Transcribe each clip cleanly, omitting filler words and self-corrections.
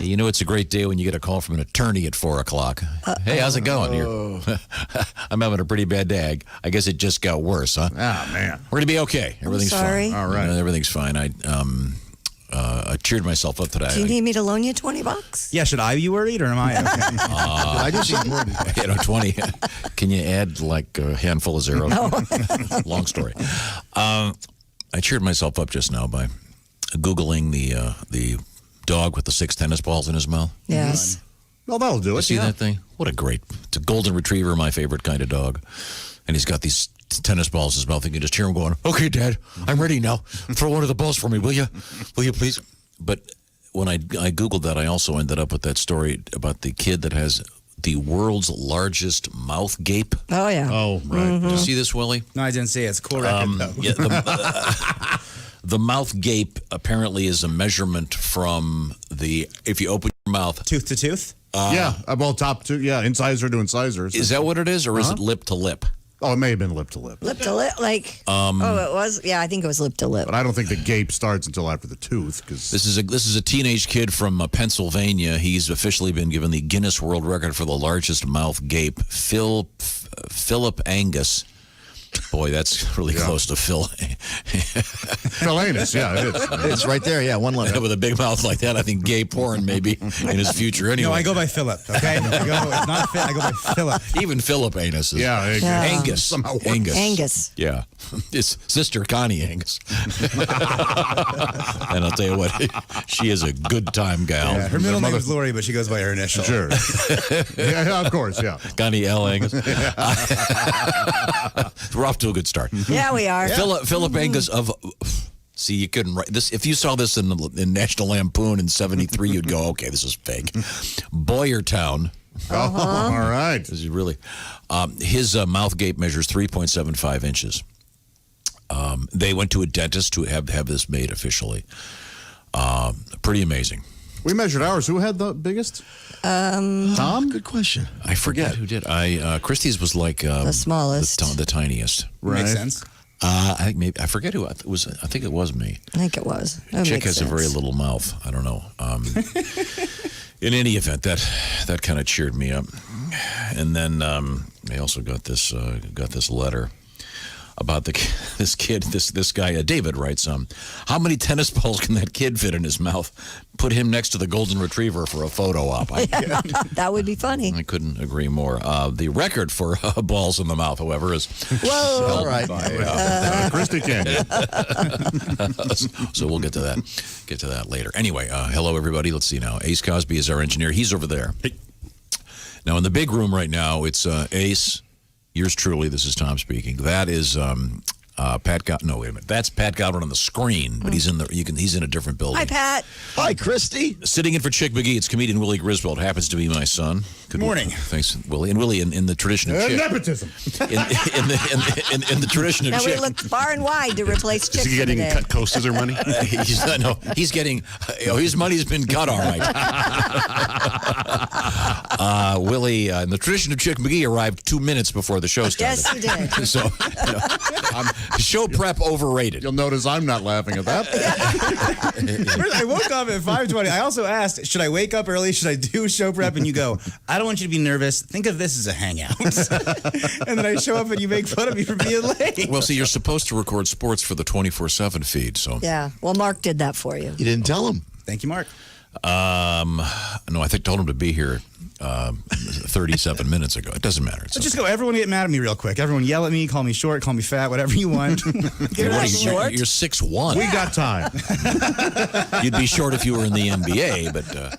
You know, it's a great day when you get a call from an attorney at 4 o'clock. Hey, how's it going? I'm having a pretty bad day. I guess it just got worse, huh? Oh, man. We're going to be okay. Everything's sorry. fine. All right. Everything's fine. I cheered myself up today. Do you need me to loan you $20? Yeah, should I be worried or am I okay? I just seem worried. 20. Can you add like a handful of zeros? Long story. I cheered myself up just now by Googling the dog with the 6 tennis balls in his mouth. Yes. Well, that'll do it. You see that thing? What a great, it's a golden retriever, my favorite kind of dog. And he's got these tennis balls in his mouth. You can just hear him going, okay, Dad, I'm ready now. Throw one of the balls for me, will you? Will you please? But when I Googled that, I also ended up with that story about the kid that has the world's largest mouth gape. Oh, yeah. Oh, right. Did you see this, Willie? No, I didn't see it. It's a cool record, though. Yeah, the mouth gape apparently is a measurement from if you open your mouth. Tooth to tooth? Yeah, well, top two. Yeah, incisor to incisor. Is that what it is, or is it lip to lip? Oh, it may have been lip to lip. Lip to lip, like, it was? Yeah, I think it was lip to lip. But I don't think the gape starts until after the tooth. Cause This is a teenage kid from Pennsylvania. He's officially been given the Guinness World Record for the largest mouth gape. Philip Angus. Boy, that's really close to Phil. Philanus, yeah, it is. It's right there, yeah, one letter. With a big mouth like that, I think gay porn maybe in his future anyway. No, I go by Philip, okay? It's not Phil, I go by Philip. Even Philip Anus is. Yeah, Angus. Somehow works. Angus. Yeah. His sister, Connie Angus. And I'll tell you what, she is a good time gal. Yeah, her middle name is Lori, but she goes by her initial. Sure. Yeah, of course, yeah. Connie L. Angus. We're off to a good start. Yeah, we are. Philip Angus of... See, you couldn't write this. If you saw this in National Lampoon in 73, you'd go, okay, this is fake. Boyertown. Oh, all right. This is really... his mouth gape measures 3.75 inches. They went to a dentist to have this made officially. Pretty amazing. We measured ours. Who had the biggest? Tom? Good question. I forget who did. Christie's was like The smallest. the tiniest. Right. Makes sense. I forget who it was. I think it was me. I think it was. That Chick makes has sense. a very little mouth. I don't know. In any event, that kind of cheered me up. And then I also got this letter about this kid. This guy David writes, how many tennis balls can that kid fit in his mouth? Put him next to the golden retriever for a photo op. That would be funny. I couldn't agree more. The record for balls in the mouth, however, is Whoa. held All right. by Christy Canyon. so we'll get to that later. Anyway, hello everybody. Let's see now. Ace Cosby is our engineer. He's over there. Hey. Now in the big room right now, it's Ace. Yours truly. This is Tom speaking. That is Pat Godwin. No, wait a minute. That's Pat Godwin on the screen, but he's in a different building. Hi, Pat. Hi, Christy. Sitting in for Chick McGee, it's comedian Willie Griswold. Happens to be my son. Good morning. Thanks, Willie. And Willie, in the tradition of Chick. Nepotism. In the tradition of Now we Chick. looked far and wide to replace Chick. Is he getting today. cut coasters or money? He's getting, his money's been cut, all right. Willie, in the tradition of Chick McGee, arrived 2 minutes before the show started. Yes, he did. So, show prep overrated. You'll notice I'm not laughing at that. First, I woke up at 5:20. I also asked, should I wake up early? Should I do show prep? And you go, I don't want you to be nervous. Think of this as a hangout. And then I show up and you make fun of me for being late. Well, see, you're supposed to record sports for the 24/7 feed, so. Yeah. Well, Mark did that for you. You didn't tell him. Thank you, Mark. No, I think told him to be here 37 minutes ago. It doesn't matter. It's Let's just go. Everyone get mad at me real quick. Everyone yell at me, call me short, call me fat, whatever you want. You're not short. You're 6'1". We got time. You'd be short if you were in the NBA, but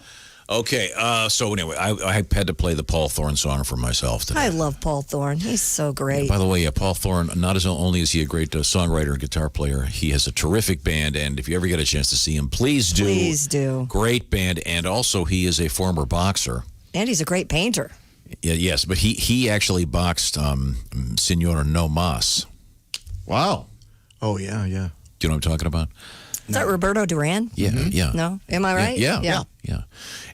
okay. So anyway, I had to play the Paul Thorne song for myself today. I love Paul Thorne. He's so great. By the way, Paul Thorne, not only is he a great songwriter and guitar player, he has a terrific band, and if you ever get a chance to see him, please do. Please do. Great band, and also he is a former boxer. And he's a great painter. Yeah, yes, but he actually boxed Senor No Mas. Wow. Oh, yeah. Do you know what I'm talking about? Is that Roberto Duran? Yeah, yeah. No? Am I right? Yeah.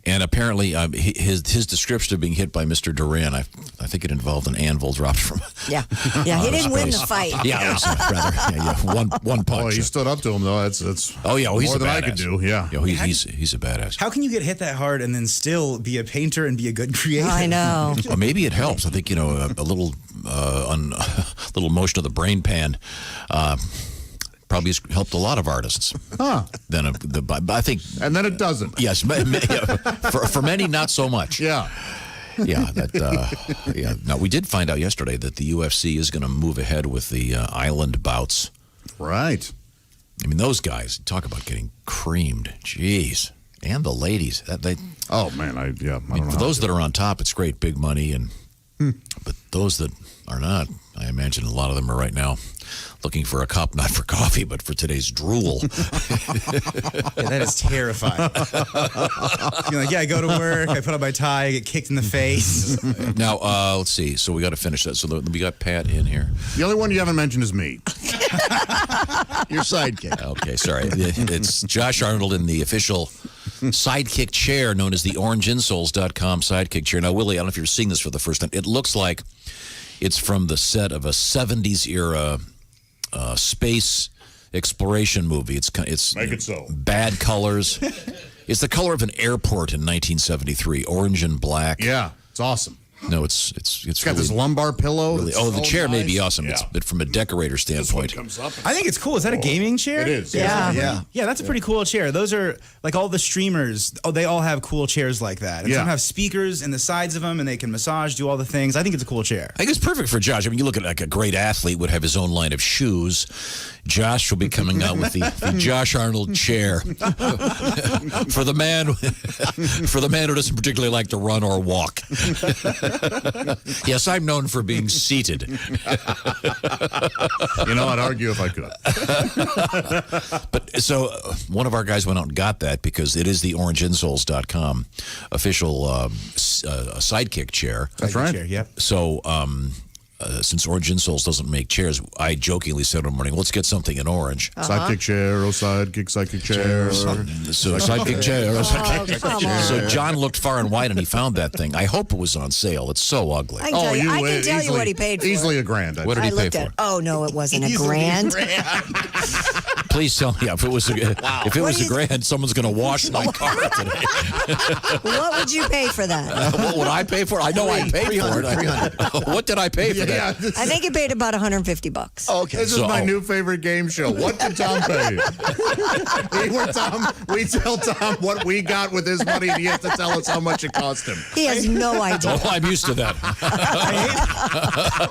And apparently, his description of being hit by Mr. Duran, I think it involved an anvil dropped from. Yeah. He didn't win the fight. Yeah, rather. One punch. Oh, he stood up to him though. That's oh yeah, he's more a than badass. I could do. Yeah. He's a badass. How can you get hit that hard and then still be a painter and be a good creator? I know. Well, maybe it helps. I think a little little motion of the brain pan probably has helped a lot of artists. Huh. Then I think, And then it doesn't. yes, for many, not so much. Yeah. Yeah, yeah. Now we did find out yesterday that the UFC is going to move ahead with the island bouts. Right. I mean, those guys talk about getting creamed. Jeez, and the ladies. Oh man, I don't know. For those that are on top, it's great, big money, but those that are not, I imagine a lot of them are right now looking for a cup, not for coffee, but for today's drool. Yeah, that is terrifying. You're like, I go to work, I put on my tie, I get kicked in the face. Now, let's see. So we got to finish that. So we got Pat in here. The only one you haven't mentioned is me. Your sidekick. Okay, sorry. It's Josh Arnold in the official sidekick chair known as the orangeinsoles.com sidekick chair. Now, Willie, I don't know if you're seeing this for the first time. It looks like it's from the set of a 70s era space exploration movie. It's Make it so. Bad colors. It's the color of an airport in 1973, orange and black. Yeah, it's awesome. No, it's It's got really, this lumbar pillow. really. It's Oh, the so chair may be nice. awesome. Yeah. But from a decorator This one standpoint, comes up. I think it's cool. Is that a gaming chair? It is. Yeah. Yeah, that's a pretty cool chair. Those are like all the streamers. Oh, they all have cool chairs like that. And Yeah. some have speakers in the sides of them, and they can massage, do all the things. I think it's a cool chair. I think it's perfect for Josh. I mean, you look at like a great athlete would have his own line of shoes. Josh will be coming out with the Josh Arnold chair for the man who doesn't particularly like to run or walk. Yes, I'm known for being seated. You know, I'd argue if I could. But so one of our guys went out and got that because it is the orangeinsoles.com official sidekick chair. That's Like the right. chair, yep. So since Orange Insoles doesn't make chairs, I jokingly said one morning, let's get something in orange. Sidekick chair, sidekick chair. So sidekick chair. come on. So John looked far and wide and he found that thing. I hope it was on sale. It's so ugly. I can tell you, I can tell you what he paid for. Easily a grand. What did I he pay looked at. for? Oh no, it wasn't a grand. Please tell me if it was What a is- grand, someone's going to wash my car today. What would you pay for that? What would I pay for it? I know I paid for it. What did I pay for Yeah, that? I think he paid about $150. Okay. This is my new favorite game show. What did Tom pay? We tell Tom what we got with his money, and he has to tell us how much it cost him. He has no idea. Oh, I'm used to that.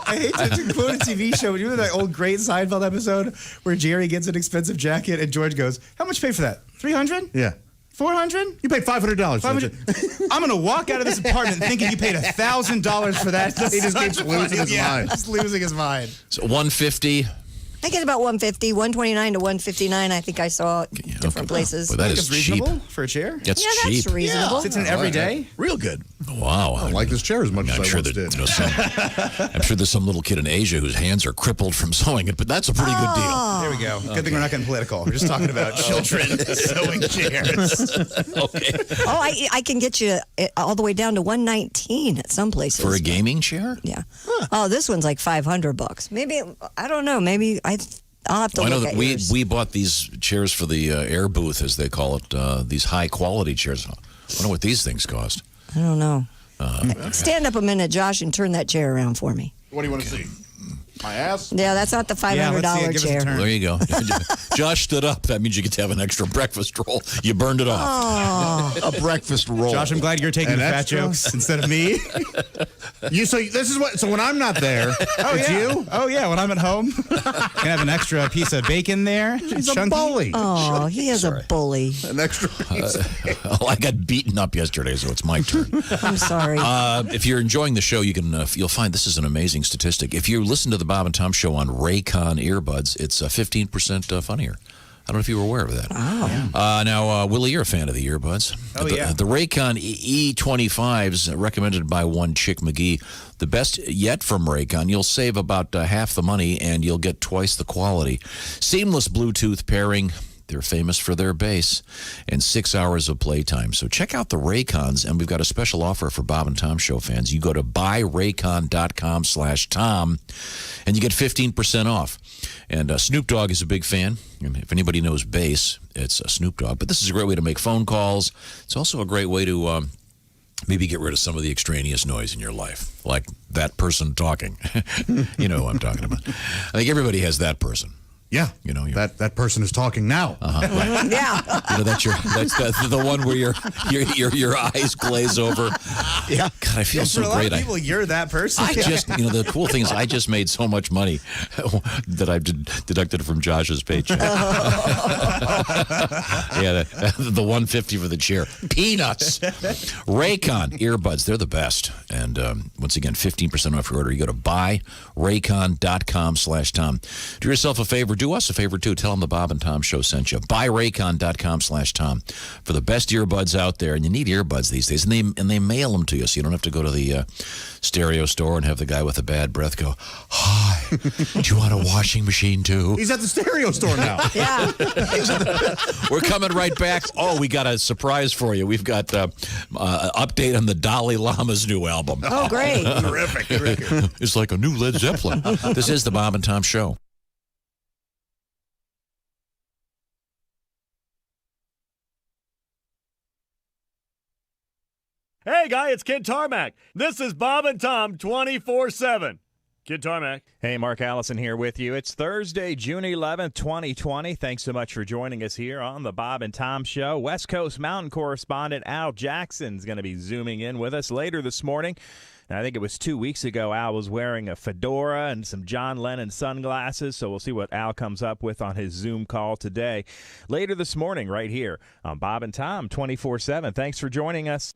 I hate to quote a TV show, but you remember that old great Seinfeld episode where Jerry gets an expensive jacket and George goes, "How much you pay for that? 300? Yeah. 400? You paid $500. 500? I'm going to walk out of this apartment thinking you paid $1,000 for that. He just keeps losing his mind. Just losing his mind. So 150. I think it's about 150, 129 to 159. I think I saw different places. Well, that is That's cheap. reasonable for a chair. That's yeah, cheap. that's reasonable. Sits in every day. Real good. Wow. I don't like this chair as much as I'm I sure once that did. I'm sure there's some little kid in Asia whose hands are crippled from sewing it, but that's a pretty good deal. There we go. Good thing we're not getting political. We're just talking about children sewing chairs. Okay. Oh, I can get you all the way down to 119 at some places. For a gaming chair? Yeah. Oh, this one's like $500. Maybe I don't know. Maybe I'll have to I know look that at yours. we bought these chairs for the air booth, as they call it, these high quality chairs. I wonder what these things cost. I don't know. Stand up a minute, Josh, and turn that chair around for me. What do you want to see? My ass? Yeah, that's not the $500 let's see it. Give us a chair. turn. There you go. Josh stood up. That means you get to have an extra breakfast roll. You burned it off. A breakfast roll. Josh, I'm glad you're taking An the fat extra? jokes instead of me. So when I'm not there, it's you? Oh, yeah. When I'm at home, can have an extra piece of bacon there. He's a Chunky. bully. Oh, he is a bully. An extra piece. Oh, I got beaten up yesterday, so it's my turn. I'm sorry. If you're enjoying the show, you'll find this is an amazing statistic. If you listen to the Bob and Tom show on Raycon earbuds, it's 15% funnier. I don't know if you were aware of that. Wow. Now, Willie, you're a fan of the earbuds. Oh, yeah. The Raycon E25s, recommended by one Chick McGee, the best yet from Raycon. You'll save about half the money, and you'll get twice the quality. Seamless Bluetooth pairing, They're famous for their bass and 6 hours of playtime. So check out the Raycons, and we've got a special offer for Bob and Tom Show fans. You go to buyraycon.com/Tom, and you get 15% off. And Snoop Dogg is a big fan. And if anybody knows bass, it's Snoop Dogg. But this is a great way to make phone calls. It's also a great way to maybe get rid of some of the extraneous noise in your life, like that person talking. You know who I'm talking about. I think everybody has that person. Yeah, you know that person is talking now. Right. Yeah. You know, that's the one where your eyes glaze over. Yeah. God, I feel For so a lot great. of people, you're that person. I just, the cool thing is I just made so much money that I've deducted from Josh's paycheck. Yeah, the $150 for the chair. Peanuts. Raycon earbuds, they're the best. And once again, 15% off your order. You go to buyraycon.com/Tom. Do yourself a favor. Do us a favor, too. Tell them the Bob and Tom Show sent you. Buyraycon.com/Tom for the best earbuds out there. And you need earbuds these days. And they mail them to you, so you don't have to go to the stereo store and have the guy with a bad breath go, "Hi, do you want a washing machine, too?" He's at the stereo store now. Yeah. We're coming right back. Oh, we got a surprise for you. We've got an update on the Dalai Lama's new album. Oh, great. Terrific. It's like a new Led Zeppelin. This is the Bob and Tom Show. Hey, guy, it's Kid Tarmac. This is Bob and Tom 24/7. Kid Tarmac. Hey, Mark Allison here with you. It's Thursday, June 11th, 2020. Thanks so much for joining us here on the Bob and Tom Show. West Coast Mountain correspondent Al Jackson's going to be zooming in with us later this morning. And I think it was 2 weeks ago Al was wearing a fedora and some John Lennon sunglasses, so we'll see what Al comes up with on his Zoom call today. Later this morning right here on Bob and Tom 24/7. Thanks for joining us.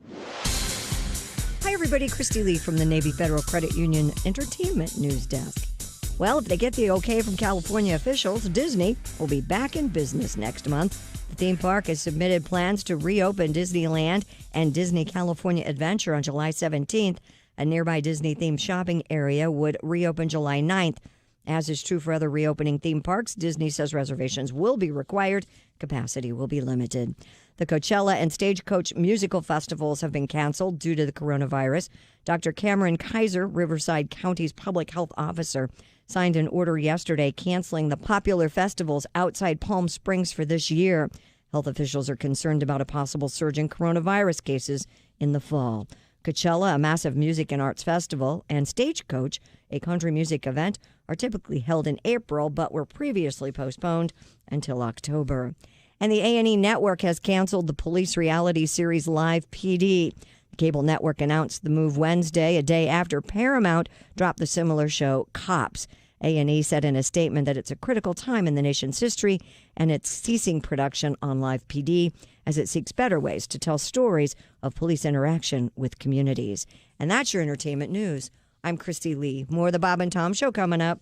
Hi, everybody. Christy Lee from the Navy Federal Credit Union Entertainment News Desk. Well, if they get the okay from California officials, Disney will be back in business next month. The theme park has submitted plans to reopen Disneyland and Disney California Adventure on July 17th. A nearby Disney-themed shopping area would reopen July 9th. As is true for other reopening theme parks, Disney says reservations will be required. Capacity will be limited. The Coachella and Stagecoach musical festivals have been canceled due to the coronavirus. Dr. Cameron Kaiser, Riverside County's public health officer, signed an order yesterday canceling the popular festivals outside Palm Springs for this year. Health officials are concerned about a possible surge in coronavirus cases in the fall. Coachella, a massive music and arts festival, and Stagecoach, a country music event, are typically held in April but were previously postponed until October. And the A&E network has canceled the police reality series Live PD. The cable network announced the move Wednesday, a day after Paramount dropped the similar show Cops. A&E said in a statement that it's a critical time in the nation's history and it's ceasing production on Live PD as it seeks better ways to tell stories of police interaction with communities. And that's your entertainment news. I'm Christy Lee. More of the Bob and Tom Show coming up.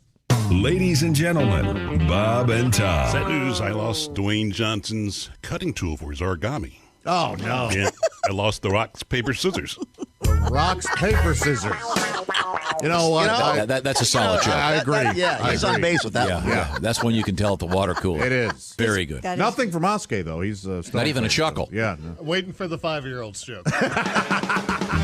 Ladies and gentlemen, Bob and Tom. Sad news, I lost Dwayne Johnson's cutting tool for his origami. Oh, no. Yeah, I lost the rocks, paper, scissors. Rocks, paper, scissors. You know what? That's a solid joke. I agree. He's on base with that one. Yeah, that's when you can tell at the water cooler. It is. Very good. That is- Nothing from Oskay, though. He's still Not even a chuckle. Yeah. No. Waiting for the 5-year-old's joke.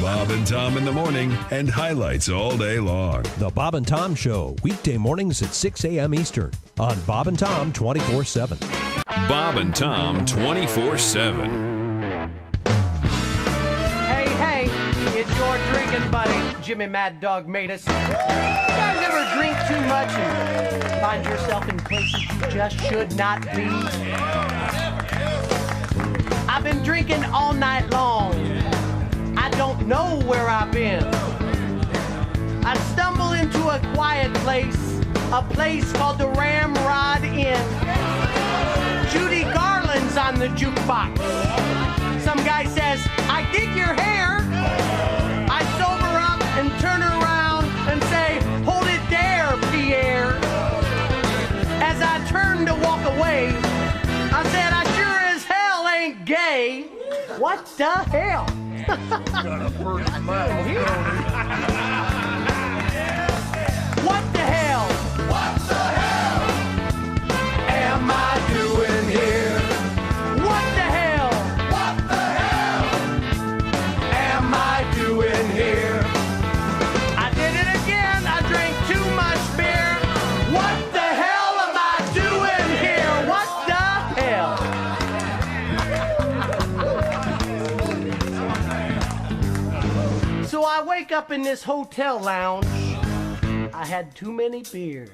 Bob and Tom in the morning and highlights all day long. The Bob and Tom Show, weekday mornings at 6 a.m. Eastern on Bob and Tom 24/7. Bob and Tom 24/7. Hey, it's your drinking buddy, Jimmy Mad Dog Matus. You guys ever drink too much and find yourself in places you just should not be? I've been drinking all night long. I don't know where I've been. I stumble into a quiet place, a place called the Ramrod Inn. Judy Garland's on the jukebox. Some guy says, "I dig your hair." I sober up and turn around and say, "Hold it there, Pierre." As I turn to walk away, I said, "I sure as hell ain't gay." What the hell? What the hell? What the hell am I doing here? I wake up in this hotel lounge. I had too many beers.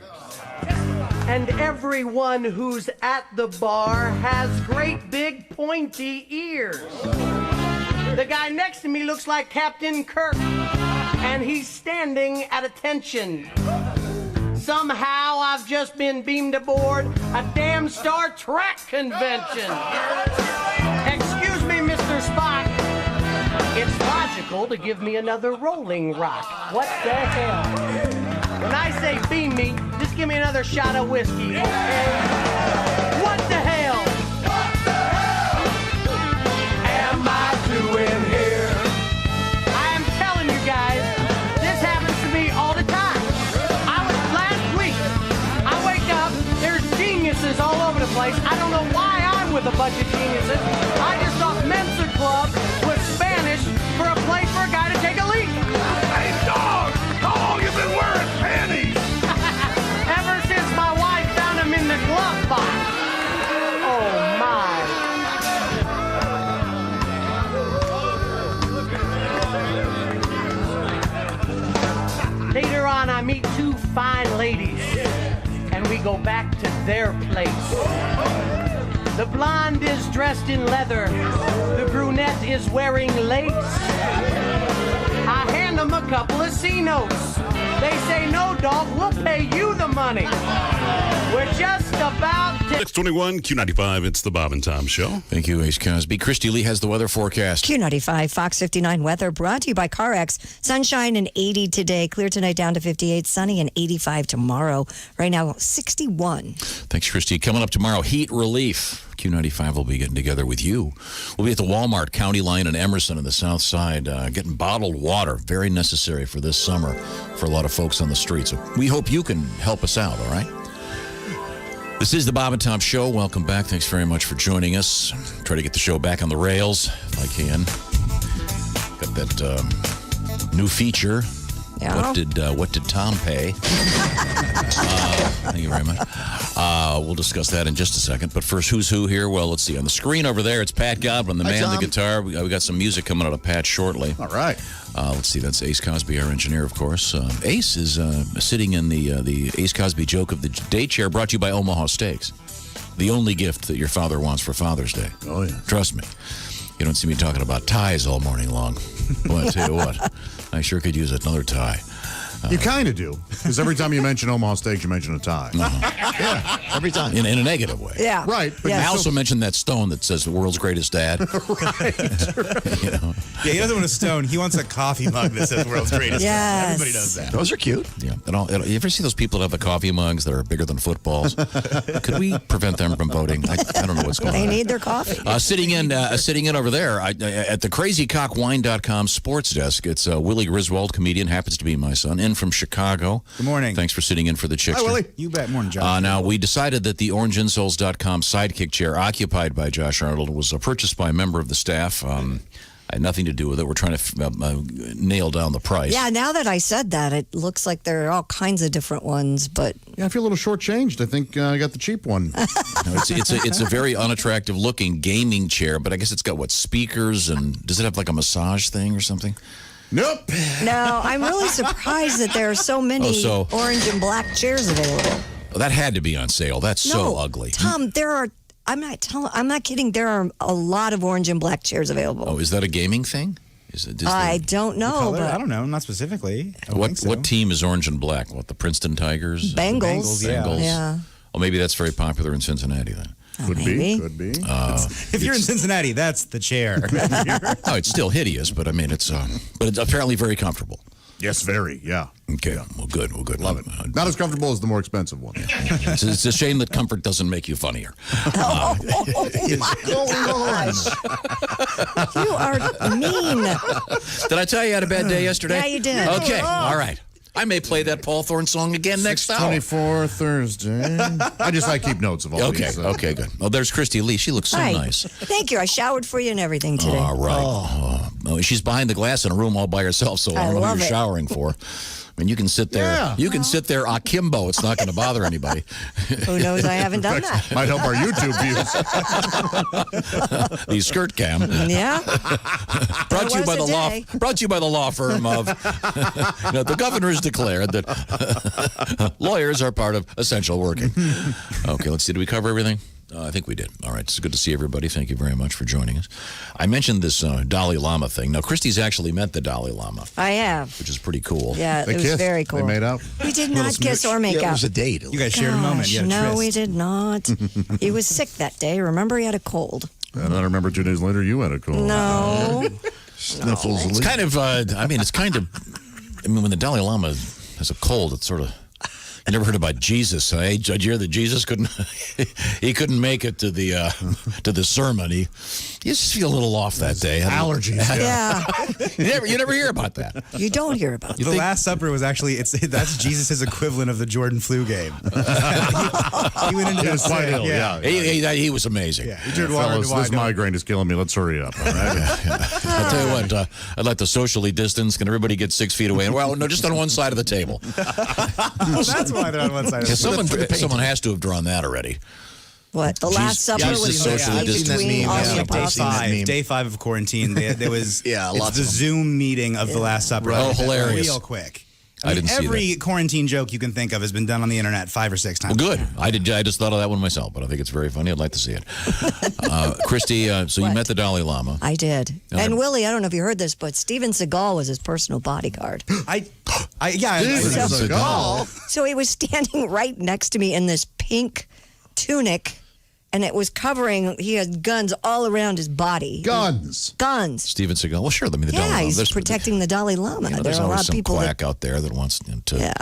And everyone who's at the bar has great big pointy ears. The guy next to me looks like Captain Kirk, and he's standing at attention. Somehow I've just been beamed aboard a damn Star Trek convention. Excuse me, Mr. Spock. It's logical to give me another Rolling Rock. What the hell? When I say beam me, just give me another shot of whiskey, okay? What the hell? Am I doing here? I am telling you guys, this happens to me all the time. Last week, I wake up, there's geniuses all over the place. I don't know why I'm with a bunch of geniuses. I just thought Mensa Club was Spanish for a place for a guy to take a leak. Hey, dog! How long you been wearing panties? Ever since my wife found them in the glove box. Oh, my. Later on, I meet two fine ladies, and we go back to their place. The blonde is dressed in leather. The brunette is wearing lace. I hand them a couple of C-notes. They say, no, dog, we'll pay you the money. We're just about to... 621 Q95, it's the Bob and Tom Show. Thank you, Ace Cosby. Christy Lee has the weather forecast. Q95, Fox 59 weather brought to you by CarX. Sunshine and 80 today. Clear tonight down to 58. Sunny and 85 tomorrow. Right now, 61. Thanks, Christy. Coming up tomorrow, heat relief. Q95 will be getting together with you. We'll be at the Walmart County Line in Emerson on the south side, getting bottled water. Very necessary for this summer for a lot of folks on the street. So we hope you can help us out, all right? This is the Bob and Tom Show. Welcome back. Thanks very much for joining us. Try to get the show back on the rails if I can. Got that new feature. Yeah. What did Tom pay? Thank you very much. We'll discuss that in just a second. But first, who's who here? Well, let's see. On the screen over there, it's Pat Godwin, the man, the guitar. We got some music coming out of Pat shortly. All right. Let's see. That's Ace Cosby, our engineer, of course. Ace is sitting in the Ace Cosby joke of the day chair, brought to you by Omaha Steaks. The only gift that your father wants for Father's Day. Oh, yeah. Trust me. You don't see me talking about ties all morning long. Well, I tell you what, I sure could use another tie. You kind of do, because every time you mention Omaha Steaks, you mention a tie. Yeah, every time. In a negative way. Yeah. Right. But Yes. I also mentioned that stone that says the world's greatest dad. Right. You know? Yeah, he doesn't want a stone. He wants a coffee mug that says world's greatest. Yes. Everybody does that. Those are cute. Yeah. You ever see those people that have the coffee mugs that are bigger than footballs? Could we prevent them from voting? I don't know what's going They on. need their coffee. Sitting in over there at the crazycockwine.com sports desk, it's Willie Griswold, comedian, happens to be my son, in from Chicago. Good morning. Thanks for sitting in for the Chickster. Hi, Willie. You bet. Morning, John. Now, we decided that the orangeinsoles.com sidekick chair occupied by Josh Arnold was purchased by a member of the staff. I had nothing to do with it. We're trying to nail down the price. Yeah, now that I said that, it looks like there are all kinds of different ones, but Yeah, I feel a little shortchanged. I think I got the cheap one. No, it's a very unattractive looking gaming chair, but I guess it's got, speakers, and does it have like a massage thing or something? Nope. no, I'm really surprised that there are so many orange and black chairs available. Well, that had to be on sale. That's so ugly. Tom, there are. I'm not kidding. There are a lot of orange and black chairs available. Oh, is that a gaming thing? I don't know. I don't know. Not specifically. What team is orange and black? What, the Princeton Tigers? Bengals. Bengals. Yeah. Well, maybe that's very popular in Cincinnati then. Could be. If you're in Cincinnati, that's the chair. Oh, it's still hideous, but I mean, it's apparently very comfortable. Yes, very. Yeah. Okay. Well, good. Love it. Not as comfortable as the more expensive one. It's a shame that comfort doesn't make you funnier. Oh, my gosh. You are mean. Did I tell you I had a bad day yesterday? Yeah, you did. Okay. All right. I may play that Paul Thorne song again next hour. 24 Thursday. I just keep notes of all these. Okay, good. Oh, there's Christy Lee. She looks so Hi. nice. Thank you. I showered for you and everything today. All right. Oh, she's behind the glass in a room all by herself, so I don't know what you're showering for. And you can sit there. Yeah. You can sit there akimbo. It's not going to bother anybody. Who knows? I haven't done that. Might help our YouTube views. The skirt cam. Yeah. Brought to you by was the a law. day. Brought to you by the law firm of. The governor has declared that lawyers are part of essential working. Okay, let's see. Did we cover everything? I think we did. All right. It's good to see everybody. Thank you very much for joining us. I mentioned this Dalai Lama thing. Now, Christy's actually met the Dalai Lama. I have. Which is pretty cool. Yeah, They it was kissed. very cool. They made out. We did not kiss or make Yeah, it out. was a date. You guys shared a moment. You had a No, tryst. we did not. He was sick that day. Remember, he had a cold. And I remember 2 days later you had a cold. No. Sniffles. It's kind of, when the Dalai Lama has a cold, it's sort of, I never heard about Jesus. I hear that Jesus couldn't make it to the sermon. He just feel a little off that day. Allergies. Yeah. You never hear about that. You don't hear about The Last Supper was actually that's Jesus' equivalent of the Jordan flu game. He went into He was quite ill. Yeah. He was amazing. Yeah, he turned water Fellas, into wine. this migraine is killing me. Let's hurry up. All right? I'll tell you what, I'd like to socially distance. Can everybody get 6 feet away? Well, no, just on one side of the table. Well, that's why they're on one side. Yeah, someone has to have drawn that already. What? The Last Supper Jesus was socially between all the apostles. Day 5 of quarantine. There was Yeah, it's lots the of them. Zoom meeting of the Last Supper. Oh, hilarious. Real quick. I didn't see every quarantine joke you can think of has been done on the internet 5 or 6 times. Well, good. I just thought of that one myself, but I think it's very funny. I'd like to see it. Christy, so you met the Dalai Lama. I did. And Willie, I don't know if you heard this, but Steven Seagal was his personal bodyguard. Steven Seagal. So he was standing right next to me in this pink tunic, and it was covering, he had guns all around his body. Guns. Steven Seagal. Well, sure. I mean, the Dalai Yeah, Lama. he's protecting the Dalai Lama. There's There are a always lot of some people quack out there that wants to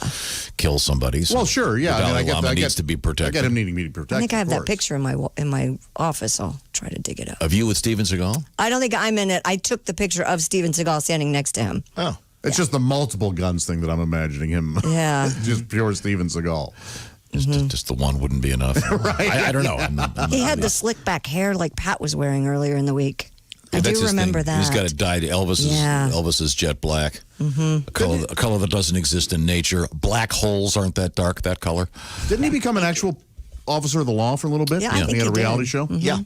kill somebody. So Well, sure. Yeah. The Dalai I get Lama that. needs to be protected. I get him needing to be protected. I think I have of that course. picture in my office. I'll try to dig it up. Of you with Steven Seagal? I don't think I'm in it. I took the picture of Steven Seagal standing next to him. Oh. It's just the multiple guns thing that I'm imagining him. Yeah. Just pure Steven Seagal. Just the one wouldn't be enough. Right. I don't know. He had the slick back hair like Pat was wearing earlier in the week. I That's do his remember thing. that. He's got it dyed. Elvis's jet black. A color that doesn't exist in nature. Black holes aren't that dark, that color. Didn't he become an actual officer of the law for a little bit? Yeah, I think he had a he reality did. show? Yeah.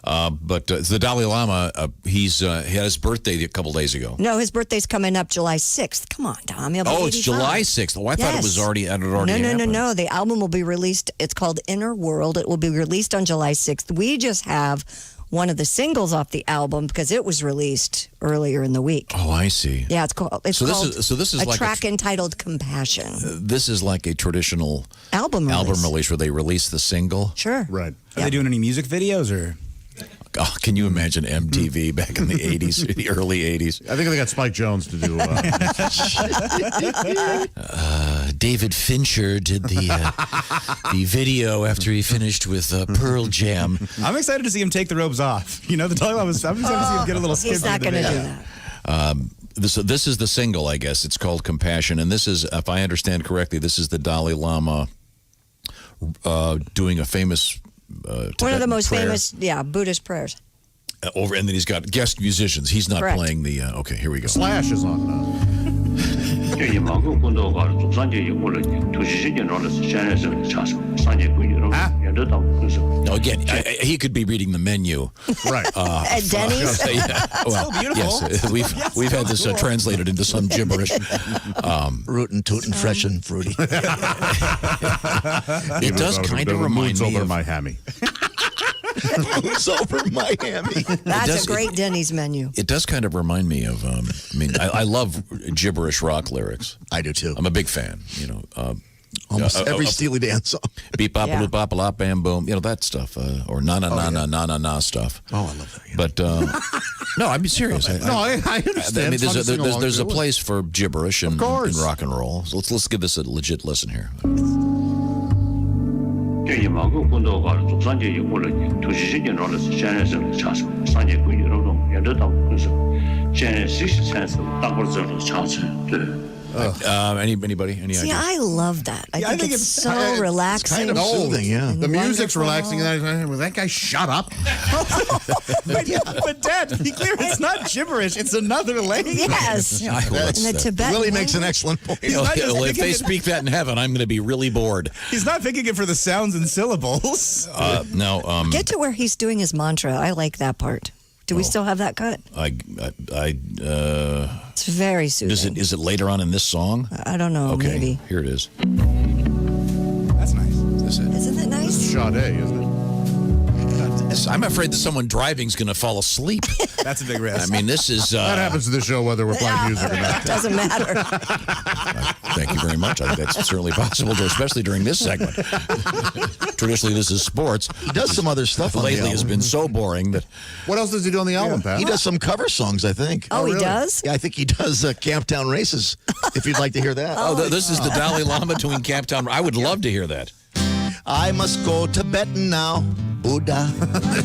But the Dalai Lama, he had his birthday a couple days ago. No, his birthday's coming up July 6th. Come on, Tom. He'll be Oh, it's 85. July 6th. Oh, I thought it was already happened. No. The album will be released. It's called Inner World. It will be released on July 6th. We just have one of the singles off the album because it was released earlier in the week. Oh, I see. Yeah, it's called. It's So this called is- this is a like a track entitled "Compassion." This is like a traditional Album release where they release the single. Sure. Right. Are they doing any music videos or? Oh, can you imagine MTV back in the 80s, the early 80s? I think they got Spike Jones to do. David Fincher did the video after he finished with Pearl Jam. I'm excited to see him take the robes off. You know, the Dalai Lama. I'm excited to see him get a little skip. He's not going to do that. This is the single, I guess. It's called Compassion. And this is, if I understand correctly, this is the Dalai Lama doing a famous One of the most prayer. famous, Buddhist prayers. Over, and then he's got guest musicians. He's not Correct. playing the. Okay, here we go. Slash is on. Now, again, he could be reading the menu. Right. At Denny's? Yeah, well, beautiful. yes, we've had this translated into some gibberish. Rootin', tootin', fresh and fruity. It does kind of remind me over of my hammy. It's over Miami. That's a great Denny's menu. It does kind of remind me of. I love gibberish rock lyrics. I do too. I'm a big fan. Almost every Steely Dan song. Beep bop Yeah. loop bop lop bam boom. That stuff. Or na na na na na na na stuff. Oh, I love that. Yeah. But no, I'm serious. I understand. there's It's fun to sing there's a along to. place for gibberish and course. rock and roll. So let's give this a legit listen here. Anybody? Any See, ideas? I love that. I think it's so it's relaxing. kind of soothing, yeah. and The music's wonderful. relaxing. Will that guy shut up? But Dad, to be clear, it's not gibberish. It's another language. Yes. Yeah, I will. And the Tibetan Willie makes an language. excellent point. Well, if they speak that in heaven, I'm going to be really bored. He's not picking it for the sounds and syllables. No. Get to where he's doing his mantra. I like that part. Do we still have that cut? It's very soothing. Is it later on in this song? I don't know. Okay, Maybe. here it is. That's nice. Is it? Isn't it nice? Sade, isn't it? I'm afraid that someone driving is going to fall asleep. That's a big risk. I mean, this is. That happens to the show whether we're playing music or not. Doesn't matter. Thank you very much. I think that's certainly possible, especially during this segment. Traditionally, this is sports. He does some other stuff on the Lately, has album. been so boring that. What else does he do on the album, Pat? He does some cover songs, I think. Oh, he really? does? Yeah, I think he does Camptown Races, if you'd like to hear that. This is the Dalai Lama doing Camptown. I would love to hear that. I must go Tibetan now. Buddha,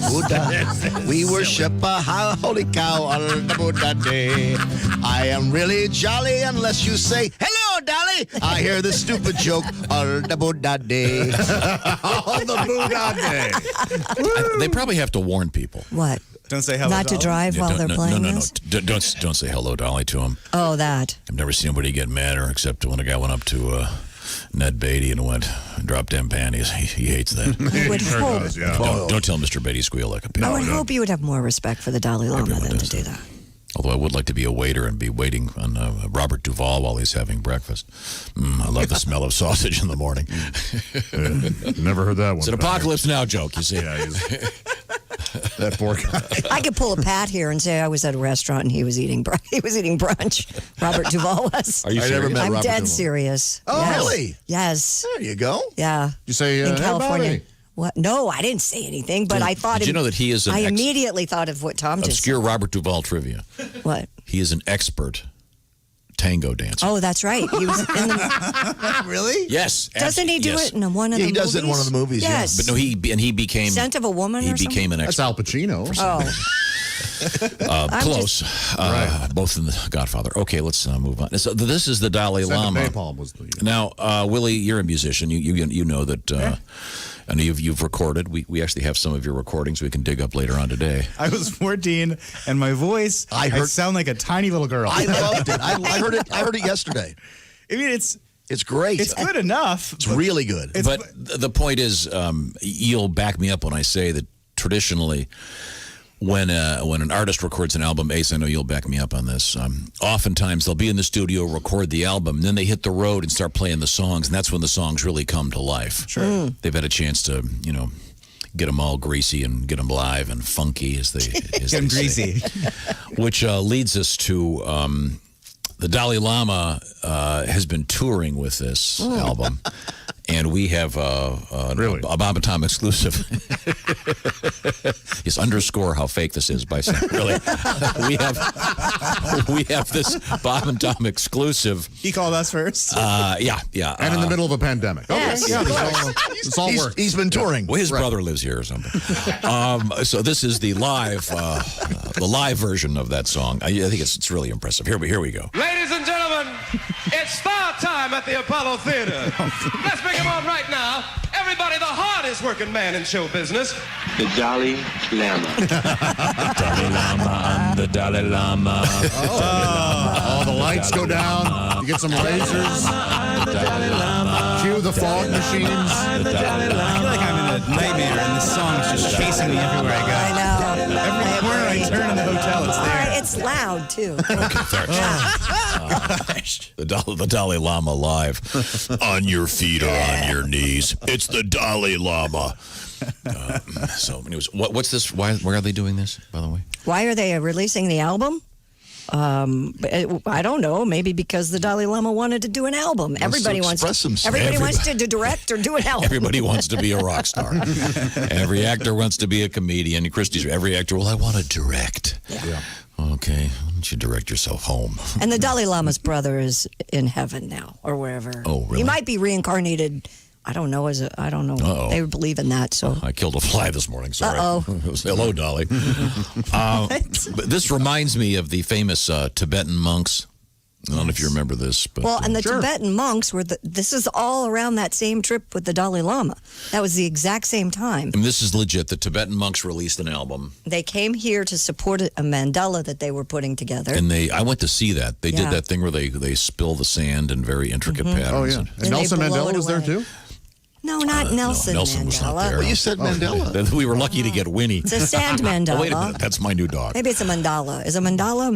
Buddha. We worship a holy cow on the Buddha day. I am really jolly unless you say, hello, Dolly. I hear the stupid joke on the Buddha day. On the Buddha day. They probably have to warn people. What? Don't say hello. Not to Dolly. drive Yeah, while they're playing no. this? Don't say hello, Dolly, to him. Oh, that. I've never seen anybody get madder except when a guy went up to Ned Beatty and went, drop them panties. He hates that. I would Sure hope. does, yeah. Don't tell Mr. Beatty squeal like a pig. I would hope you would have more respect for the Dalai Lama Everyone than does to do that. Although I would like to be a waiter and be waiting on Robert Duvall while he's having breakfast. I love the smell of sausage in the morning. Never heard that one. It's an apocalypse now joke, you see. Yeah, that poor guy. I could pull a Pat here and say I was at a restaurant and he was eating brunch. Robert Duvall was. Are you I serious? never met I'm Robert dead Duvall. serious. Oh, Yes. really? Yes. There you go. Yeah. You say, In hey, California. Bobby. What? No, I didn't say anything, but I thought. Did you know that he is an I immediately thought of what Tom just obscure Robert Duvall trivia? said. What? He is an expert tango dancer. Oh, that's right. He was in the. Really? Yes. Doesn't he do yes. it in one of the he movies? does it in one of the movies, yeah. Yes. But no, he became. Scent of a Woman He or something? became an That's expert. Al Pacino. Oh. Close. Both in The Godfather. Okay, let's move on. So this is the Dalai Scent of Lama. Napalm was the. Now, Willie, you're a musician. You know that. I know you've recorded. We actually have some of your recordings we can dig up later on today. I was 14, and my voice, I sound like a tiny little girl. I loved it. I heard it. I heard it yesterday. I mean, it's great. It's good enough. It's really good. But the point is, you'll back me up when I say that traditionally, when an artist records an album, Ace, I know you'll back me up on this. Oftentimes they'll be in the studio, record the album, and then they hit the road and start playing the songs, and that's when the songs really come to life. Sure. They've had a chance to, get them all greasy and get them live and funky, as they Get them greasy. Which leads us to the Dalai Lama has been touring with this album. And we have a Bob and Tom exclusive. Yes, underscore how fake this is by saying, really. we have this Bob and Tom exclusive. He called us first. Yeah. And in the middle of a pandemic. Okay. Yes. Yeah, it's all work. He's been touring. Well, his brother lives here or something. So this is the live version of that song. I think it's really impressive. Here we go. Ladies and gentlemen, it's star time at the Apollo Theater. Let's bring him on right now. Everybody, the hardest working man in show business. The Dalai Lama. Dalai Lama, the Dalai Lama. Oh, the lights go down. You get some lasers. Cue the fog machines. I feel like I'm in a nightmare, and this song is just chasing me everywhere I go. I know. Every corner I turn in the hotel, it's there. It's loud, too. The Dalai Lama live. On your feet or on your knees. It's the Dalai Lama. So, anyways, what's this? Why are they doing this, by the way? Why are they releasing the album? I don't know. Maybe because the Dalai Lama wanted to do an album. Everybody wants to direct or do an album. Everybody wants to be a rock star. Every actor wants to be a comedian. Christy's every actor. Well, I want to direct. Yeah. Okay, why don't you direct yourself home? And the Dalai Lama's brother is in heaven now, or wherever. Oh, really? He might be reincarnated. I don't know. I don't know. Uh-oh. They believe in that. So I killed a fly this morning. Sorry. Uh-oh. Hello, Dolly. But this reminds me of the famous Tibetan monks I don't know if you remember this, but Well, and the Tibetan monks were this is all around that same trip with the Dalai Lama. That was the exact same time. and this is legit. The Tibetan monks released an album, They came here to support a mandala that they were putting together. and I went to see that. They Yeah. did that thing where they spill the sand in very intricate patterns. Oh, yeah. And Nelson Mandela was there, too? No, not Nelson Nelson Mandela. was not there. Well, you said Mandela. We were lucky to get Winnie. It's a sand mandala. Oh, wait a minute. That's my new dog. Maybe it's a mandala. Is a mandala?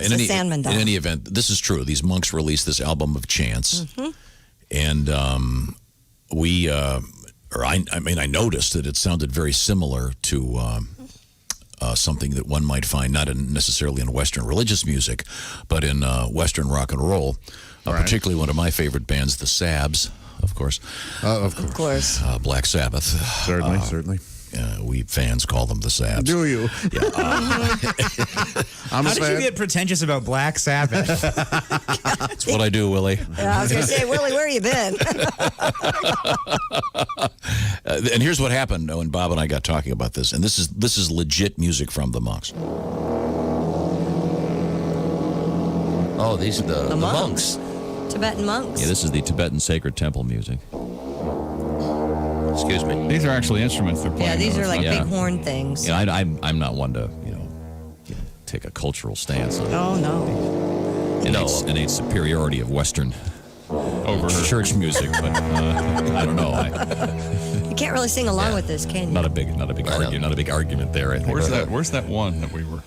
It's a sand mandala. In any event, this is true. These monks released this album of chants, and I noticed that it sounded very similar to something that one might find not necessarily in Western religious music, but in Western rock and roll, particularly one of my favorite bands, the Sabs, of course. Of course. Black Sabbath. Certainly. We fans call them the Sabs. Do you? Yeah. How did you get pretentious about Black Sabbath? That's what I do, Willie. Yeah, I was going to say, Willie, where you been? And here's what happened when Bob and I got talking about this. And this is legit music from the monks. Oh, these are the monks. Tibetan monks. Yeah, this is the Tibetan sacred temple music. Excuse me. These are actually instruments they're playing. Yeah, these are like Yeah. big horn things. Yeah, I'm not one to take a cultural stance on Oh, no. innate superiority of Western over church music, but I don't know. You can't really sing along with this, can you? Not a big argument there. I think. Where's that one that we were?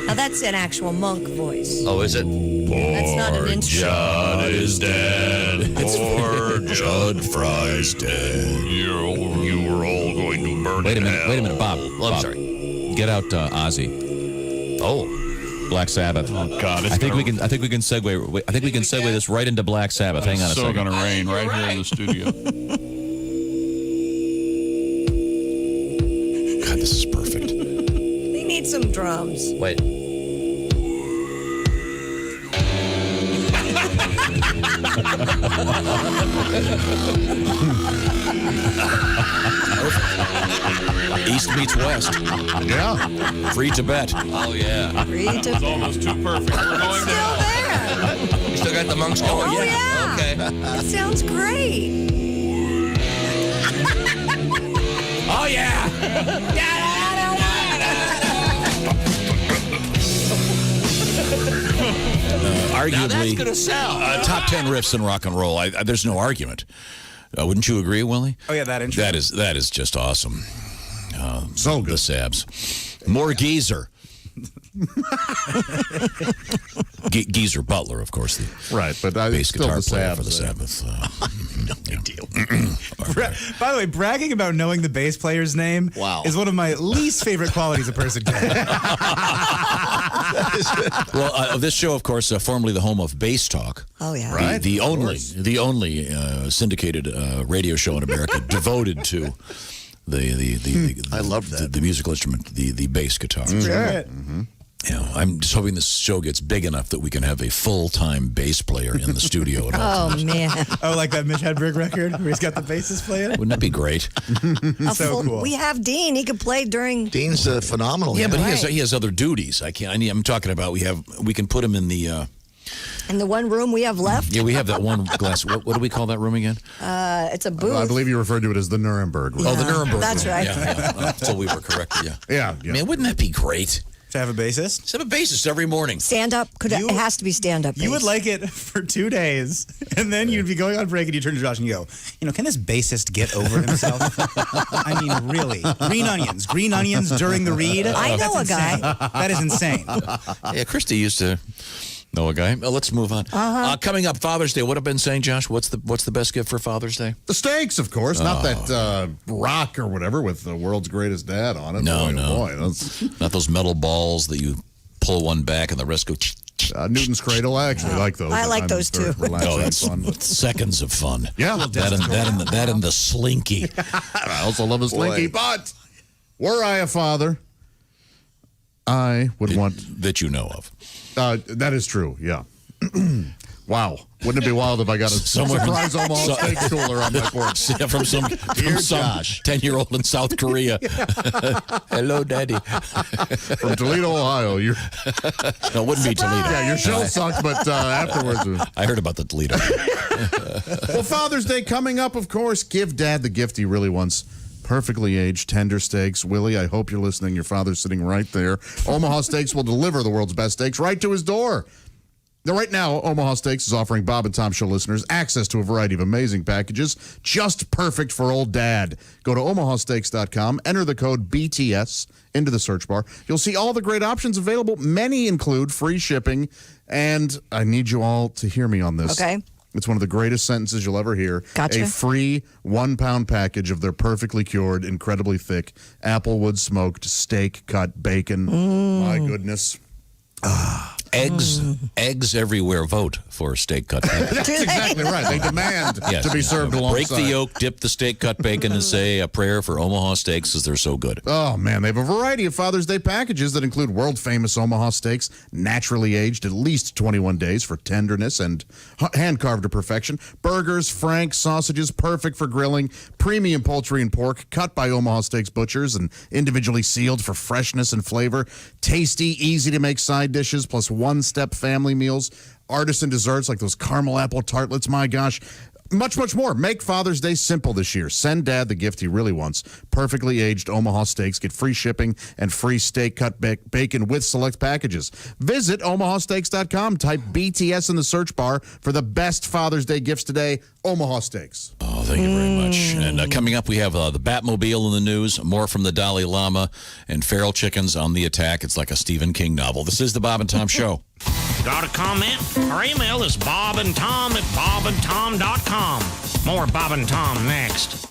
Now, that's an actual monk voice. Oh, is it? That's not an instrument. Judd is dead. Poor Judd Fry's dead. You were all going to burn Wait a in minute, hell. Bob. Well, I'm Bob, sorry. Get out Ozzy. Oh, Black Sabbath. Oh God! I think we can segue. I think we can segue this right into Black Sabbath. Hang on a It's so second. gonna rain right here in the studio. God, this is perfect. They need some drums. Wait. East meets West. Yeah. Free Tibet. Oh yeah. Free It's Tibet. almost too perfect. We're going to. Still there. You still got the monks going? Oh, yeah. Okay. That sounds great. Oh yeah. Arguably, that's gonna sell. Top 10 riffs in rock and roll. There's no argument. Wouldn't you agree, Willie? Oh, yeah, that intro. That is just awesome. So good. The Sabs. More Geezer. Geezer Butler, of course, the Right, but bass still guitar the player Sabs, for the Sabbath. No big deal. By the way, bragging about knowing the bass player's name is one of my least favorite qualities a person can have. Well, this show, of course, formerly the home of Bass Talk. Oh, yeah. Right. The only syndicated radio show in America devoted to I love that. the musical instrument, the bass guitar. Sure. I'm just hoping this show gets big enough that we can have a full-time bass player in the studio at all Oh, times. man. Oh, like that Mitch Hedberg record where he's got the bassist playing? Wouldn't that be great? So cool. We have Dean. He could play during. Dean's phenomenal. Yeah, but Right. he has other duties. I'm talking about we can put him in the In the one room we have left. we have that one glass. What do we call that room again? It's a booth. I believe you referred to it as the Nuremberg room. Oh, the Nuremberg. That's room. right. Yeah. So we were correct. Yeah. Yeah. Man, wouldn't that be great? To have a bassist? Let's have a bassist every morning. Stand up. It has to be stand up. You would like it for 2 days, and then you'd be going on break, and you turn to Josh and you go, can this bassist get over himself? I mean, really. Green onions during the read? I know a guy. That is insane. Yeah, Christy used to know a guy. Let's move on. Coming up, Father's Day. What have I been saying, Josh? What's the best gift for Father's Day? The steaks, of course. Not that rock or whatever with the world's greatest dad on it. No, boy, no. Oh boy, that's Not those metal balls that you pull one back and the rest go. Newton's Cradle. I actually like those. I like those They're too. relaxing Oh, and that's fun. seconds of fun. Yeah. That and the slinky. I also love a slinky, but were I a father, I would want that you know of. That is true. Yeah. Wow. Wouldn't it be wild if I got a surprise Omaha Steaks cooler on my porch? Yeah, from some 10-year-old in South Korea. Hello, Daddy. From Toledo, Ohio. No, it wouldn't be Toledo. Yeah, your show sucked, but afterwards. I heard about the Toledo. Well, Father's Day coming up, of course. Give Dad the gift he really wants. Perfectly aged tender steaks. Willie, I hope you're listening. Your father's sitting right there. Omaha Steaks will deliver the world's best steaks right to his door. Now, right now, Omaha Steaks is offering Bob and Tom Show listeners access to a variety of amazing packages, just perfect for old dad. Go to omahasteaks.com, enter the code BTS into the search bar. You'll see all the great options available. Many include free shipping, and I need you all to hear me on this. Okay. It's one of the greatest sentences you'll ever hear. Gotcha. A free 1-pound package of their perfectly cured, incredibly thick Applewood smoked steak cut bacon. My goodness. Eggs everywhere vote for steak cut bacon. That's exactly right. They demand to be served alongside. Break the yolk, dip the steak cut bacon, and say a prayer for Omaha Steaks because they're so good. Oh, man. They have a variety of Father's Day packages that include world-famous Omaha steaks, naturally aged at least 21 days for tenderness and hand-carved to perfection. Burgers, frank, sausages, perfect for grilling. Premium poultry and pork, cut by Omaha Steaks butchers and individually sealed for freshness and flavor. Tasty, easy-to-make side dishes, plus one-step family meals. Artisan desserts like those caramel apple tartlets. My gosh. Much, much more. Make Father's Day simple this year. Send Dad the gift he really wants. Perfectly aged Omaha Steaks. Get free shipping and free steak cut bacon with select packages. Visit omahasteaks.com. Type BTS in the search bar for the best Father's Day gifts today. Omaha Steaks. Oh, thank you very much. And coming up, we have the Batmobile in the news, more from the Dalai Lama, and feral chickens on the attack. It's like a Stephen King novel. This is the Bob and Tom Show. Got a comment? Our email is bobandtom@bobandtom.com. More Bob and Tom next.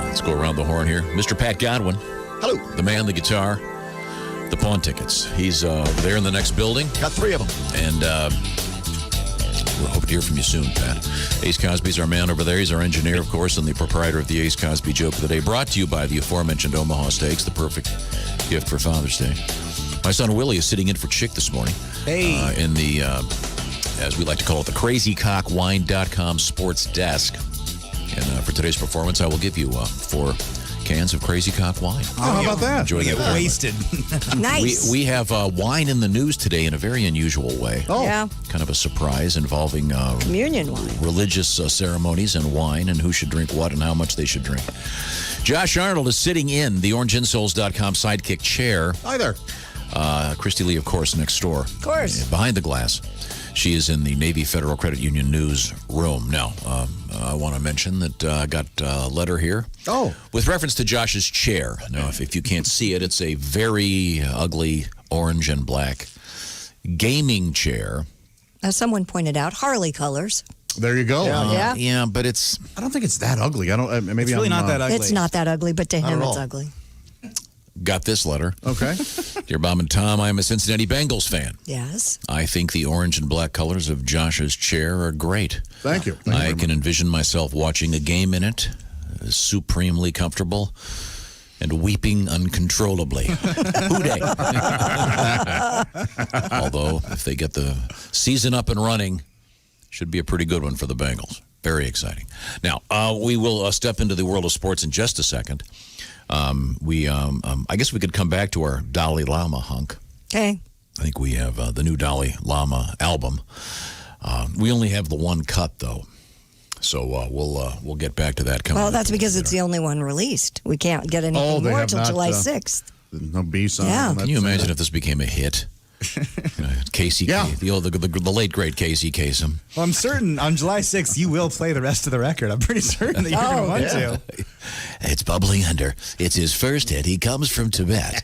Let's go around the horn here. Mr. Pat Godwin. Hello. The man, the guitar, the pawn tickets. He's there in the next building. Got 3 of them. And we'll hope to hear from you soon, Pat. Ace Cosby's our man over there. He's our engineer, of course, and the proprietor of the Ace Cosby Joke of the Day. Brought to you by the aforementioned Omaha Steaks, the perfect gift for Father's Day. My son Willie is sitting in for Chick this morning. Hey. In the, as we like to call it, the crazycockwine.com sports desk. And for today's performance, I will give you 4 cans of Crazy Cock wine. Oh, how about that? Enjoy that. Wasted. Nice. We have wine in the news today in a very unusual way. Oh. Yeah. Kind of a surprise involving Communion wine. religious ceremonies and wine and who should drink what and how much they should drink. Josh Arnold is sitting in the orangeinsoles.com sidekick chair. Hi there. Christy Lee, of course, next door. Of course. Behind the glass. She is in the Navy Federal Credit Union news room. Now, I want to mention that I got a letter here. Oh. With reference to Josh's chair. Now, if you can't see it, it's a very ugly orange and black gaming chair. As someone pointed out, Harley colors. There you go. Yeah. Yeah, but it's... I don't think it's that ugly. I don't. Maybe It's really I'm, not that ugly. It's not that ugly, but to him at it's all. ugly. Got this letter. Okay. Dear Bob and Tom, I'm a Cincinnati Bengals fan. Yes. I think the orange and black colors of Josh's chair are great. Thank you. I can envision myself watching a game in it, supremely comfortable, and weeping uncontrollably. Hooday. Although, if they get the season up and running, should be a pretty good one for the Bengals. Very exciting. Now, we will step into the world of sports in just a second. I guess we could come back to our Dalai Lama hunk. Okay. I think we have the new Dalai Lama album. We only have the one cut, though. So we'll get back to that coming Well, up that's a little because bit it's later. the only one released. We can't get Oh, anything they more have until not, July 6th. No B-side. Yeah. Can you imagine if this became a hit? Casey, Yeah. the late great Casey Kasem. Well, I'm certain on July 6th you will play the rest of the record. I'm pretty certain that you're going to want to. It's bubbling under. It's his first hit. He comes from Tibet.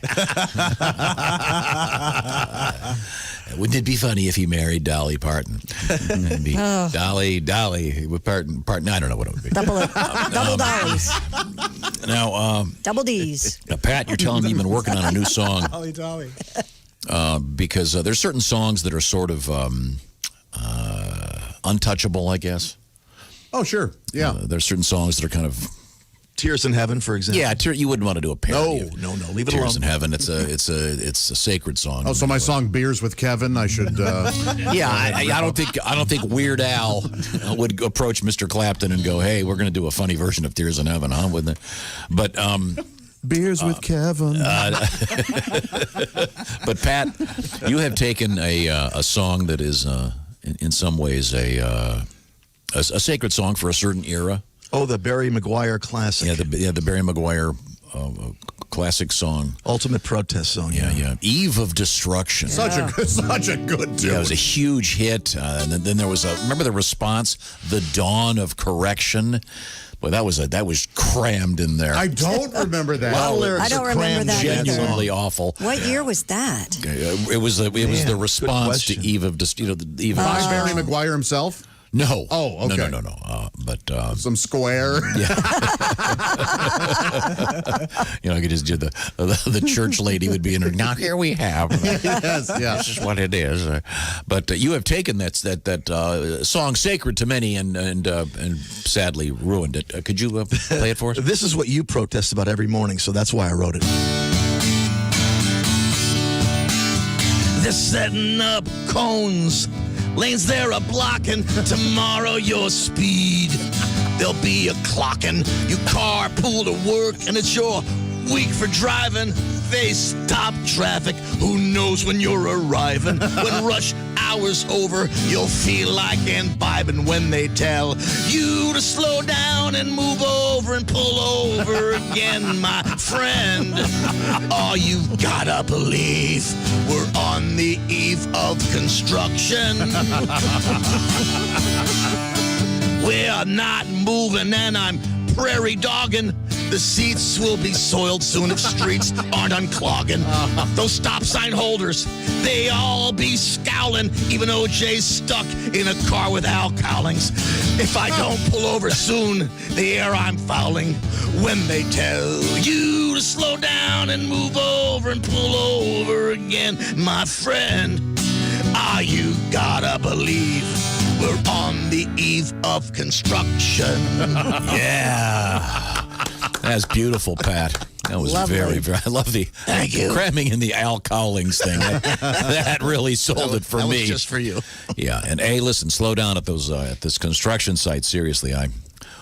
Wouldn't it be funny if he married Dolly Parton? It'd be Dolly, Parton. I don't know what it would be. Double dollies. Now, Double D's. now, Pat, you're telling me you've been working on a new song Dolly. because there's certain songs that are sort of untouchable, I guess. Oh, sure. Yeah. There's certain songs that are kind of... Tears in Heaven, for example. Yeah, you wouldn't want to do a parody. of No. Leave it Tears alone. in Heaven. It's a sacred song. Oh, so my song "Beers with Kevin," I should. Yeah, I don't think Weird Al would approach Mr. Clapton and go, "Hey, we're going to do a funny version of Tears in Heaven," huh? Wouldn't it? But Beers with Kevin. but Pat, you have taken a song that is in some ways a sacred song for a certain era. Oh, the Barry McGuire classic. Yeah, the Barry McGuire classic song. Ultimate protest song. Yeah. Eve of Destruction. Such a good tune. Yeah, it was a huge hit. And then there was remember the response, The Dawn of Correction? Boy, that was crammed in there. I don't remember that. I don't remember that either. Genuinely awful. What year was that? It was the response to Eve of Destruction. By Barry McGuire himself? No. Oh, okay. No. But some square. Yeah. I could just do the church lady would be in her. Now here we have. Yes, yeah. This is what it is. But you have taken that song sacred to many and sadly ruined it. Could you play it for us? This is what you protest about every morning, so that's why I wrote it. They're setting up cones. Lanes there are blocking tomorrow your speed. There'll be a clocking. You carpool to work and it's your week for driving. They stop traffic. Who knows when you're arriving? When rush hour's over, you'll feel like imbibing when they tell you to slow down and move over and pull over again, my friend. Oh, you've gotta believe we're on the eve of construction. We're not moving and I'm prairie dogging. The seats will be soiled soon if streets aren't unclogging. Those stop sign holders, they all be scowling. Even OJ's stuck in a car with Al Cowlings. If I don't pull over soon, the air I'm fouling. When they tell you to slow down and move over and pull over again, my friend, you gotta believe we're on the eve of construction. Yeah. That's beautiful, Pat. That was Lovely. very, I love the Thank you. cramming in the Al Cowlings thing. That really sold it for that me. was just for you. Yeah, and listen, slow down at those at this construction site. Seriously, I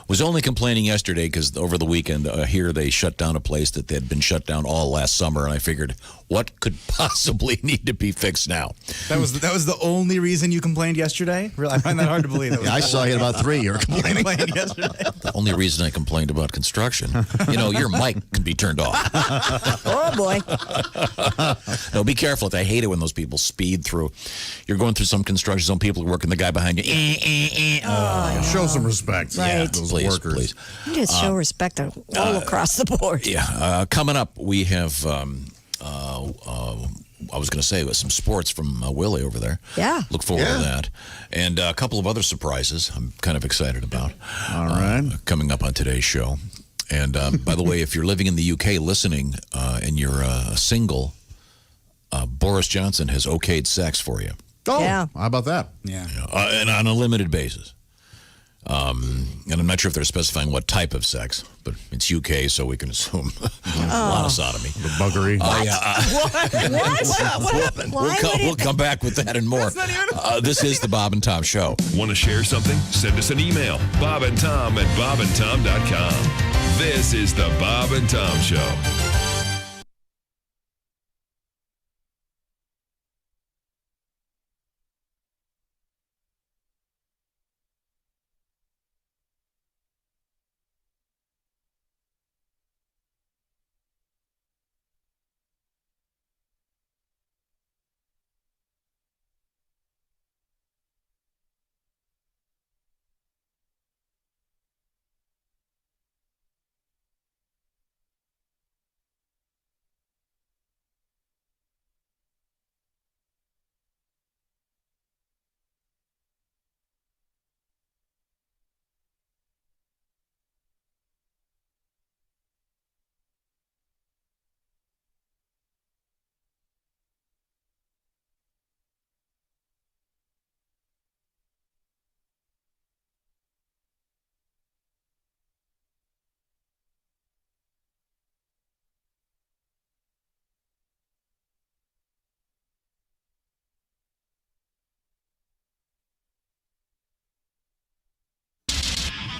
was only complaining yesterday because over the weekend here they shut down a place that had been shut down all last summer, and I figured what could possibly need to be fixed now. That was the only reason you complained yesterday? Really, I find that hard to believe. I saw you at about 3. You were complaining. Yesterday. The only reason I complained about construction, your mic can be turned off. Oh, boy. No, be careful. I hate it when those people speed through. You're going through some construction zone, people are working, the guy behind you. Show some respect. Right. Yeah, those Please, workers. please. You just show respect all across the board. Yeah. Coming up, we have, I was going to say, some sports from Willie over there. Yeah. Look forward to that. And a couple of other surprises I'm kind of excited about. All right. Coming up on today's show. And by the way, if you're living in the UK listening and you're single, Boris Johnson has okayed sex for you. Oh, Yeah. how about that? Yeah. And on a limited basis. And I'm not sure if they're specifying what type of sex, but it's UK, so we can assume a lot of sodomy. The buggery. What happened? We'll come back with that and more. This is the Bob and Tom Show. Want to share something? Send us an email. bobandtom@bobandtom.com. This is the Bob and Tom Show.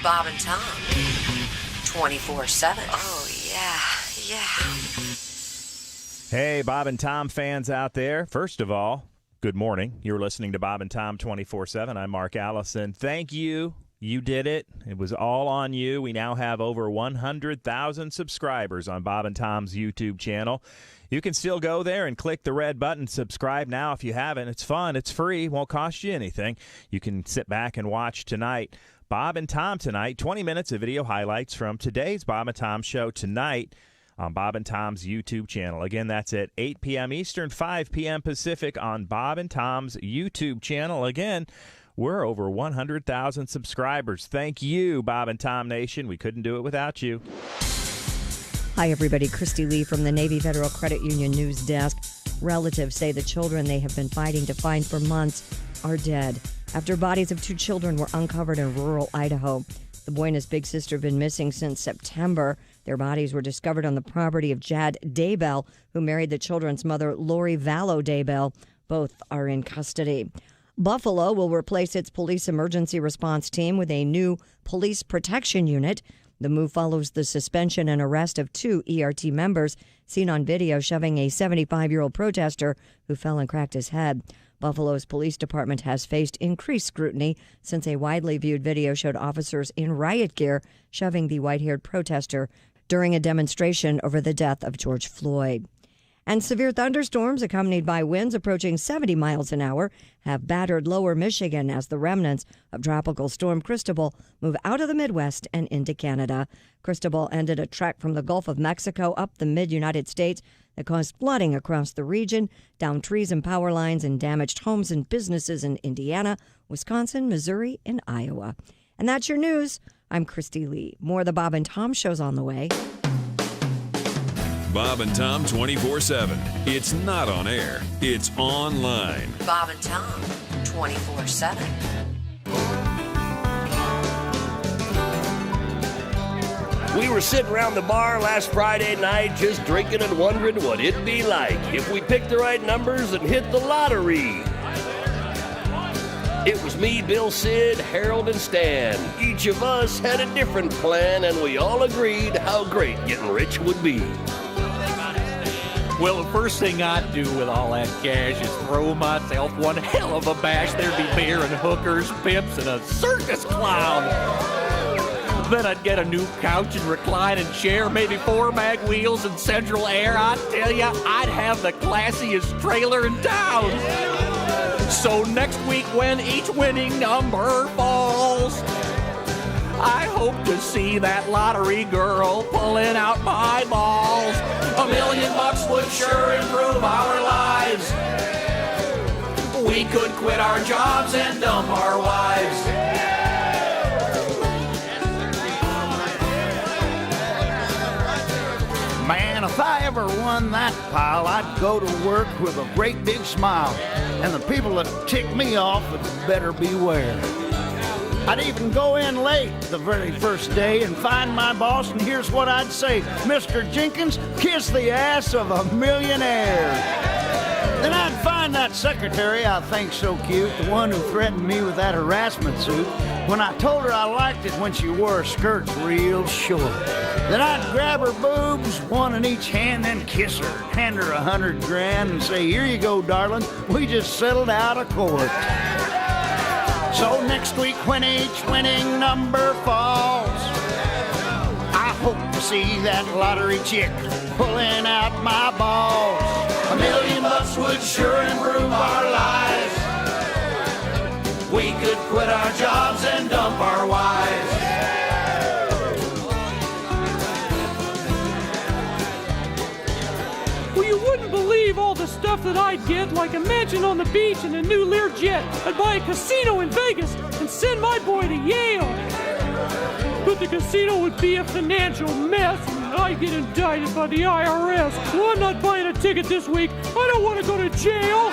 Bob and Tom. 24/7. Oh, yeah. Hey, Bob and Tom fans out there. First of all, good morning. You're listening to Bob and Tom 24/7. I'm Mark Allison. Thank you. You did it. It was all on you. We now have over 100,000 subscribers on Bob and Tom's YouTube channel. You can still go there and click the red button, subscribe now if you haven't. It's fun. It's free. Won't cost you anything. You can sit back and watch tonight. Bob and Tom tonight, 20 minutes of video highlights from today's Bob and Tom show tonight on Bob and Tom's YouTube channel. Again, that's at 8 p.m. Eastern, 5 p.m. Pacific on Bob and Tom's YouTube channel. Again, we're over 100,000 subscribers. Thank you, Bob and Tom Nation. We couldn't do it without you. Hi, everybody. Christy Lee from the Navy Federal Credit Union News Desk. Relatives say the children they have been fighting to find for months are dead after bodies of 2 children were uncovered in rural Idaho. The boy and his big sister have been missing since September. Their bodies were discovered on the property of Jad Daybell, who married the children's mother, Lori Vallow Daybell. Both are in custody. Buffalo will replace its police emergency response team with a new police protection unit. The move follows the suspension and arrest of 2 ERT members seen on video shoving a 75-year-old protester who fell and cracked his head. Buffalo's police department has faced increased scrutiny since a widely viewed video showed officers in riot gear shoving the white-haired protester during a demonstration over the death of George Floyd. And severe thunderstorms accompanied by winds approaching 70 miles an hour have battered lower Michigan as the remnants of Tropical Storm Cristobal move out of the Midwest and into Canada. Cristobal ended a trek from the Gulf of Mexico up the mid-United States that caused flooding across the region, downed trees and power lines, and damaged homes and businesses in Indiana, Wisconsin, Missouri, and Iowa. And that's your news. I'm Christy Lee. More of the Bob and Tom show's on the way. Bob and Tom 24/7. It's not on air. It's online. Bob and Tom, 24/7. We were sitting around the bar last Friday night just drinking and wondering what it'd be like if we picked the right numbers and hit the lottery. It was me, Bill, Sid, Harold, and Stan. Each of us had a different plan, and we all agreed how great getting rich would be. Well, the first thing I'd do with all that cash is throw myself one hell of a bash. There'd be beer and hookers, pimps, and a circus clown. Then I'd get a new couch and reclining chair, maybe 4 mag wheels and central air. I tell ya, I'd have the classiest trailer in town. So next week when each winning number falls, I hope to see that lottery girl pulling out my balls. $1 million would sure improve our lives. We could quit our jobs and dump our wives. Man, if I ever won that pile, I'd go to work with a great big smile. And the people that tick me off would better beware. I'd even go in late the very first day and find my boss, and here's what I'd say: Mr. Jenkins, kiss the ass of a millionaire. Then I'd find that secretary I think so cute, the one who threatened me with that harassment suit, when I told her I liked it when she wore her skirts real short. Then I'd grab her boobs, one in each hand, then kiss her, hand her $100 grand and say, here you go, darling, we just settled out of court. So next week when each winning number falls, I hope to see that lottery chick pulling out my balls. $1 million would sure improve our lives. We could quit our jobs and dump our wives. Well, you wouldn't believe all the stuff that I'd get, like a mansion on the beach and a new Learjet. I'd buy a casino in Vegas and send my boy to Yale. But the casino would be a financial mess, and I'd get indicted by the IRS. Well, I'm not buying a ticket this week. I don't want to go to jail.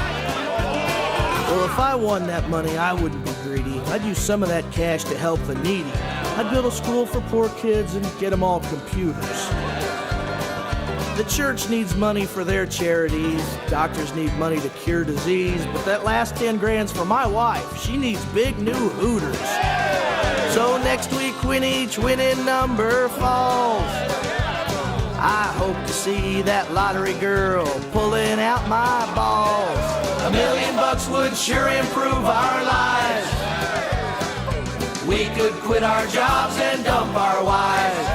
Well, if I won that money, I wouldn't be greedy. I'd use some of that cash to help the needy. I'd build a school for poor kids and get them all computers. The church needs money for their charities. Doctors need money to cure disease. But that last 10 grand's for my wife. She needs big new Hooters. So next week when each winning number falls, I hope to see that lottery girl pulling out my balls. $1 million would sure improve our lives. We could quit our jobs and dump our wives.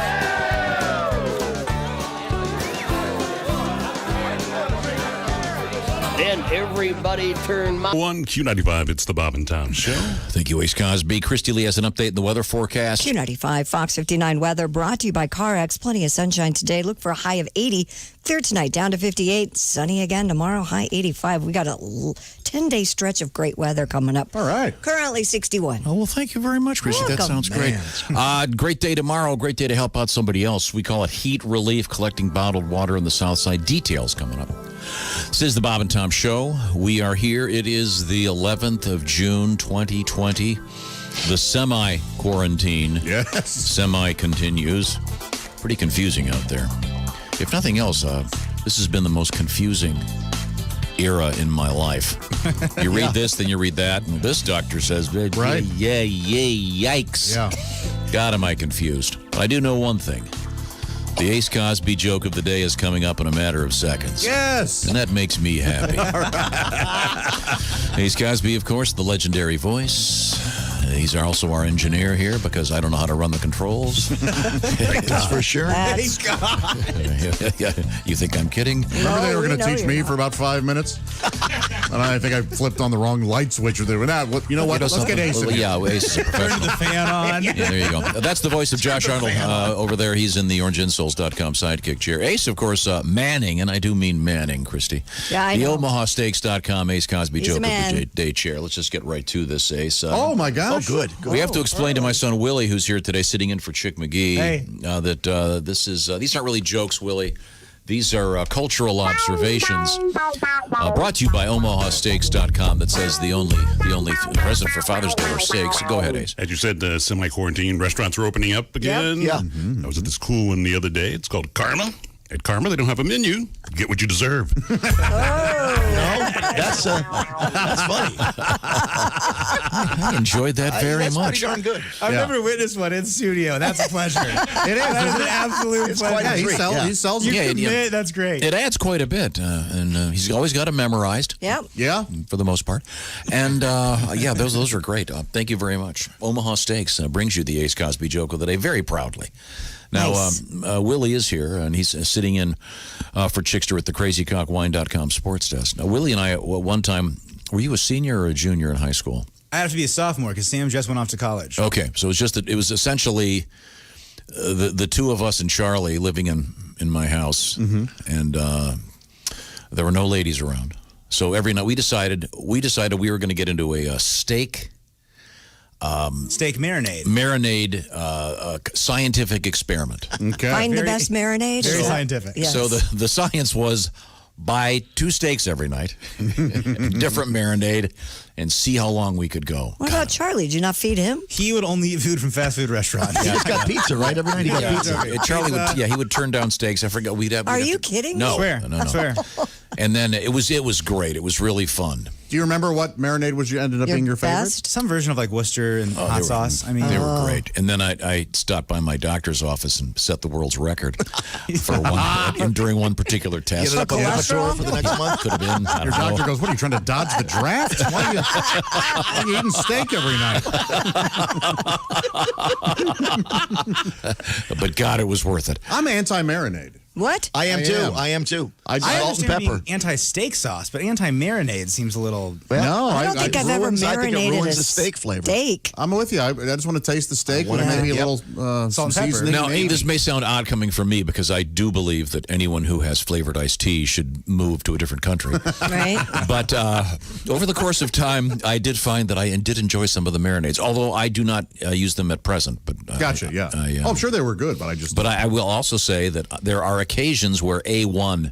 Then everybody turn my... One Q95, it's the Bob and Tom Show. Thank you, Ace Cosby. Christy Lee has an update in the weather forecast. Q95, Fox 59 weather brought to you by CarX. Plenty of sunshine today. Look for a high of 80. Clear tonight, down to 58. Sunny again tomorrow, high 85. We got a 10-day stretch of great weather coming up. All right. Currently 61. Oh, well, thank you very much, Christy. That sounds great. Great day tomorrow. Great day to help out somebody else. We call it heat relief, collecting bottled water on the south side. Details coming up. This is the Bob and Tom Show. We are here. It is the 11th of June, 2020. The semi-quarantine. Yes. Semi continues. Pretty confusing out there. If nothing else, this has been the most confusing era in my life. You read this, then you read that, and this doctor says, right. Yikes. Yeah. God, am I confused. But I do know one thing. The Ace Cosby joke of the day is coming up in a matter of seconds. Yes. And that makes me happy. Ace Cosby, of course, the legendary voice. He's also our engineer here because I don't know how to run the controls. That's for sure. Thank God. You think I'm kidding? Remember they were going to teach me for about 5 minutes? And I think I flipped on the wrong light switch. Or they were, you know what? Let's get Ace in here. Yeah, Ace is a professional. Turn the fan on. Yeah, there you go. That's the voice of Josh Arnold over there. He's in the orangeinsoles.com sidekick chair. Ace, of course, Manning, and I do mean Manning, Christy. Yeah, I the know. OmahaSteaks.com Ace Cosby He's a joke of man. the day chair. Let's just get right to this, Ace. Oh, my gosh. Oh, good. We have to explain to my son Willie, who's here today, sitting in for Chick McGee, Hey. that this is these aren't really jokes, Willie. These are cultural observations brought to you by OmahaSteaks.com that says the only present for Father's Day are steaks. Go ahead, Ace. As you said, the semi-quarantine restaurants are opening up again. Yeah. I was at this cool one the other day. It's called Karma. At Karma, they don't have a menu. Get what you deserve. That's funny. I enjoyed that very That's much. pretty darn good. I've never witnessed one in studio. That's a pleasure. It is. That is an absolute It's pleasure. quite a treat. He sells You it. commit. That's great. It adds quite a bit, and he's always got it memorized. Yep. Yeah. For the most part. And, those are great. Thank you very much. Omaha Steaks brings you the Ace Cosby joke of the day very proudly. Now, Nice. Willie is here, and he's sitting in for Chickster at the CrazyCockWine.com sports desk. Now, Willie and I, at one time, were you a senior or a junior in high school? I have to be a sophomore because Sam just went off to college. Okay, so it was essentially the two of us and Charlie living in my house, and there were no ladies around. So every night we decided we were going to get into a steak marinade scientific experiment. Okay. Find the best marinade. Very Yeah. scientific. Yes. So the science was buy 2 steaks every night, different marinade, and see how long we could go. What about Charlie? Did you not feed him? He would only eat food from fast food restaurants. He just got pizza, right? Every night he got pizza. Charlie would, he would turn down steaks. I forgot we'd have. Are you kidding No, me? Swear. no. Swear. And then it was great. It was really fun. Do you remember what marinade ended up being your favorite? best? Some version of like Worcester and hot sauce. I mean, They were great. And then I stopped by my doctor's office and set the world's record for during one particular test. Get it up on the for the next month. Could have been. I Your don't doctor know. goes, what are you trying to dodge the draft? Why are you eating steak every night? But God, it was worth it. I'm anti-marinade. What? I am too. I Salt and understand pepper. being anti-steak sauce, but anti-marinade seems a little. No, I don't think I've ever ruins- I think it marinated ruins a the steak flavor. steak. I'm with you. I just want to taste the steak with wanna maybe a yep. little Salt and some pepper. seasoning. Now, maybe. this may sound odd coming from me because I do believe that anyone who has flavored iced tea should move to a different country. Right? But over the course of time, I did find that I did enjoy some of the marinades, although I do not use them at present. But Gotcha, yeah. Oh, I'm sure they were good, but I just... But I will also say that there are occasions where A1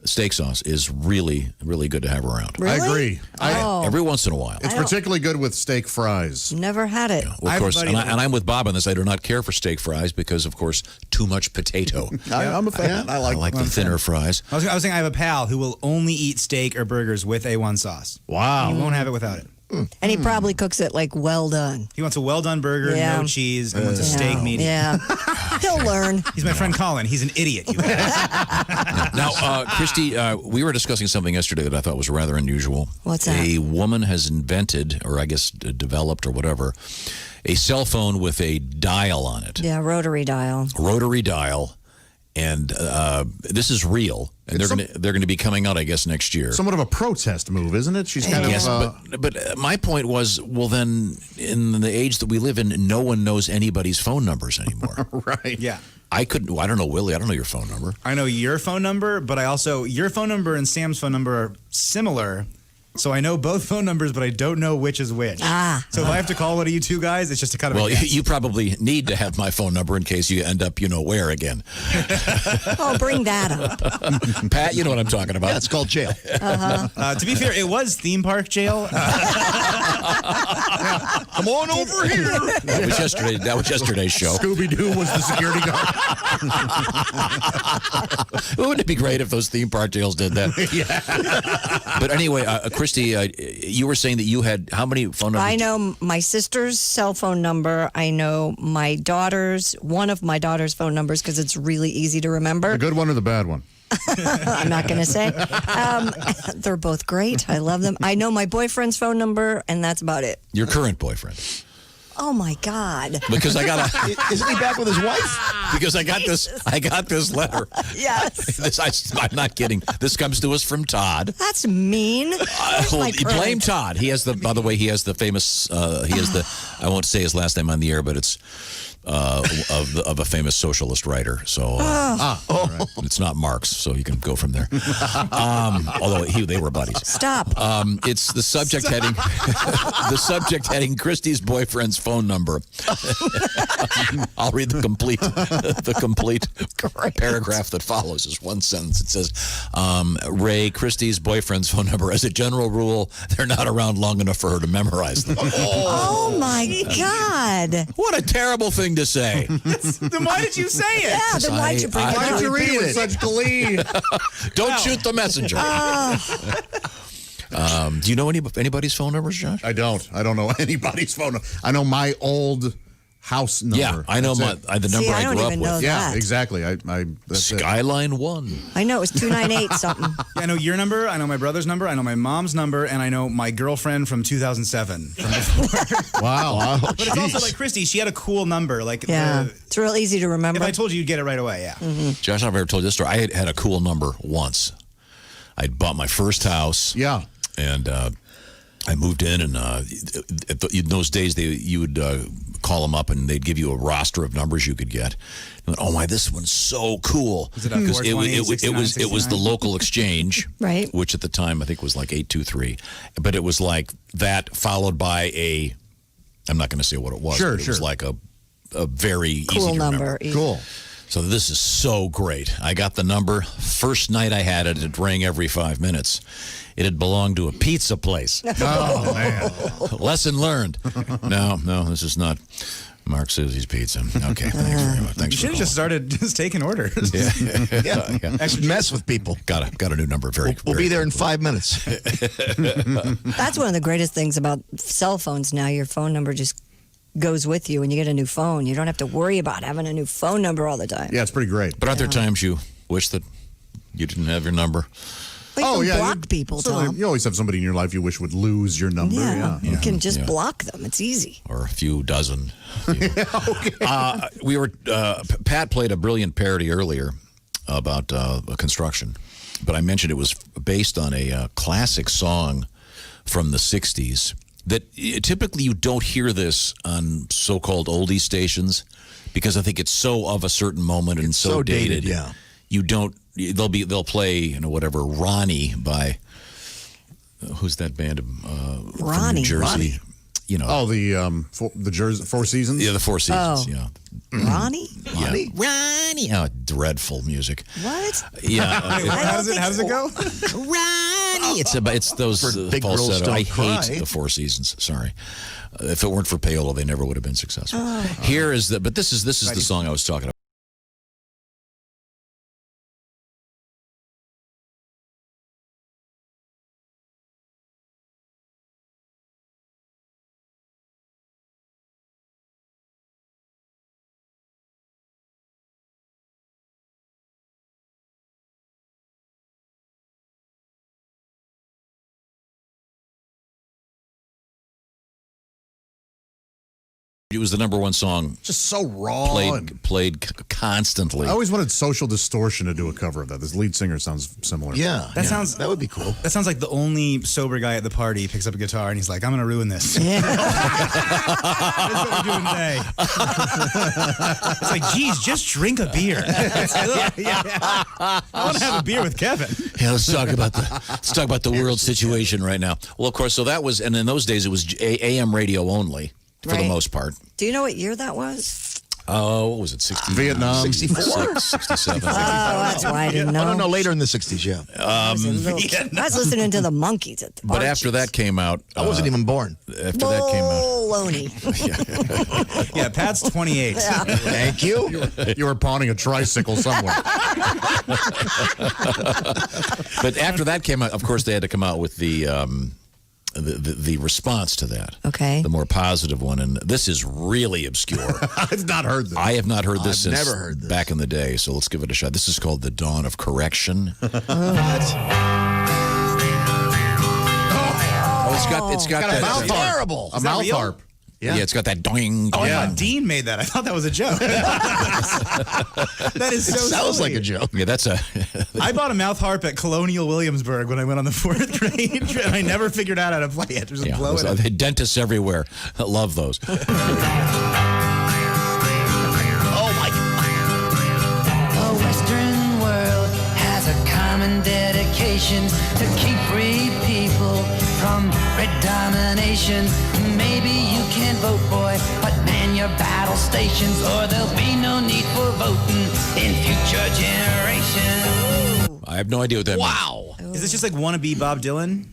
steak sauce is really, really good to have around. Really? I agree. Oh. Every once in a while. It's particularly good with steak fries. Never had it. Well, of course, and I'm with Bob on this. I do not care for steak fries because, of course, too much potato. I'm a fan. I like the thinner fries. I was saying I have a pal who will only eat steak or burgers with A1 sauce. Wow. He won't have it without it. And he probably cooks it like well done. He wants a well done burger, Yeah. no cheese, and wants a steak medium. Yeah. He'll learn. He's my friend Colin. He's an idiot. You guys. Now, Christy, we were discussing something yesterday that I thought was rather unusual. What's that? A woman has invented, or I guess developed or whatever, a cell phone with a dial on it. Yeah, rotary dial. Rotary dial. And this is real. And they're going to be coming out, I guess, next year. Somewhat of a protest move, isn't it? She's kind Yes, of... but my point was, well, then, in the age that we live in, no one knows anybody's phone numbers anymore. Right. Yeah. I don't know, Willie. I don't know your phone number. I know your phone number, but your phone number and Sam's phone number are similar. So I know both phone numbers, but I don't know which is which. Ah. So if I have to call one of you two guys, it's just a kind of Well, a guess. you probably need to have my phone number in case you end up, where again. Oh, bring that up. Pat, you know what I'm talking about. Yeah, it's called jail. To be fair, it was theme park jail. Come on over here. That was yesterday's show. Scooby-Doo was the security guard. Wouldn't it be great if those theme park jails did that? Yeah. But anyway, Christy, you were saying that you had how many phone numbers? I know my sister's cell phone number. I know one of my daughter's phone numbers because it's really easy to remember. The good one or the bad one? I'm not going to say. They're both great. I love them. I know my boyfriend's phone number, and that's about it. Your current boyfriend. Oh my God! Because I got Isn't he back with his wife? Because I got this letter. Yes. I'm not kidding. This comes to us from Todd. That's mean. Where's my Blame current? Todd. He has the. By the way, he has the famous. He has the. I won't say his last name on the air, but it's of a famous socialist writer. So it's not Marx, so you can go from there. Although they were buddies. Stop. It's the subject heading. The subject heading: Christy's boyfriend's phone number. I'll read the complete paragraph that follows. Is one sentence. It says, "Ray, Christy's boyfriend's phone number. As a general rule, they're not around long enough for her to memorize them." Oh my God! What a terrible thing to say. Then why did you say it? Yeah. Then why'd you bring it Why up? did you read it with such glee? Don't shoot the messenger. Do you know anybody's phone numbers, Josh? I don't know anybody's phone number. I know my old house number. Yeah, I know the number See, I I don't grew up even know with. Yeah, that. exactly. That's it. Skyline 1. I know it was 298 something. I know your number, I know my brother's number, I know my mom's number, and I know my girlfriend from 2007. From before. Wow. But it's also like Christy, she had a cool number. Like Yeah, it's real easy to remember. if I told you, you'd get it right away, yeah. Josh, I've ever told you this story. I had a cool number once. I'd bought my first house. Yeah. And I moved in, and in those days, you would call them up, and they'd give you a roster of numbers you could get. And went, oh my, this one's so cool! Was it a Because 420, it was the 69? local exchange, Right. Which at the time I think was like 823, but it was like that followed by a. I'm not going to say what it was. Sure, but it was sure. like a very easy Cool to number. remember. Cool. So this is so great. I got the number. First night I had it, it rang every 5 minutes. It had belonged to a pizza place. Oh, man. Lesson learned. No, this is not Mark Susie's Pizza. Okay, thanks very much. Thanks You for should have just started just taking orders. Yeah. Actually, mess with people. Got a new number. We'll be there in 5 minutes. That's one of the greatest things about cell phones now. Your phone number just goes with you when you get a new phone. You don't have to worry about having a new phone number all the time. Yeah, it's pretty great. But aren't there times you wish that you didn't have your number? Well, you can block people, Tom. You always have somebody in your life you wish would lose your number. Yeah. You can just block them. It's easy. Or a few dozen. We were. Pat played a brilliant parody earlier about construction, but I mentioned it was based on a classic song from the '60s. That typically you don't hear this on so-called oldie stations because I think it's so of a certain moment and so dated. Yeah, you don't. They'll play whatever Ronnie by who's that band? Ronnie. From New Jersey. Ronnie. The Jersey Four Seasons. Yeah, the Four Seasons. Yeah. Ronnie? Yeah. Ronnie. Oh, dreadful music. What? Yeah. How does it go? Ronnie. It's those Big Girls falsetto. Don't I Cry. hate the Four Seasons. Sorry. If it weren't for Paolo, they never would have been successful. Here is but this is the song I was talking about. It was the number one song. Just so raw. Played constantly. I always wanted Social Distortion to do a cover of that. This lead singer sounds similar. Yeah. That would be cool. That sounds like the only sober guy at the party picks up a guitar and he's like, I'm going to ruin this. That's what we're doing today. It's like, geez, just drink a beer. I want to have a beer with Kevin. Yeah, let's talk about the world situation right now. Well, of course, so that was, and in those days it was AM radio only for the most part. Do you know what year that was? Oh, what was it? 60, Vietnam. 64? 67. Oh, that's why I didn't know. No, later in the 60s, yeah. I was listening to the Monkeys at the But after that came out, I wasn't even born. After that came out, Baloney. Yeah, Pat's 28. Yeah. Thank you. You were pawning a tricycle somewhere. but after that came out, of course, they had to come out with the response to that. Okay. The more positive one. And this is really obscure. I've not heard this. I have not heard this I've since never heard this. back in the day. So let's give it a shot. This is called The Dawn of Correction. Oh, it's got a that. mouth harp. terrible. A mouth harp. Yeah, it's got that doing. Oh, I thought Dean made that. I thought that was a joke. That is so Sounds silly. like a joke. Yeah, that's a. I bought a mouth harp at Colonial Williamsburg when I went on the 4th grade, and I never figured out how to play it. Just blow it. The dentists everywhere love those. Oh my! A Western world has a common dedication to keep free people from red domination. Maybe you can't vote, boy, but man your battle stations, or there'll be no need for voting in future generations. I have no idea what that means. Wow. Is this just like wannabe Bob Dylan?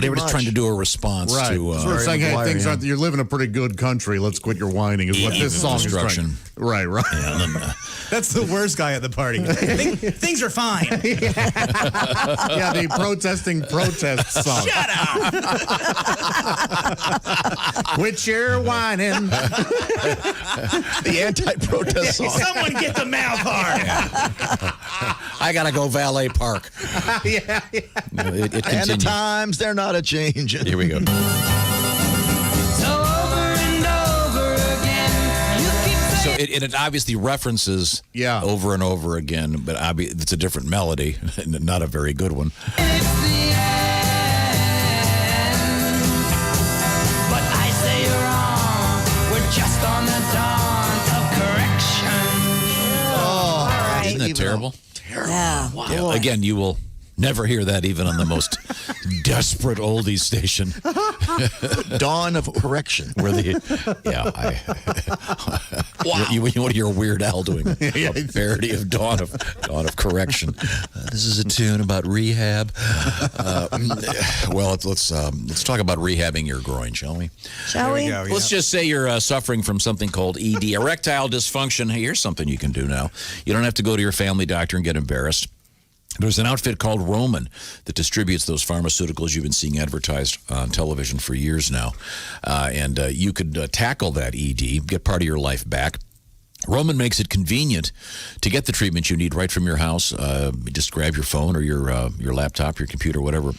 They were just trying to do a response Right. to. So we're saying, hey, things aren't. You're living a pretty good country. Let's quit your whining. Is what this song is Destruction. trying. Right. Yeah, and then, That's the worst guy at the party. Things are fine. Yeah, the protesting protest song. Shut up. Quit your whining. The anti-protest song. Someone get the mouth harp. I gotta go valet park. Yeah. It And the continues. times, they're not a changing. Here we go. So over and over again, you keep So saying it obviously references over and over again, but it's a different melody, and not a very good one. it's the end. But I say you're wrong. We're just on the dawn of correction. Isn't that terrible? Yeah. Yeah, again, you will never hear that even on the most desperate oldies station. Dawn of correction. Where you want to hear Weird Al doing a parody of Dawn of Correction. This is a tune about rehab. Well, let's talk about rehabbing your groin, shall we? Shall we? Go, yeah. Let's just say you're suffering from something called ED, erectile dysfunction. Hey, here's something you can do now. You don't have to go to your family doctor and get embarrassed. There's an outfit called Roman that distributes those pharmaceuticals you've been seeing advertised on television for years now. And you could tackle that ED, get part of your life back. Roman makes it convenient to get the treatment you need right from your house. Just grab your phone or your laptop, your computer, whatever.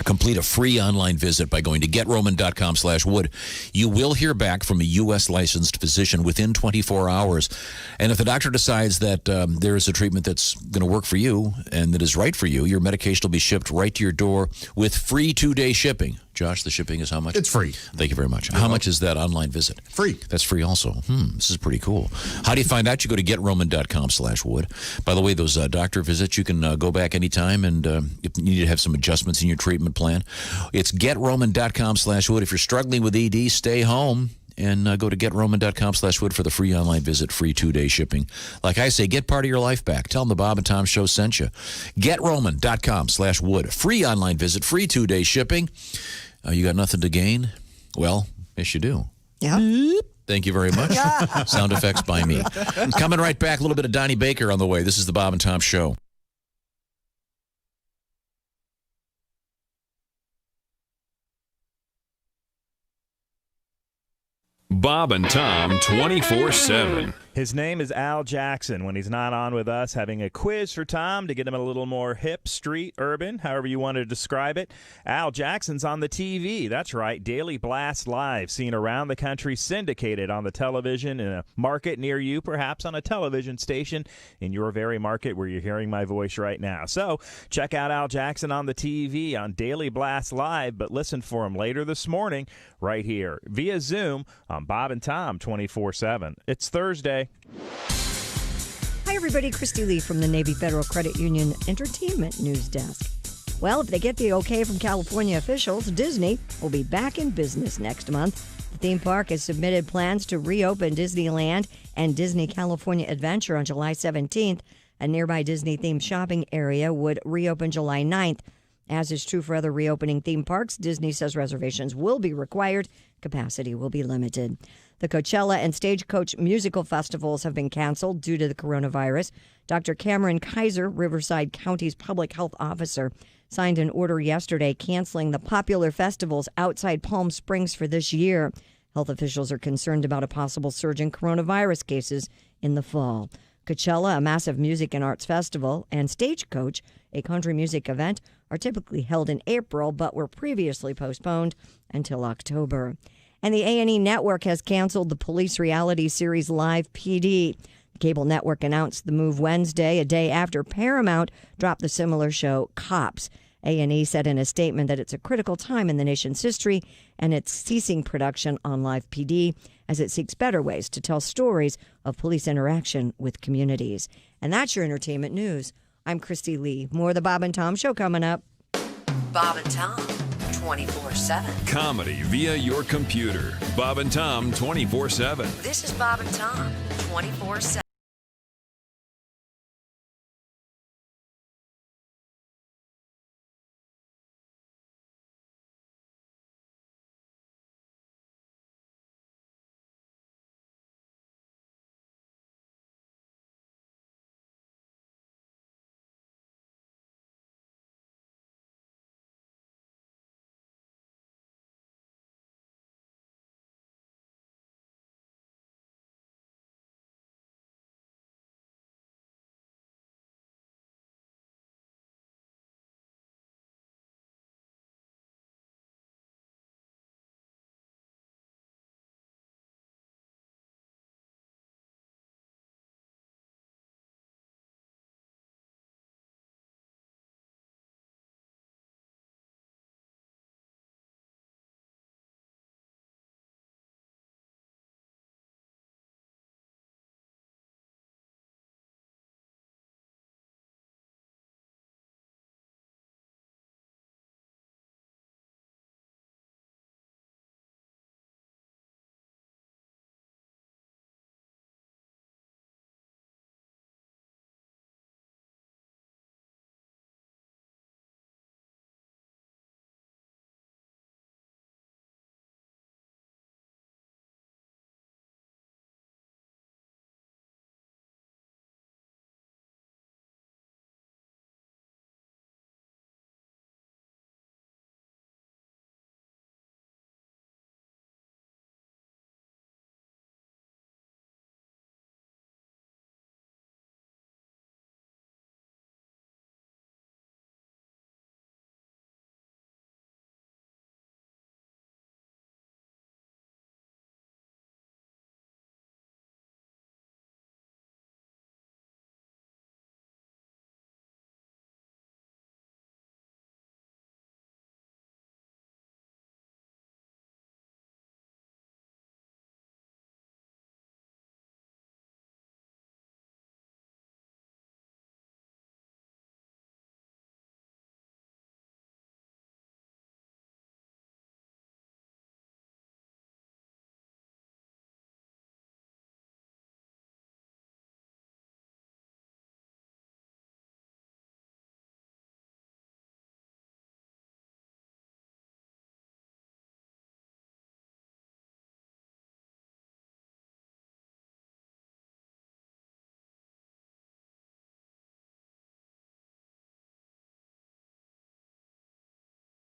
Complete a free online visit by going to GetRoman.com/wood. You will hear back from a U.S. licensed physician within 24 hours. And if the doctor decides that there is a treatment that's going to work for you and that is right for you, your medication will be shipped right to your door with free 2-day shipping. Josh, the shipping is how much? It's free. Thank you very much. How much is that online visit? Free. That's free also. This is pretty cool. How do you find out? You go to GetRoman.com/wood. By the way, those doctor visits, you can go back anytime, and if you need to have some adjustments in your treatment plan, it's GetRoman.com/wood. If you're struggling with ED, stay home and go to GetRoman.com/wood for the free online visit, free 2-day shipping. Like I say, get part of your life back. Tell them the Bob and Tom Show sent you. GetRoman.com/wood. Free online visit, free 2-day shipping. You got nothing to gain? Well, yes, you do. Yeah. Thank you very much. Sound effects by me. Coming right back, a little bit of Donnie Baker on the way. This is the Bob and Tom Show. Bob and Tom 24/7. His name is Al Jackson. When he's not on with us, having a quiz for Tom to get him a little more hip, street, urban, however you want to describe it. Al Jackson's on the TV. That's right, Daily Blast Live, seen around the country, syndicated on the television in a market near you, perhaps on a television station in your very market where you're hearing my voice right now. So check out Al Jackson on the TV on Daily Blast Live, but listen for him later this morning right here via Zoom on Bob and Tom 24/7. It's Thursday. Hi, everybody. Christy Lee from the Navy Federal Credit Union Entertainment News Desk. Well, if they get the okay from California officials, Disney will be back in business next month. The theme park has submitted plans to reopen Disneyland and Disney California Adventure on July 17th. A nearby Disney-themed shopping area would reopen July 9th. As is true for other reopening theme parks, Disney says reservations will be required. Capacity will be limited. The Coachella and Stagecoach musical festivals have been canceled due to the coronavirus. Dr. Cameron Kaiser, Riverside County's public health officer, signed an order yesterday canceling the popular festivals outside Palm Springs for this year. Health officials are concerned about a possible surge in coronavirus cases in the fall. Coachella, a massive music and arts festival, and Stagecoach, a country music event, are typically held in April but were previously postponed until October. And the A&E network has canceled the police reality series Live PD. The cable network announced the move Wednesday, a day after Paramount dropped the similar show Cops. A&E said in a statement that it's a critical time in the nation's history and it's ceasing production on Live PD as it seeks better ways to tell stories of police interaction with communities. And that's your entertainment news. I'm Christy Lee. More of the Bob and Tom Show coming up. Bob and Tom, 24/7. Comedy via your computer. Bob and Tom 24/7. This is Bob and Tom, 24/7.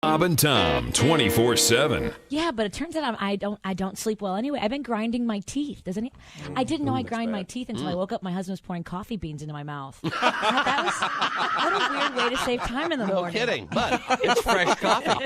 Bob and Tom 24/7. Yeah, but it turns out I don't sleep well anyway. I've been grinding my teeth. I didn't know I grind my teeth until I woke up. My husband was pouring coffee beans into my mouth. What a weird way to save time in the morning. No kidding, but it's fresh coffee.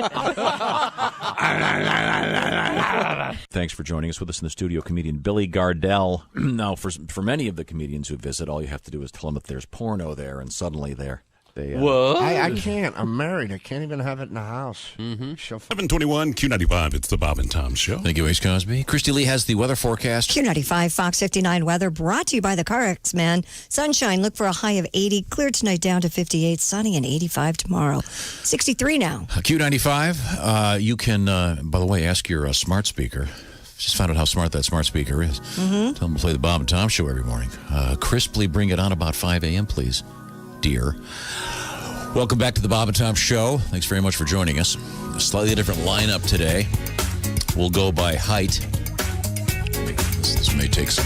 Thanks for joining us. With us in the studio, comedian Billy Gardell. Now, for many of the comedians who visit, all you have to do is tell them that there's porno there, and suddenly they What? I can't. I'm married. I can't even have it in the house. 721 Q95. It's the Bob and Tom Show. Thank you, Ace Cosby. Christy Lee has the weather forecast. Q95 Fox 59 weather brought to you by the CarX Man. Sunshine, look for a high of 80. Clear tonight down to 58. Sunny and 85 tomorrow. 63 now. Q95. You can, by the way, ask your smart speaker. Just found out how smart that smart speaker is. Tell them to play the Bob and Tom Show every morning. Crisply bring it on about 5 a.m., please, dear. Welcome back to the Bob and Tom Show. Thanks very much for joining us. A slightly different lineup today. We'll go by height. This may take some...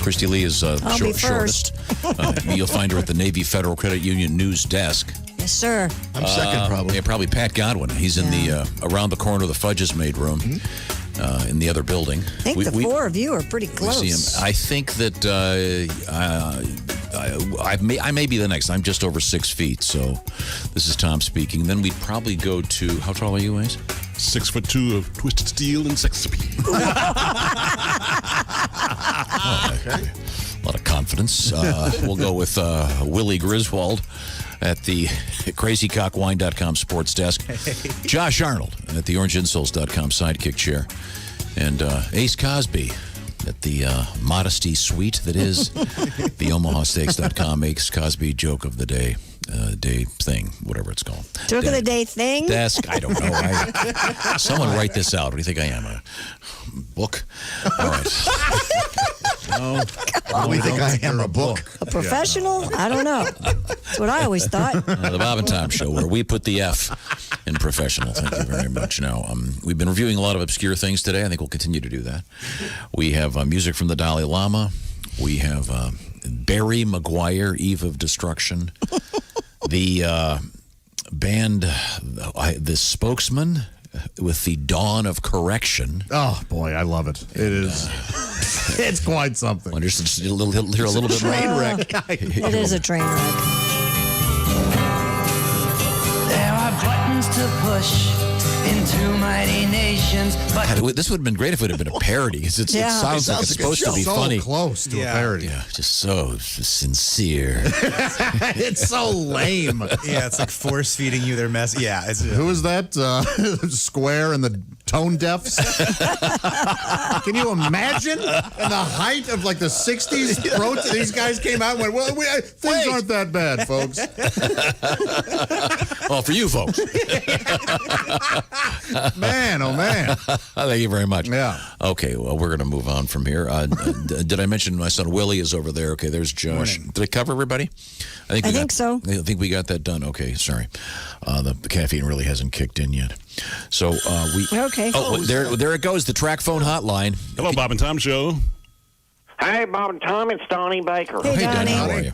Christy Lee is shortest. You'll find her at the Navy Federal Credit Union news desk. Yes, sir. I'm second, probably. Yeah, probably Pat Godwin. He's in the around the corner of the Fudges Made room. In the other building. I think the four of you are pretty close. We see him. I think that I may be the next. I'm just over 6 feet, so this is Tom speaking. Then we'd probably go to, how tall are you, Ace? 6'2" of twisted steel and sex appeal. Okay. A lot of confidence. We'll go with Willie Griswold at the crazycockwine.com sports desk. Josh Arnold at the orangeinsoles.com sidekick chair. And Ace Cosby at the modesty suite that is the omahasteaks.com Ace Cosby joke of the day. Day thing, whatever it's called. Joke of the day thing? Desk, I don't know. Someone write this out. What do you think I am? A book? All right. No. We think I am a book. A professional? I don't know. That's what I always thought. The Bob and Tom Show, where we put the F in professional. Thank you very much. Now, we've been reviewing a lot of obscure things today. I think we'll continue to do that. We have music from the Dalai Lama. We have Barry Maguire, Eve of Destruction. The band, the Spokesman with the Dawn of Correction. Oh, boy, I love it. It is. It's quite something. Hear a little bit more. Train wreck. It is a train wreck. There are buttons to push into mighty nations, but God, this would have been great if it had been a parody. It sounds like it's supposed to be so funny. Close to a parody. Yeah, just so sincere. It's so lame. Yeah, it's like force feeding you their mess. Yeah. Who is that? Square and the Tone Deafs? Can you imagine? In the height of like the 60s, these guys came out and went, well, things aren't that bad, folks. Well, for you folks. Man, oh man. Thank you very much. Yeah. Okay, well, we're going to move on from here. Did I mention my son Willie is over there? Okay, there's Josh. Did I cover everybody? I think so. I think we got that done. Okay, sorry. The caffeine really hasn't kicked in yet. So we. Okay. Oh, there it goes. The track phone hotline. Hello, Bob and Tom Show. Hey, Bob and Tom, it's Donnie Baker. Hey, Donnie. How are you?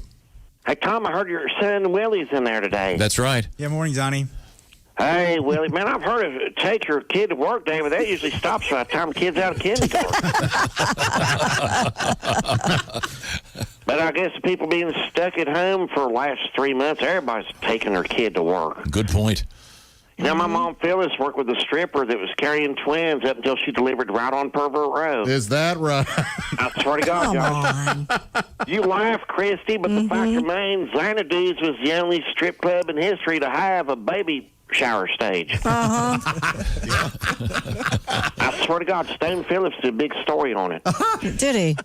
Hey, Tom, I heard your son Willie's in there today. That's right. Yeah, morning, Donnie. Hey, Willie, man, I've heard of take your kid to work day, but that usually stops by the time the kid's out of kindergarten. But I guess people being stuck at home for the last 3 months, everybody's taking their kid to work. Good point. You know, my mom Phyllis worked with a stripper that was carrying twins up until she delivered right on Pervert Road. Is that right? I swear to God, Josh. You laugh, Christy, but the fact remains, Xanadu's was the only strip club in history to have a baby shower stage. I swear to God, Stone Phillips did a big story on it. Did he?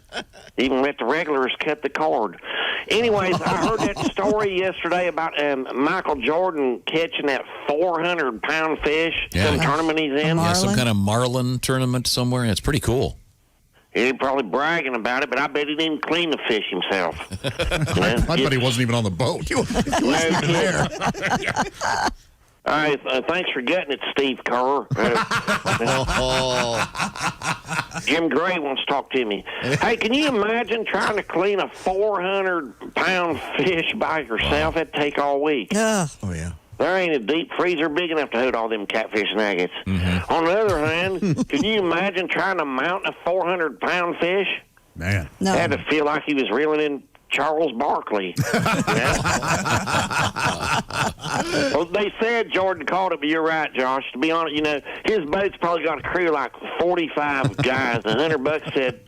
Even let the regulars cut the cord. Anyways, I heard that story yesterday about Michael Jordan catching that 400-pound fish, some tournament he's in. Yeah, some kind of marlin tournament somewhere. It's pretty cool. He's probably bragging about it, but I bet he didn't clean the fish himself. I bet he wasn't even on the boat. He wasn't even there. All right, thanks for getting it, Steve Kerr. Jim Gray wants to talk to me. Hey, can you imagine trying to clean a 400-pound fish by yourself? That'd take all week. Oh, yeah. There ain't a deep freezer big enough to hold all them catfish nuggets. On the other hand, can you imagine trying to mount a 400-pound fish? Man. No. Had to feel like he was reeling in Charles Barkley. Well, they said Jordan caught it, but you're right, Josh. To be honest, you know, his boat's probably got a crew of like 45 guys. And $100 said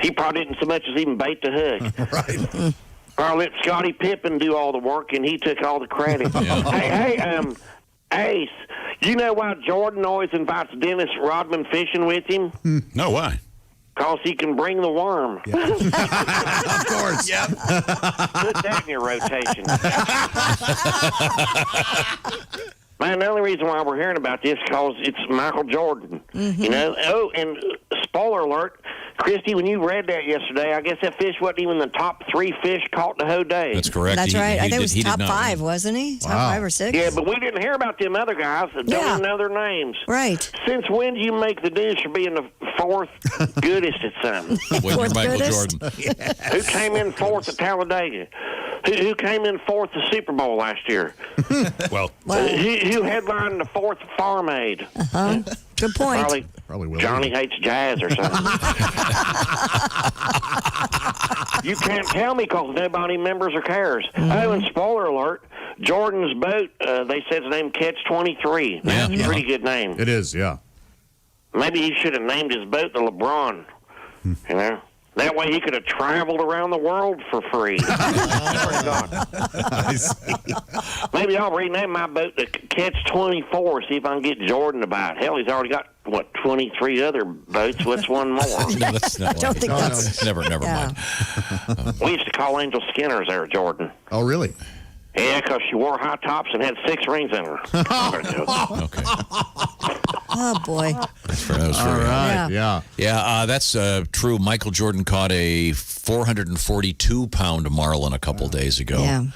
he probably didn't so much as even bait the hook. Right. Or let Scottie Pippen do all the work, and he took all the credit. Hey, Ace, you know why Jordan always invites Dennis Rodman fishing with him? No, why? Because he can bring the worm. Of course. Yep. Put that in your rotation. Man, the only reason why we're hearing about this is because it's Michael Jordan. You know? Oh, and spoiler alert, Christy, when you read that yesterday, I guess that fish wasn't even the top 3 fish caught the whole day. That's correct. That's right. I think it was top 5, wasn't he? Top 5 or 6? Yeah, but we didn't hear about them other guys that don't even know their names. Right. Since when do you make the news for being the 4th goodest at something? When you're Michael Jordan. Who came in 4th at Talladega? Who came in 4th the Super Bowl last year? Well, who headlined the 4th Farm Aid? Good point. Probably Johnny Hates Jazz or something. You can't tell me because nobody remembers or cares. Oh, and spoiler alert, Jordan's boat, they said his name Catch 23. That's a pretty good name. It is, yeah. Maybe he should have named his boat the LeBron. You know? That way he could have traveled around the world for free. I see. Maybe I'll rename my boat to Catch 24, see if I can get Jordan to buy it. Hell, he's already got, 23 other boats. What's one more? No, that's not. I don't think that's... Never mind. We used to call Angel Skinner's there, Jordan. Oh, really? Yeah, because she wore high tops and had 6 rings in her. Okay. Oh, boy. That's very All right, yeah. Yeah, that's true. Michael Jordan caught a 442-pound marlin a couple days ago. Yeah.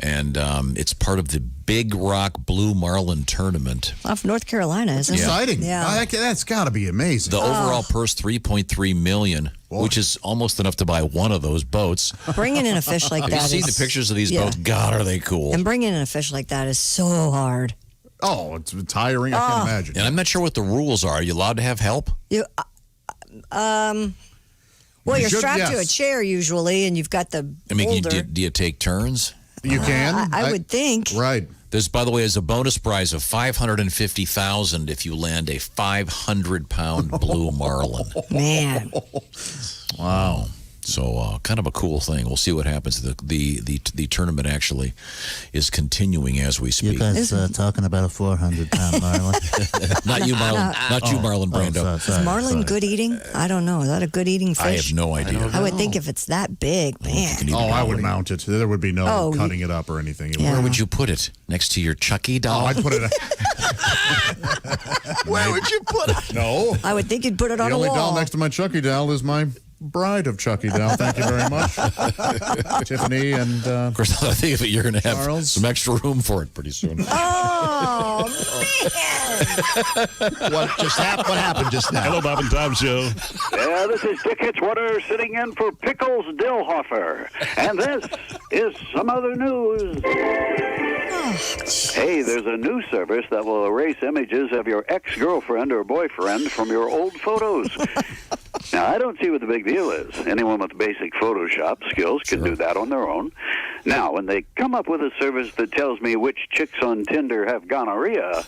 And it's part of the Big Rock Blue Marlin Tournament. Off North Carolina, isn't it? Exciting. Yeah. That's got to be amazing. The overall purse, $3.3 million, which is almost enough to buy one of those boats. Bringing in a fish like Have that you seen the pictures of these boats? God, are they cool. And bringing in a fish like that is so hard. Oh, it's tiring. I can't imagine. And I'm not sure what the rules are. Are you allowed to have help? Well, you're strapped to a yes. chair usually, and you've got the holder. Do you take turns? You can. I would think. Right. There's, by the way, as a bonus prize of $550,000 if you land a 500-pound blue marlin. Man. Wow. So kind of a cool thing. We'll see what happens. The tournament actually is continuing as we speak. You guys talking about a 400-pound marlin? Not you, Marlon. Not you, Marlon Brando. Is marlin good eating? I don't know. Is that a good eating fish? I have no idea. I would think if it's that big, man. I would mount it. There would be no cutting it up or anything. Where would you put it? Next to your Chucky doll? Oh, I'd put it. Where would you put it? No. I would think you'd put it on The a only wall. doll next to my Chucky doll is my bride of Chucky doll. Thank you very much. Tiffany and of course, I think you're going to have Charles. some extra room for it pretty soon. Oh, man. What happened just now? Hello, Bob and Tom Show. Yeah, this is Dick Hitchwater sitting in for Pickles Dillhofer. And this is some other news. Hey, there's a new service that will erase images of your ex-girlfriend or boyfriend from your old photos. Now, I don't see what the big deal is. Anyone with basic Photoshop skills can do that on their own. Now, when they come up with a service that tells me which chicks on Tinder have gonorrhea,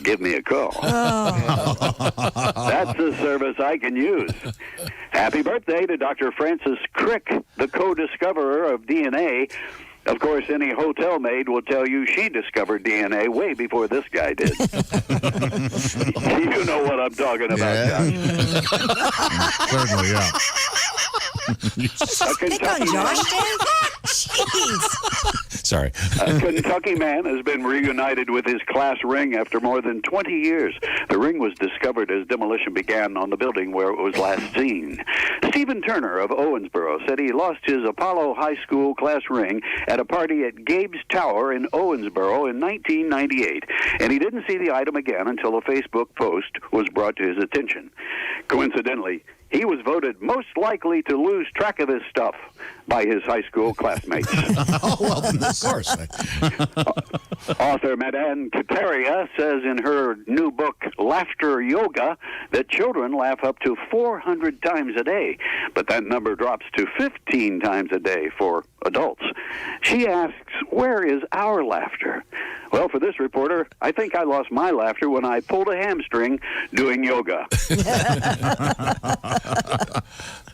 give me a call. That's the service I can use. Happy birthday to Dr. Francis Crick, the co-discoverer of DNA. Of course, any hotel maid will tell you she discovered DNA way before this guy did. You know what I'm talking about, Josh. Certainly, yeah. Pick on Josh, Dan? Jeez. Sorry. A Kentucky man has been reunited with his class ring after more than 20 years. The ring was discovered as demolition began on the building where it was last seen. Stephen Turner of Owensboro said he lost his Apollo High School class ring at a party at Gabe's Tower in Owensboro in 1998, and he didn't see the item again until a Facebook post was brought to his attention. Coincidentally, he was voted most likely to lose track of his stuff by his high school classmates. Oh, well, of course. Author Madan Kataria says in her new book, Laughter Yoga, that children laugh up to 400 times a day, but that number drops to 15 times a day for adults. She asks, where is our laughter? Well, for this reporter, I think I lost my laughter when I pulled a hamstring doing yoga.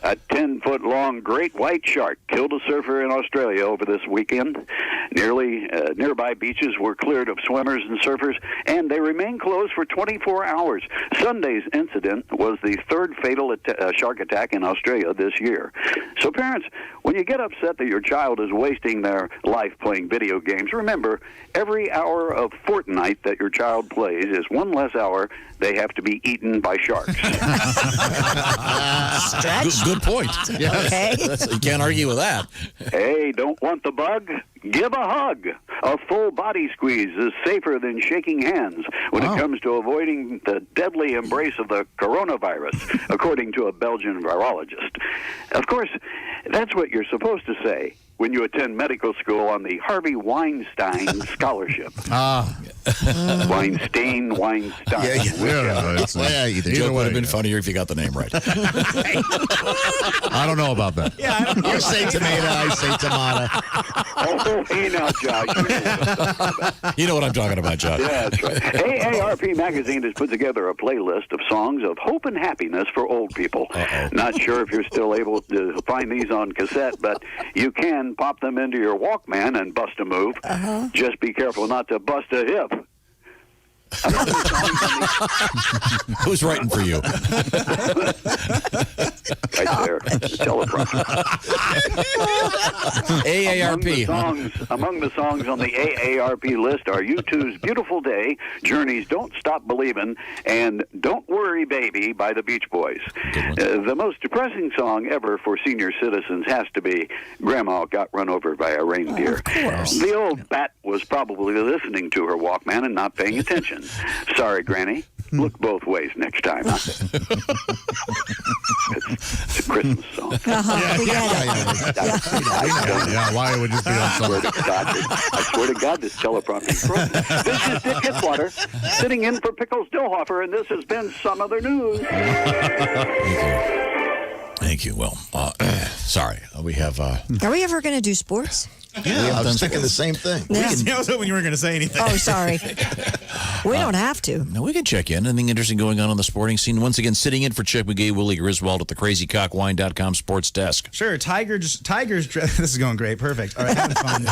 A 10-foot-long great white shark killed a surfer in Australia over this weekend. Nearby beaches were cleared of swimmers and surfers, and they remain closed for 24 hours. Sunday's incident was the third fatal shark attack in Australia this year. So parents, when you get upset that your child is wasting their life playing video games, remember, every hour of Fortnite that your child plays is one less hour they have to be eaten by sharks. Good point. Yes. Okay. You can't argue with that. Hey, don't want the bug? Give a hug. A full body squeeze is safer than shaking hands when it comes to avoiding the deadly embrace of the coronavirus, according to a Belgian virologist. Of course, that's what you're supposed to say when you attend medical school on the Harvey Weinstein Scholarship. Weinstein. The joke would have been funnier if you got the name right. I don't know about that. Yeah, I don't know. You say tomato, I say tomato. Oh, hey now, Josh. You know what I'm talking about, Josh. Yeah, that's right. AARP Magazine has put together a playlist of songs of hope and happiness for old people. Not sure if you're still able to find these on cassette, but you can pop them into your Walkman and bust a move. Just be careful not to bust a hip. Who's writing for you? Right there, the teleprompter. AARP. Among the songs on the AARP list are U2's Beautiful Day, Journey's Don't Stop Believin', and Don't Worry Baby by the Beach Boys. The most depressing song ever for senior citizens has to be Grandma Got Run Over by a Reindeer. The old bat was probably listening to her Walkman and not paying attention. Sorry, Granny. Look both ways next time. Huh? It's a Christmas song. Why would this be on summer? I swear to God, this teleprompter is broken. This is Dick Hitzwater, sitting in for Pickles Dillhofer, and this has been Some Other News. Thank you. Well, sorry. We have... Are we ever going to do sports? Yeah, I was thinking the same thing. I was hoping you weren't going to say anything. Oh, sorry. We don't have to. No, we can check in. Anything interesting going on the sporting scene? Once again, sitting in for Chick McGee, Willie Griswold at the CrazyCockWine.com sports desk. Sure, Tigers. This is going great. Perfect. All right, having fun.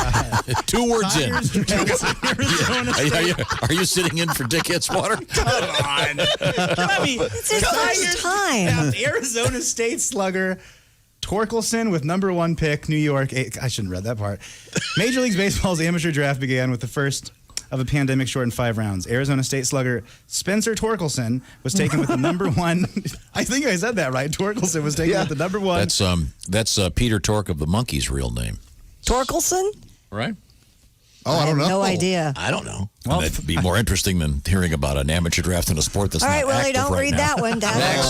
2 words Tigers, in. Are you sitting in for Dick Hitzwater? Come on. It's his first time. Arizona State slugger Torkelson with number 1 pick, New York. I shouldn't have read that part. Major League Baseball's amateur draft began with the first of a pandemic-shortened 5 rounds. Arizona State slugger Spencer Torkelson was taken with the number 1. I think I said that right. Torkelson was taken with the number 1. That's Peter Tork of the Monkees' real name. Torkelson? Right. Oh, I don't know. No idea. I don't know. Well, that'd be more interesting than hearing about an amateur draft in a sport that's all not right, Willie, active don't right read now. that one. Next.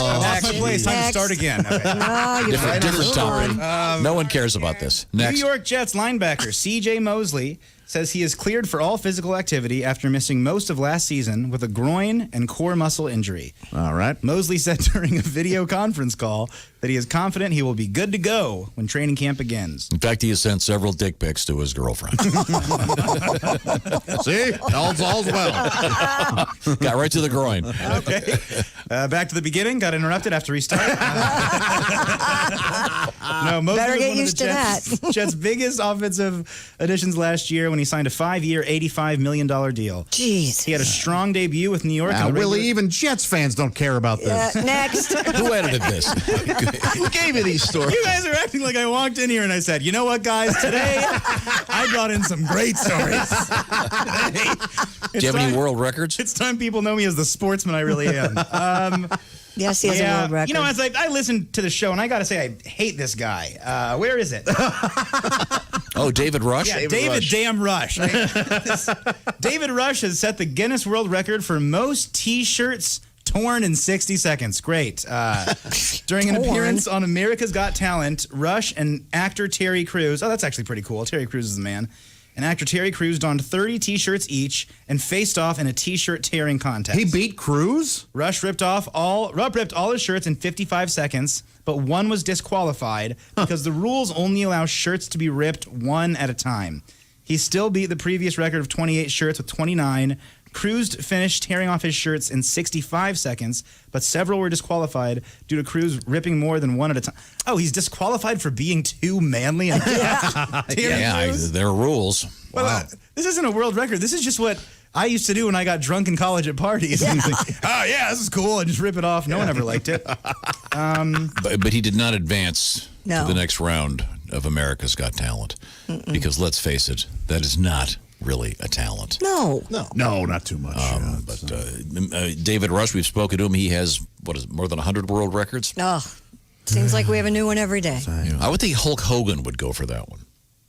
Time to start again. Okay. No, different topic. No one cares about this. Next. New York Jets linebacker C.J. Mosley says he is cleared for all physical activity after missing most of last season with a groin and core muscle injury. All right. Mosley said during a video conference call that he is confident he will be good to go when training camp begins. In fact, he has sent several dick pics to his girlfriend. See? All's well. Got right to the groin. Okay. Back to the beginning. Got interrupted after restart. Mosley better was get one used of to the that. Jets' biggest offensive additions last year when he signed a 5-year, $85 million deal. Jeez. He had a strong debut with New York. Now, Willie, even Jets fans don't care about this. Next. Who edited this? Who gave you these stories? You guys are acting like I walked in here and I said, you know what, guys? Today, I brought in some great stories. Do you have any world records? It's time people know me as the sportsman I really am. Yes, he has a world record. You know, it's like I listened to the show and I got to say I hate this guy. Where is it? Oh, David Rush? Yeah, David Damn Rush. David Rush has set the Guinness World Record for most T-shirts torn in 60 seconds. Great. During an appearance on America's Got Talent, Rush and actor Terry Crews, that's actually pretty cool. Terry Crews is the man. And actor Terry Crews donned 30 T-shirts each and faced off in a T-shirt tearing contest. He beat Crews? Rush ripped all his shirts in 55 seconds, but one was disqualified because the rules only allow shirts to be ripped one at a time. He still beat the previous record of 28 shirts with 29. Crews finished tearing off his shirts in 65 seconds, but several were disqualified due to Crews ripping more than one at a time. Oh, he's disqualified for being too manly? Yeah, there are rules. Well, this isn't a world record. This is just what I used to do when I got drunk in college at parties. Yeah. And think, oh, yeah, this is cool. And just rip it off. No one ever liked it. But he did not advance to the next round of America's Got Talent. Because let's face it, that is not really a talent. No, not too much. David Rush, we've spoken to him. He has, more than 100 world records? Oh, seems like we have a new one every day. I would think Hulk Hogan would go for that one.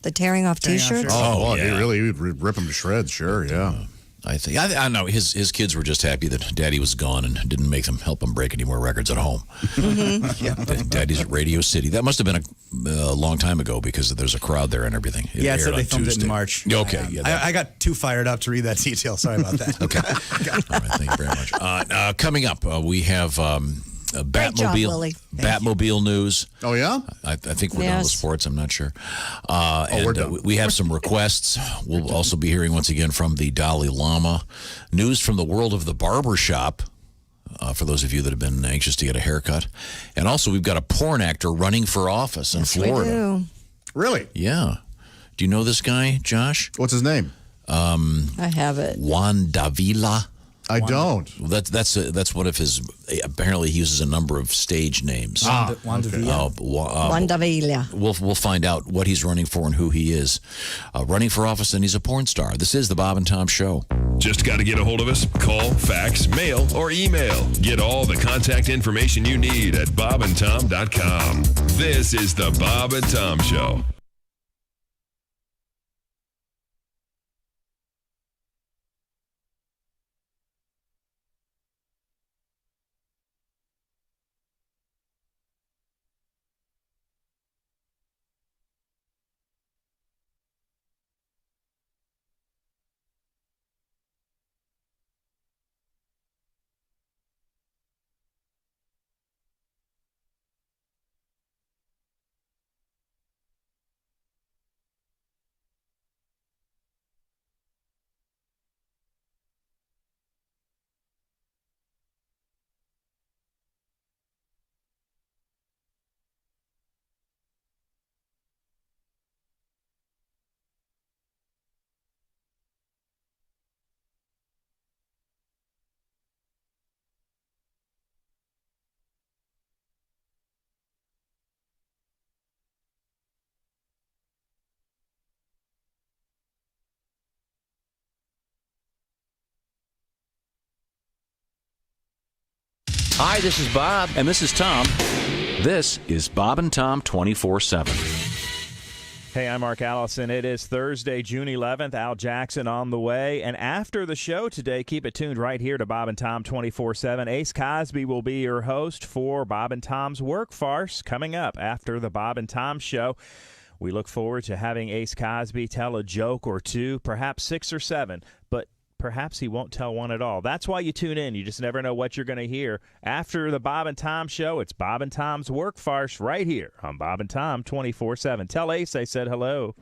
The tearing off T-shirts? He would rip them to shreds, sure, yeah. I know his kids were just happy that Daddy was gone and didn't help him break any more records at home. Daddy's at Radio City. That must have been a long time ago because there's a crowd there and everything. It said they filmed it in March. Okay. I got too fired up to read that detail. Sorry about that. Okay. All right, thank you very much. Coming up, we have Batmobile news. Oh, yeah? I think we're done with sports. I'm not sure. We're done. We have some requests. We'll also be hearing once again from the Dalai Lama. News from the world of the barber shop, for those of you that have been anxious to get a haircut. And also, we've got a porn actor running for office in Florida. We do. Really? Yeah. Do you know this guy, Josh? What's his name? I have it. Juan Davila. I don't. That's one of his. Apparently, he uses a number of stage names. Juan Davila. Juan Davila. We'll find out what he's running for and who he is. Running for office, and he's a porn star. This is the Bob and Tom Show. Just got to get a hold of us. Call, fax, mail, or email. Get all the contact information you need at bobandtom.com. This is the Bob and Tom Show. Hi, this is Bob. And this is Tom. This is Bob and Tom 24/7. Hey, I'm Mark Allison. It is Thursday, June 11th. Al Jackson on the way. And after the show today, keep it tuned right here to Bob and Tom 24/7. Ace Cosby will be your host for Bob and Tom's Work Farce coming up after the Bob and Tom Show. We look forward to having Ace Cosby tell a joke or two, perhaps 6 or 7, but perhaps he won't tell one at all. That's why you tune in. You just never know what you're going to hear. After the Bob and Tom Show, it's Bob and Tom's Work Farce right here on Bob and Tom 24/7. Tell Ace I said hello.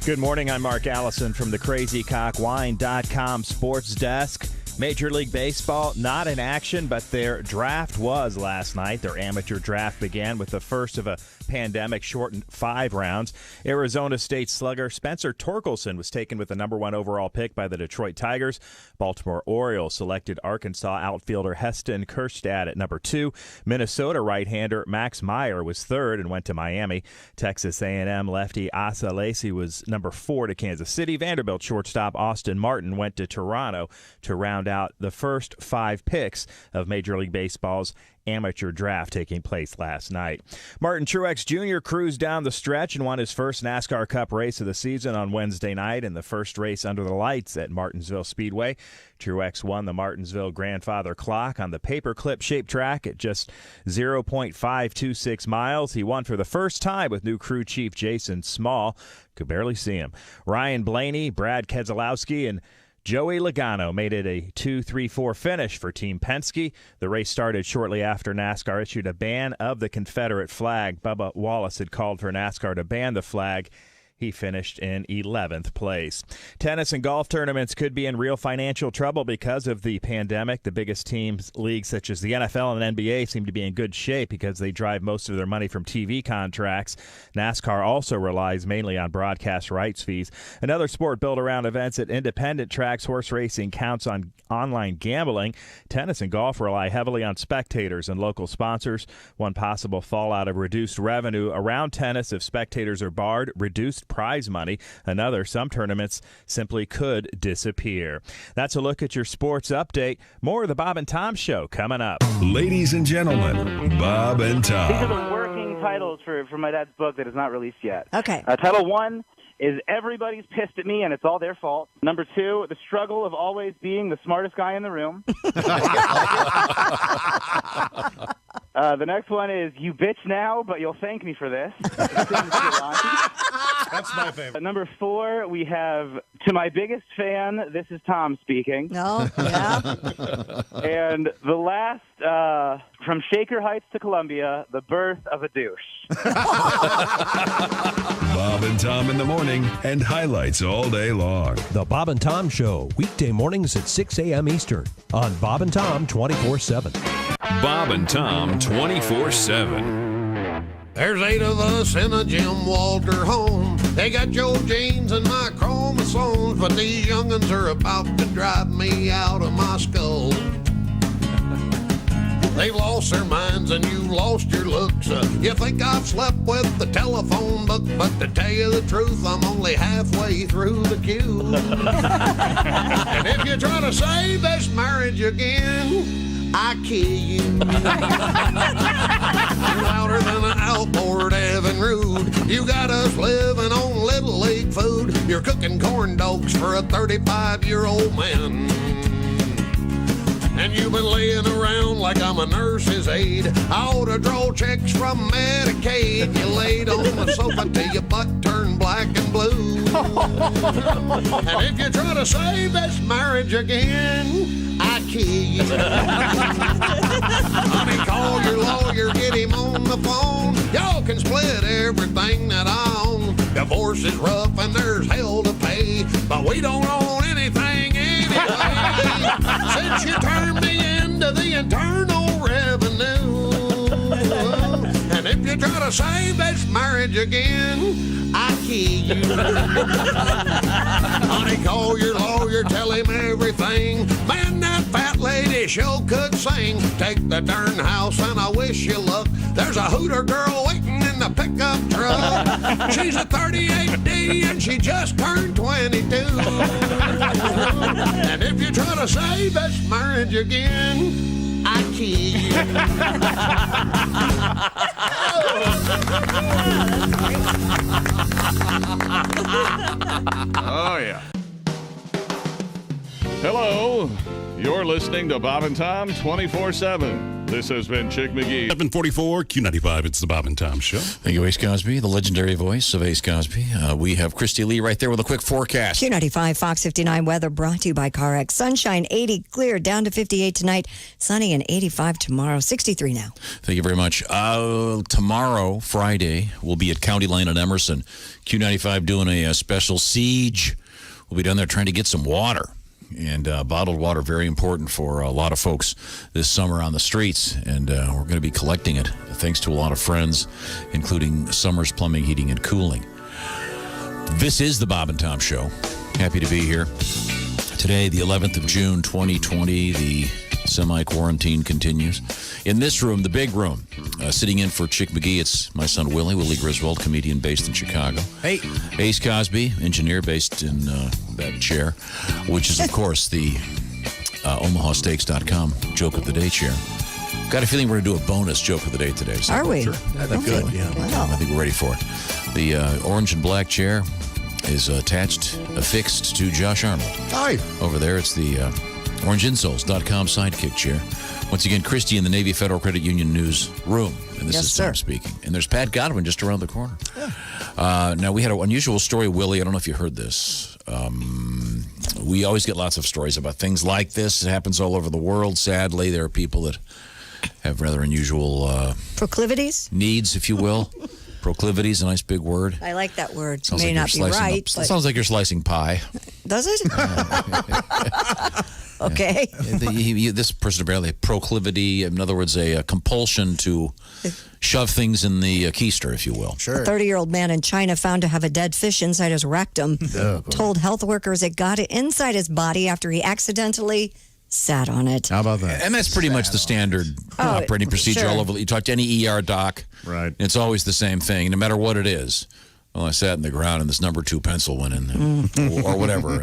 Good morning. I'm Mark Allison from the CrazyCockWine.com sports desk. Major League Baseball not in action, but their draft was last night. Their amateur draft began with the first of a pandemic-shortened 5 rounds. Arizona State slugger Spencer Torkelson was taken with the number 1 overall pick by the Detroit Tigers. Baltimore Orioles selected Arkansas outfielder Heston Kjerstad at number 2. Minnesota right-hander Max Meyer was 3rd and went to Miami. Texas A&M lefty Asa Lacy was number 4 to Kansas City. Vanderbilt shortstop Austin Martin went to Toronto to round out the first 5 picks of Major League Baseball's amateur draft taking place last night. Martin Truex Jr. cruised down the stretch and won his first NASCAR Cup race of the season on Wednesday night in the first race under the lights at Martinsville Speedway. Truex won the Martinsville Grandfather Clock on the paperclip-shaped track at just 0.526 miles. He won for the first time with new crew chief Jason Small. Could barely see him. Ryan Blaney, Brad Keselowski, and Joey Logano made it a 2-3-4 finish for Team Penske. The race started shortly after NASCAR issued a ban of the Confederate flag. Bubba Wallace had called for NASCAR to ban the flag. He finished in 11th place. Tennis and golf tournaments could be in real financial trouble because of the pandemic. The biggest teams, leagues such as the NFL and NBA, seem to be in good shape because they drive most of their money from TV contracts. NASCAR also relies mainly on broadcast rights fees. Another sport built around events at independent tracks, horse racing counts on online gambling. Tennis and golf rely heavily on spectators and local sponsors. One possible fallout of reduced revenue around tennis if spectators are barred, reduced prize money. Another, some tournaments simply could disappear. That's a look at your sports update. More of the Bob and Tom Show coming up. Ladies and gentlemen, Bob and These are Tom. the working titles for my dad's book that is not released yet. Okay. Title 1 is everybody's pissed at me and it's all their fault. Number 2, the struggle of always being the smartest guy in the room. The next one is you bitch now, but you'll thank me for this. That's my favorite. Number 4, we have to my biggest fan, this is Tom speaking. Oh, yeah. And the last, from Shaker Heights to Columbia, the birth of a douche. Bob and Tom in the morning and highlights all day long. The Bob and Tom Show, weekday mornings at 6 a.m. Eastern on Bob and Tom 24/7. Bob and Tom 24/7. There's 8 of us in a Jim Walter home. They got your genes and my chromosomes, but these young'uns are about to drive me out of my skull. They've lost their minds and you lost your looks. You think I've slept with the telephone book, but to tell you the truth, I'm only halfway through the queue. And if you try to save this marriage again, I kill you. You're louder than an outboard Evan Rude. You got us living on Little League food. You're cooking corn dogs for a 35-year-old man. And you've been laying around like I'm a nurse's aide. I ought to draw checks from Medicaid. You laid on the sofa till your butt turned black and blue. And if you try to save this marriage again, I kill you. Honey, call your lawyer, get him on the phone. Y'all can split everything that I own. Divorce is rough and there's hell to pay, but we don't own anything anyway. Since you turned me into the Internal Revenue. And if you try to save this marriage again, I kill you. Honey, call your lawyer, tell him everything. Man, that fat lady sure could sing. Take the darn house and I wish you luck. There's a hooter girl waiting in the pickup truck. She's a 38D and she just turned 22. And if you try to save this marriage again, I kill you. Oh, yeah. Hello. You're listening to Bob and Tom 24/7. This has been Chick McGee. 744 Q95. It's the Bob and Tom Show. Thank you, Ace Cosby, the legendary voice of Ace Cosby. We have Christy Lee right there with a quick forecast. Q95 Fox 59 weather brought to you by CarX. Sunshine 80, clear down to 58 tonight. Sunny and 85 tomorrow. 63 now. Thank you very much. Tomorrow, Friday, we'll be at County Line in Emerson. Q95 doing a special siege. We'll be down there trying to get some water. And bottled water, very important for a lot of folks this summer on the streets. And we're going to be collecting it thanks to a lot of friends, including Summers Plumbing, Heating, and Cooling. This is the Bob and Tom Show. Happy to be here. Today, the 11th of June, 2020, the semi-quarantine continues. In this room, the big room, sitting in for Chick McGee, it's my son Willie Griswold, comedian based in Chicago. Hey. Ace Cosby, engineer based in that chair, which is, of course, the OmahaSteaks.com joke of the day chair. Got a feeling we're going to do a bonus joke of the day today. So Are we? Sure. I think good. Yeah. Wow. I think we're ready for it. The orange and black chair is affixed to Josh Arnold. Hi. Over there, it's the orangeinsoles.com sidekick chair. Once again, Christy in the Navy Federal Credit Union news room. And this is Tom speaking. And there's Pat Godwin just around the corner. Yeah. Now, we had an unusual story, Willie. I don't know if you heard this. We always get lots of stories about things like this. It happens all over the world. Sadly, there are people that have rather unusual proclivities? Needs, if you will. Proclivities, a nice big word. I like that word. Sounds May like not be right. It sounds like you're slicing pie. Does it? Okay. This person apparently proclivity, in other words, a compulsion to shove things in the keister, if you will. Sure. A 30-year-old man in China found to have a dead fish inside his rectum. Told health workers it got it inside his body after he accidentally sat on it. How about that? And that's pretty much the standard operating procedure all over. You talk to any ER doc, right? It's always the same thing, no matter what it is. Well, I sat in the ground and this number 2 pencil went in there, or whatever.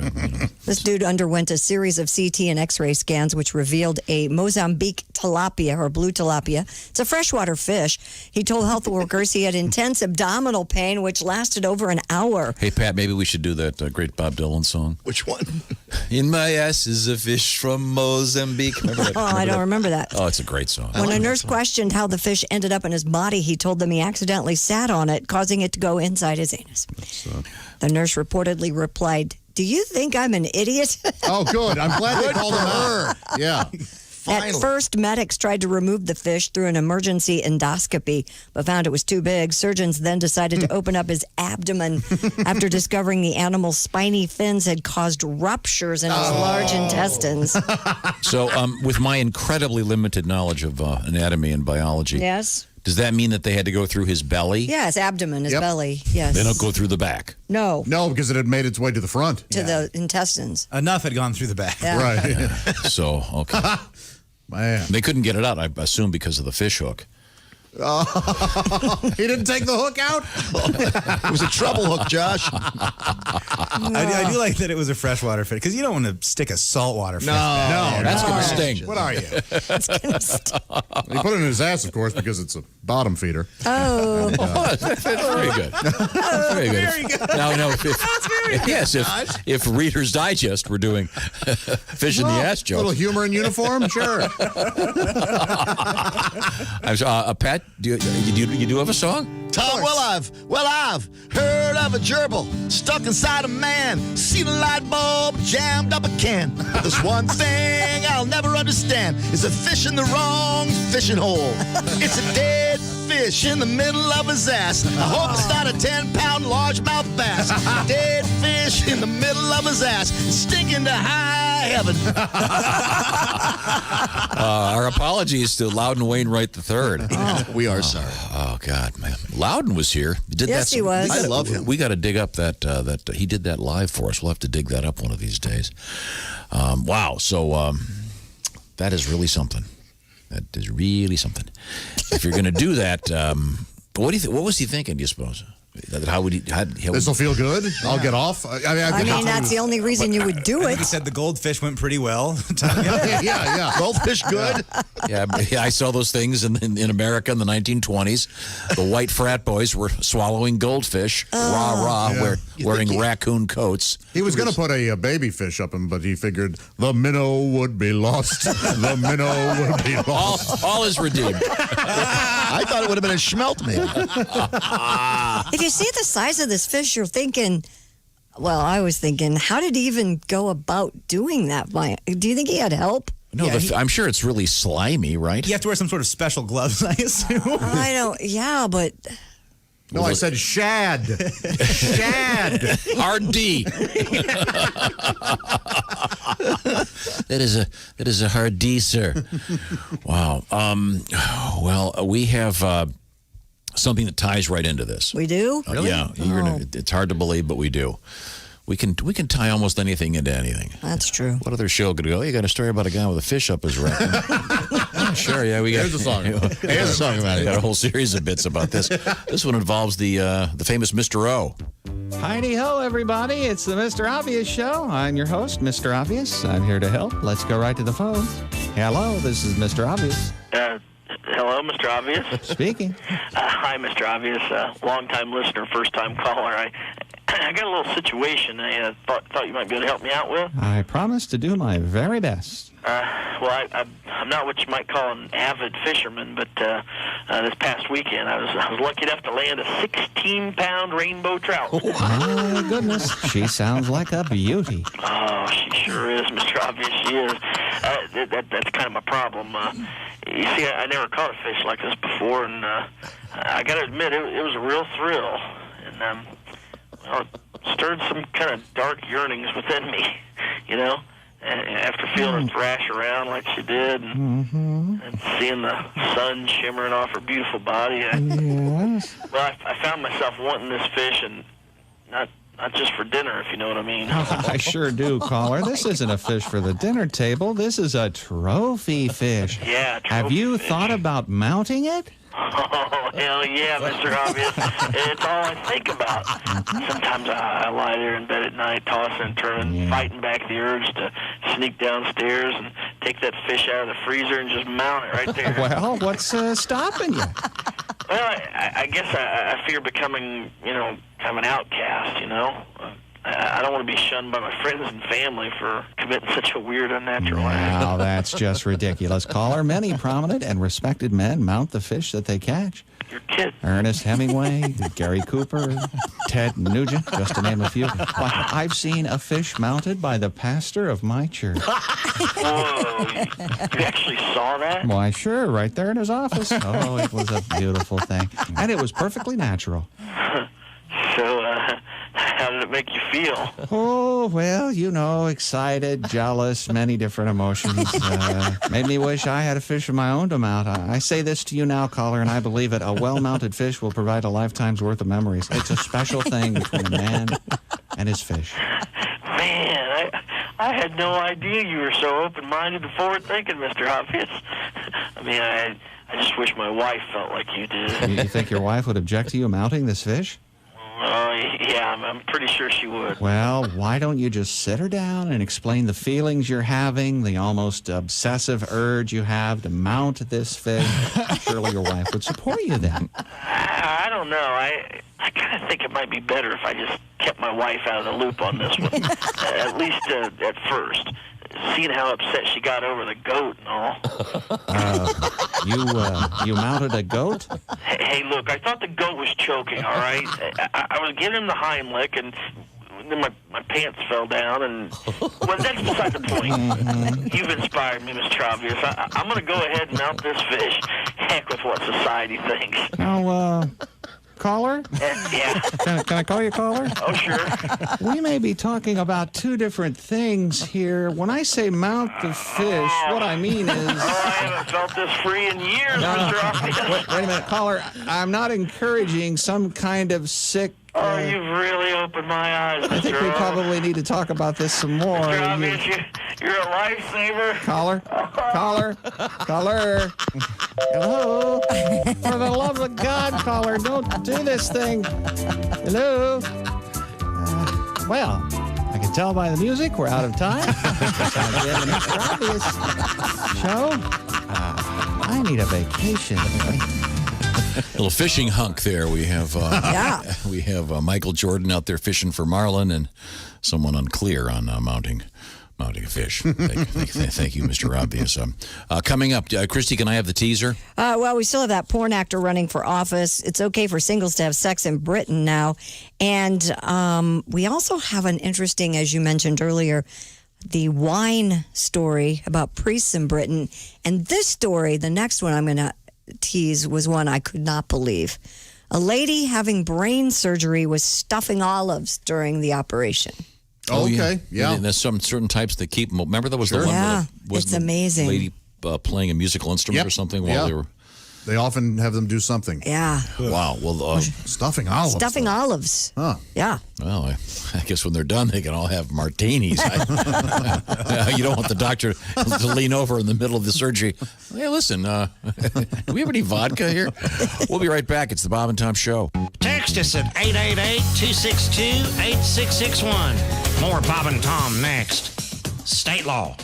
This dude underwent a series of CT and X-ray scans, which revealed a Mozambique tilapia, or blue tilapia. It's a freshwater fish. He told health workers he had intense abdominal pain, which lasted over an hour. Hey, Pat, maybe we should do that great Bob Dylan song. Which one? In my ass is a fish from Mozambique. Remember that? I don't remember that. Oh, it's a great song. When a nurse questioned how the fish ended up in his body, he told them he accidentally sat on it, causing it to go inside his anus. The nurse reportedly replied, "Do you think I'm an idiot?" Oh, good. I'm glad they called him her. Yeah. At first, medics tried to remove the fish through an emergency endoscopy, but found it was too big. Surgeons then decided to open up his abdomen after discovering the animal's spiny fins had caused ruptures in his large intestines. So, with my incredibly limited knowledge of anatomy and biology, Yes? does that mean that they had to go through his belly? Yeah, his abdomen, his Yep. belly. Yes. They don't go through the back. No, No, because it had made its way to the front. to the intestines. Enough had gone through the back. Yeah. Right. So, okay. Man. They couldn't get it out, I assume, because of the fish hook. He didn't take the hook out? It was a trouble hook, Josh. I do like that it was a freshwater fish, because you don't want to stick a saltwater fish. back. That's going to sting. What are you? He put it in his ass, of course, because it's a bottom feeder. Oh. Very good. Very good. Very good. Now I know if Reader's Digest were doing fish in the ass A little jokes. humor in uniform? Sure. Pat, you do have a song? Tom, well, I've heard of a gerbil stuck inside a man, seen a light bulb jammed up a can. But there's one thing I'll never understand, is a fish in the wrong fishing hole. It's a dead fish in the middle of his ass. I hope it's not a 10-pound largemouth bass. Dead fish in the middle of his ass, stinking to high heaven. Our apologies to Loudon Wainwright III. We are sorry. Oh God, man! Loudon was here. Yes, he was. I love him. We got to dig up that he did that live for us. We'll have to dig that up one of these days. Wow! So that is really something. That is really something. If you're going to do that, what was he thinking? Do you suppose? How would he? This will feel good. I'll get off. I mean, that's the only reason you would do I it. think he said the goldfish went pretty well. Yeah. Goldfish good? Yeah, I saw those things in America in the 1920s. The white frat boys were swallowing goldfish, wearing raccoon coats. He was going to put a baby fish up him, but he figured the minnow would be lost. The minnow would be lost. All is redeemed. I thought it would have been a schmelt, maybe. If you see the size of this fish, you're thinking, well, I was thinking, how did he even go about doing that? Do you think he had help? No, I'm sure it's really slimy, right? You have to wear some sort of special gloves, I assume. I don't, yeah, but... No, I said shad. Shad. RD. That is a hard D, sir. Wow. Well, we have something that ties right into this. We do? Really? Yeah. It's hard to believe, but we do. We can tie almost anything into anything. That's true. What other show could go? You got a story about a guy with a fish up his rectum? Sure, yeah, we got. Here's a song. Here's a song about it. Got a whole series of bits about this. This one involves the famous Mr. O. Heidi ho, everybody! It's the Mr. Obvious Show. I'm your host, Mr. Obvious. I'm here to help. Let's go right to the phone. Hello, this is Mr. Obvious. Hello, Mr. Obvious. Speaking. Hi, Mr. Obvious. Long-time listener, first-time caller. I got a little situation I thought you might be able to help me out with. I promise to do my very best. Well, I'm not what you might call an avid fisherman, but this past weekend I was lucky enough to land a 16-pound rainbow trout. My goodness, she sounds like a beauty. Oh, she sure is, Mr. Obvious. She is. That's kind of my problem. You see, I never caught a fish like this before, and I got to admit, it was a real thrill. And well, it stirred some kind of dark yearnings within me, you know, after feeling her thrash around like she did and seeing the sun shimmering off her beautiful body. Yes. Well, I found myself wanting this fish, and not just for dinner, if you know what I mean. I sure do, caller. This isn't a fish for the dinner table. This is a trophy fish. Yeah, trophy Have you fish. thought about mounting it? Oh, hell yeah, Mr. Obvious. It's all I think about. Sometimes I lie there in bed at night, tossing and turning, fighting back the urge to sneak downstairs and take that fish out of the freezer and just mount it right there. Well, what's stopping you? Well, I guess I fear becoming, kind of an outcast, I don't want to be shunned by my friends and family for committing such a weird, unnatural act. Wow, that's just ridiculous. Caller, many prominent and respected men mount the fish that they catch. You're kidding. Ernest Hemingway, Gary Cooper, Ted Nugent, just to name a few. Why, I've seen a fish mounted by the pastor of my church. Whoa, you actually saw that? Why, sure, right there in his office. Oh, it was a beautiful thing. And it was perfectly natural. So, how did it make you feel? Oh, well, excited, jealous, many different emotions. Made me wish I had a fish of my own to mount. I say this to you now, caller, and I believe it. A well-mounted fish will provide a lifetime's worth of memories. It's a special thing between a man and his fish. Man, I had no idea you were so open-minded and forward-thinking, Mr. Obvious. I just wish my wife felt like you did. You think your wife would object to you mounting this fish? Yeah, I'm pretty sure she would. Well, why don't you just sit her down and explain the feelings you're having, the almost obsessive urge you have to mount this fish? Surely your wife would support you then. I don't know. I kind of think it might be better if I just kept my wife out of the loop on this one, at least at first. Seeing how upset she got over the goat and all. You mounted a goat? Hey, look, I thought the goat was choking, all right? I was giving him the Heimlich, and then my pants fell down, and... Well, that's beside the point. You've inspired me, Mr. Obvious. I'm going to go ahead and mount this fish. Heck with what society thinks. Now, caller? Yeah. Can I call you caller? Oh, sure. We may be talking about two different things here. When I say mount the fish, what I mean is... I haven't felt this free in years, Mr. Obvious. Wait a minute, caller. I'm not encouraging some kind of sick... Oh, you've really opened my eyes, Mr. I think we probably need to talk about this some more. Mr. Obvious, you're a lifesaver. Caller? Caller? Hello? For the love of God, caller, don't do this thing. Hello? Well, I can tell by the music we're out of time. Sounds good. Mr. Obvious show. I need a vacation. Little fishing hunk there. We have we have Michael Jordan out there fishing for marlin, and someone unclear on mounting a fish. Thank you, Mr. Obvious. Coming up, Christy, can I have the teaser? Well, we still have that porn actor running for office. It's okay for singles to have sex in Britain now, and we also have an interesting, as you mentioned earlier, the wine story about priests in Britain, and this story, the next one I'm going to tease, was one I could not believe. A lady having brain surgery was stuffing olives during the operation. Oh, okay, yeah. And there's some certain types that keep them. Remember, there was the one. Yeah, was it's amazing. Lady playing a musical instrument or something while they were. They often have them do something. Yeah. Wow. Well, stuffing olives. Stuffing olives. Huh. Yeah. Well, I guess when they're done, they can all have martinis. You don't want the doctor to lean over in the middle of the surgery. Hey, listen, do we have any vodka here? We'll be right back. It's the Bob and Tom Show. Text us at 888-262-8661. More Bob and Tom next. State law.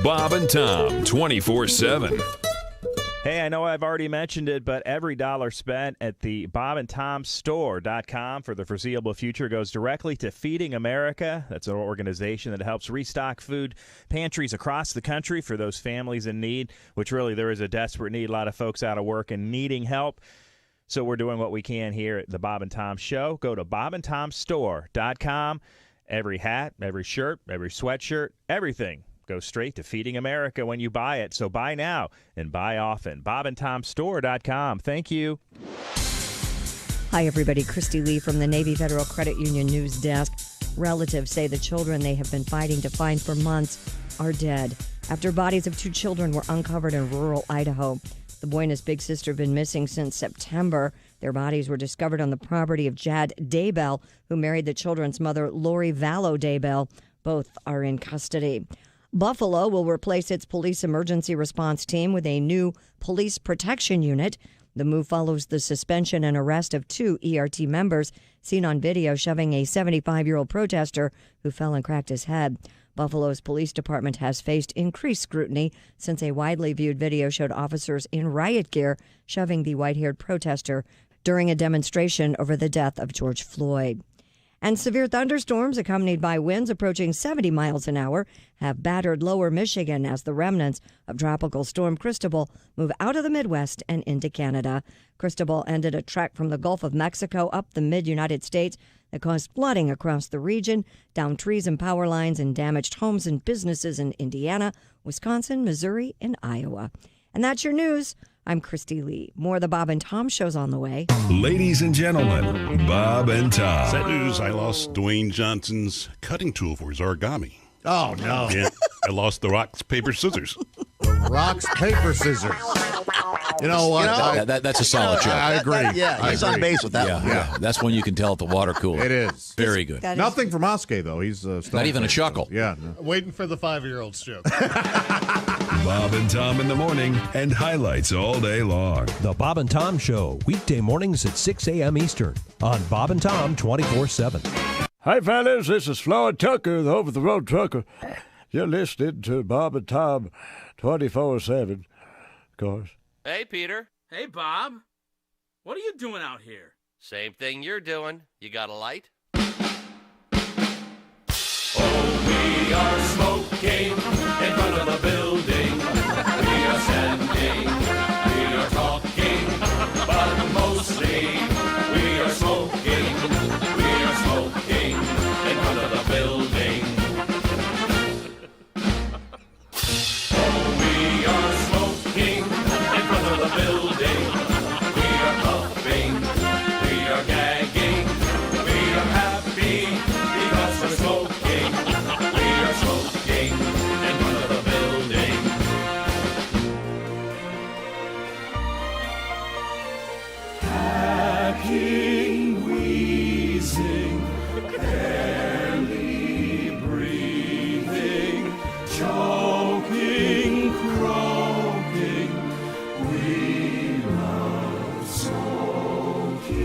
Bob and Tom 24/7. Hey, I know I've already mentioned it, but every dollar spent at the BobandTomStore.com for the foreseeable future goes directly to Feeding America. That's an organization that helps restock food pantries across the country for those families in need, which really there is a desperate need. A lot of folks out of work and needing help. So we're doing what we can here at the Bob and Tom Show. Go to BobandTomStore.com. Every hat, every shirt, every sweatshirt, everything goes straight to Feeding America when you buy it. So buy now and buy often. BobandTomStore.com. Thank you. Hi, everybody. Christy Lee from the Navy Federal Credit Union News Desk. Relatives say the children they have been fighting to find for months are dead after bodies of 2 children were uncovered in rural Idaho. The boy and his big sister have been missing since September. Their bodies were discovered on the property of Jad Daybell, who married the children's mother, Lori Vallow Daybell. Both are in custody. Buffalo will replace its police emergency response team with a new police protection unit. The move follows the suspension and arrest of 2 ERT members seen on video shoving a 75-year-old protester who fell and cracked his head. Buffalo's police department has faced increased scrutiny since a widely viewed video showed officers in riot gear shoving the white-haired protester during a demonstration over the death of George Floyd. And severe thunderstorms accompanied by winds approaching 70 miles an hour have battered lower Michigan as the remnants of Tropical Storm Cristobal move out of the Midwest and into Canada. Cristobal ended a trek from the Gulf of Mexico up the mid-United States that caused flooding across the region, downed trees and power lines, and damaged homes and businesses in Indiana, Wisconsin, Missouri, and Iowa. And that's your news. I'm Christy Lee. More of the Bob and Tom show's on the way. Ladies and gentlemen, Bob and Tom. Sad news, I lost Dwayne Johnson's cutting tool for his origami. Oh, no. Yeah, I lost the rocks, paper, scissors. Rocks, paper, scissors. You know what? That's a solid joke. I agree. He's on base with that one. Yeah, that's when you can tell at the water cooler. It is. Very good. Nothing from Oskay, though. He's Not even a chuckle. Yeah. No. Waiting for the 5-year-old's joke. Bob and Tom in the morning and highlights all day long. The Bob and Tom Show, weekday mornings at 6 a.m. Eastern on Bob and Tom 24/7. Hi, fellas. This is Floyd Tucker, the over-the-road trucker. You're listening to Bob and Tom 24/7, of course. Hey, Peter. Hey, Bob. What are you doing out here? Same thing you're doing. You got a light? We are smoking in front of the building. We are standing, we are talking, but mostly we are smoking. We are smoking in front of the building. We are smoking in front of the building. We are puffing, we are gagging, we are happy because we're smoking. We are smoking in front of the building. Hacking, wheezing, barely breathing, choking, croaking. We love smoking.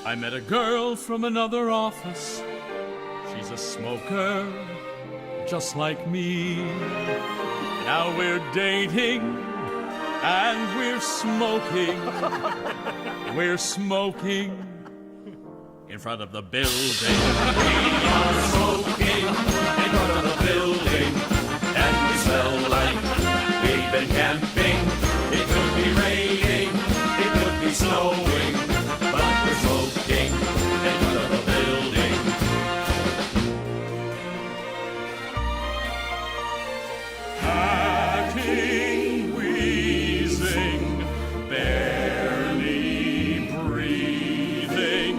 I met a girl from another office. She's a smoker, just like me. Now we're dating, and we're smoking. We're smoking in front of the building. We are smoking in front of the building, and we smell like we've been camping. It could be raining, it could be snowing, but we're smoking in front of the building. Hacking, wheezing, barely breathing,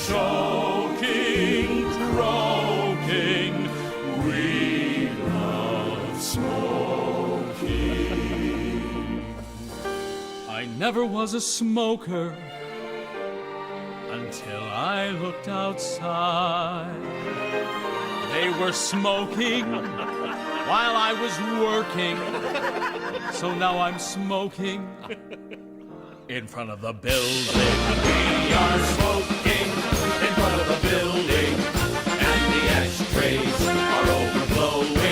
choking, croaking. We love smoking. I never was a smoker until I looked outside. They were smoking while I was working, so now I'm smoking in front of the building. We are smoking in front of the building, and the ashtrays are overflowing.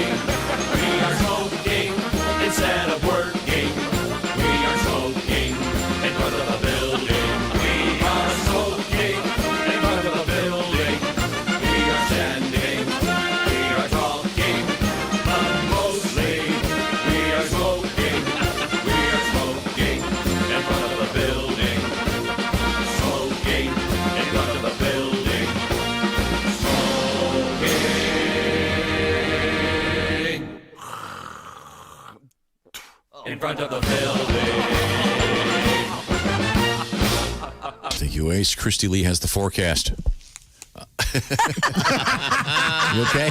Thank you, Ace. Christy Lee has the forecast. You okay?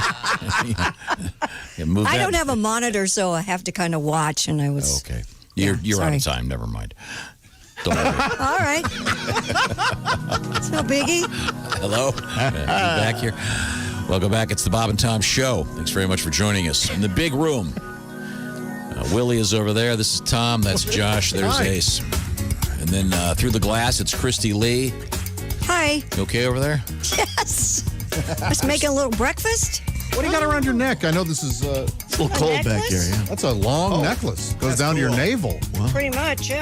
Yeah, move I that. don't have a monitor, so I have to kind of watch, and I was... Okay. You're out of time. Never mind. Don't worry. All right. It's no biggie. Hello. You back here. Welcome back. It's the Bob and Tom Show. Thanks very much for joining us. In the big room, Willie is over there. This is Tom. That's Josh. There's Hi. Ace. And then through the glass, it's Christy Lee. Hi. You okay over there? Yes. Just making a little breakfast. What do you got around your neck? I know this is It's a little cold back here, necklace? yeah. that's a long necklace. Goes down to your navel. Pretty much, yeah.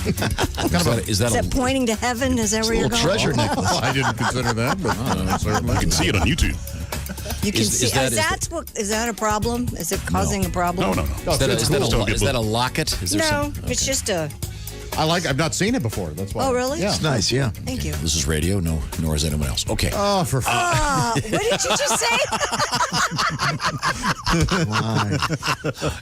Is that Is that pointing to heaven? Is that It's a where you're little going? treasure necklace. I didn't consider that, but certainly. You can see it on YouTube. You can see. Is that a problem? Is it causing a problem? No. Is that a locket? Is there No, some- it's just a... I've not seen it before. That's why. Oh, really? Yeah. It's nice, yeah. Thank you. This is radio, nor is anyone else. Okay. Oh, for What did you just say?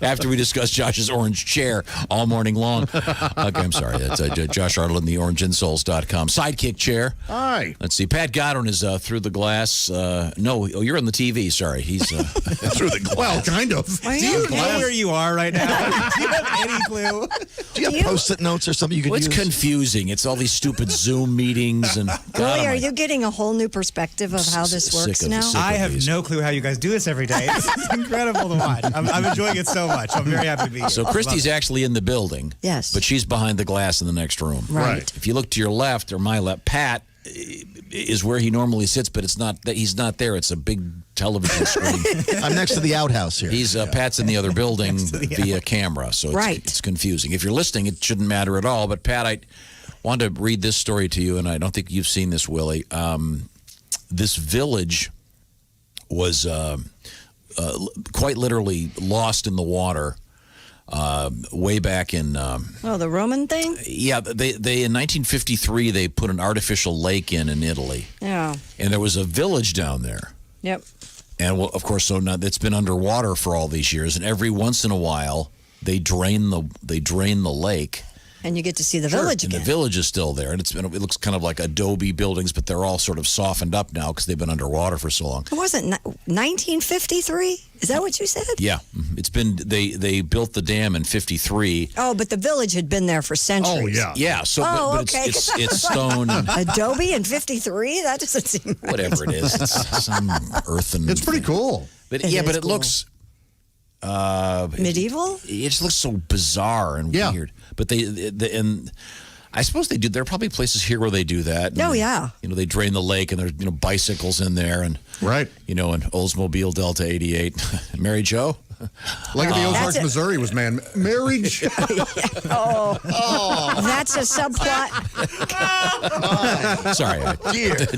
After we discuss Josh's orange chair all morning long. Okay, I'm sorry. That's Josh Arnold, theorangeinsoles.com. Sidekick chair. Hi. Let's see. Pat Godwin is through the glass. No, you're on the TV. Sorry. He's Through the glass. Well, kind of. Do you know where you are right now? Do you have any clue? Do you have Post-it notes or something you could Well, use? it's confusing. It's all these stupid Zoom meetings and. Really, are you getting a whole new perspective of how this works now? I have no clue how you guys do this every day. This is incredible to watch. I'm enjoying it so much. I'm very happy to be here. So Christy's actually in the building. Yes. But she's behind the glass in the next room. Right. If you look to your left or my left, Pat is where he normally sits, but it's not. He's not there. It's a big television screen. I'm next to the outhouse here. He's Pat's in the other building via camera, so it's confusing. If you're listening, it shouldn't matter at all. But Pat, I wanted to read this story to you, and I don't think you've seen this, Willie. This village was quite literally lost in the water way back in. The Roman thing? Yeah, they in 1953 they put an artificial lake in Italy, Yeah. and there was a village down there. Yep. And well, of course, so now it's been underwater for all these years, and every once in a while they drain the lake. And you get to see the village and again. the village is still there, and it looks kind of like adobe buildings, but they're all sort of softened up now because they've been underwater for so long. It wasn't 1953? Is that what you said? Yeah, it's been they built the dam in 53. Oh, but the village had been there for centuries. Yeah. So, but okay. it's stone and Adobe in 53? That doesn't seem right. whatever it is. It's some earthen. It's pretty cool. But It is but it cool. looks medieval. It just looks so bizarre and weird. But they and I suppose they do. There are probably places here where they do that. Oh, yeah. They drain the lake and there's bicycles in there and right. An Oldsmobile Delta 88. Mary Jo. Like the Ozarks, Missouri was marriage. That's a subplot. Sorry,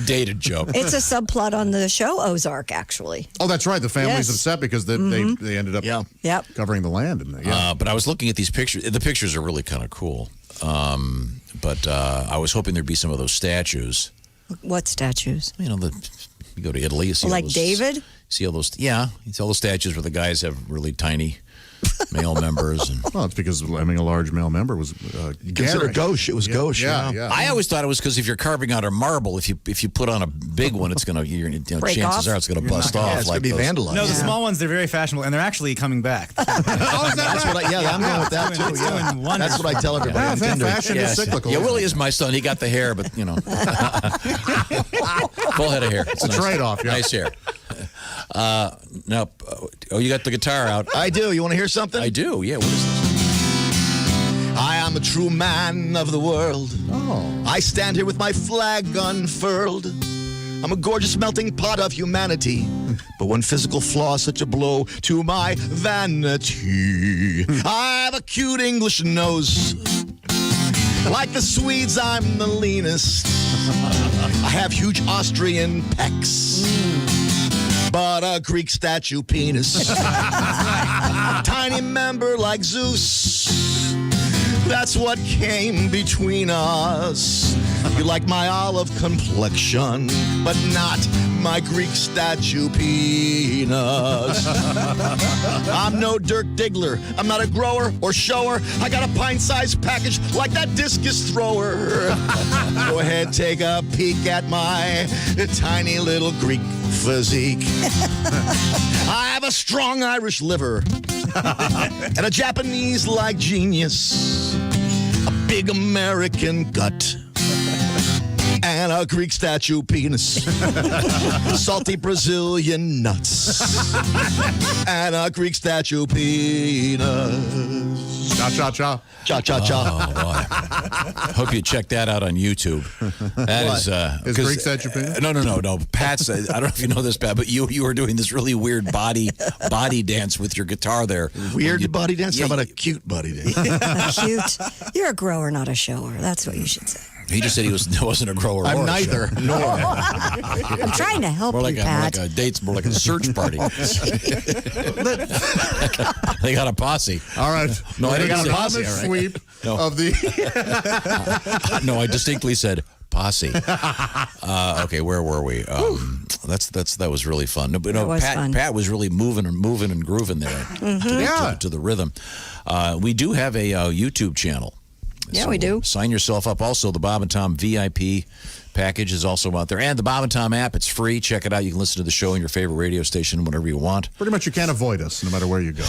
dated joke. It's a subplot on the show Ozark, actually. Oh, that's right. The family's Yes. upset because they ended up covering the land. But I was looking at these pictures. The pictures are really kind of cool. But I was hoping there'd be some of those statues. What statues? You go to Italy, you see Like all those, David? See all those? Yeah, you see all those statues where the guys have really tiny male members. And well, it's because having a large male member was considered gauche. It was gauche. Yeah. I always thought it was because if you're carving out a marble, if you put on a big one, it's gonna Break chances off? are it's gonna bust off. Yeah, it's like gonna be those. vandalized. No, the small ones, they're very fashionable, and they're actually coming back. That's what I'm going with that too. It's Yeah. doing wonders. That's what I tell everybody. on Tinder. Fashion is cyclical. Yeah, Willie is my son. He got the hair, but full head of hair. It's a trade-off. Yeah. Nice hair. No. You got the guitar out. I do. You want to hear something? I do. Yeah. What is this? I am a true man of the world. Oh. I stand here with my flag unfurled. I'm a gorgeous melting pot of humanity. But one physical flaw is such a blow to my vanity. I have a cute English nose. Like the Swedes, I'm the leanest. I have huge Austrian pecs. But a Greek statue penis. Tiny member like Zeus. That's that's what came between us. You like my olive complexion, but not my Greek statue penis. I'm no Dirk Diggler. I'm not a grower or shower. I got a pint-sized package like that discus thrower. Go ahead, take a peek at my tiny little Greek physique. I have a strong Irish liver and a Japanese-like genius, a big American gut, and a Greek statue penis, salty Brazilian nuts, and a Greek statue penis. Cha-cha-cha. Cha-cha-cha. Oh, boy. Hope you check that out on YouTube. That Is Greek statue penis? No. Pat's, I don't know if you know this, Pat, but you were doing this really weird body dance with your guitar there. Weird body dance? How about a cute body dance? Cute. You're a grower, not a shower. That's what you should say. He just said he wasn't a grower. I'm or a neither. shower. Nor. I'm trying to help More like you, more Pat. like a date's more like a search party. They got a posse. All right. No, I didn't got say a posse sweep of the. No, I distinctly said posse. Okay, where were we? That was really fun. No, but That was Pat, fun. Pat was really moving and grooving there to the rhythm. We do have a YouTube channel. Yeah, So we do. Sign yourself up. Also, the Bob and Tom VIP package is also out there. And the Bob and Tom app, it's free. Check it out. You can listen to the show on your favorite radio station whenever you want. Pretty much you can't avoid us no matter where you go.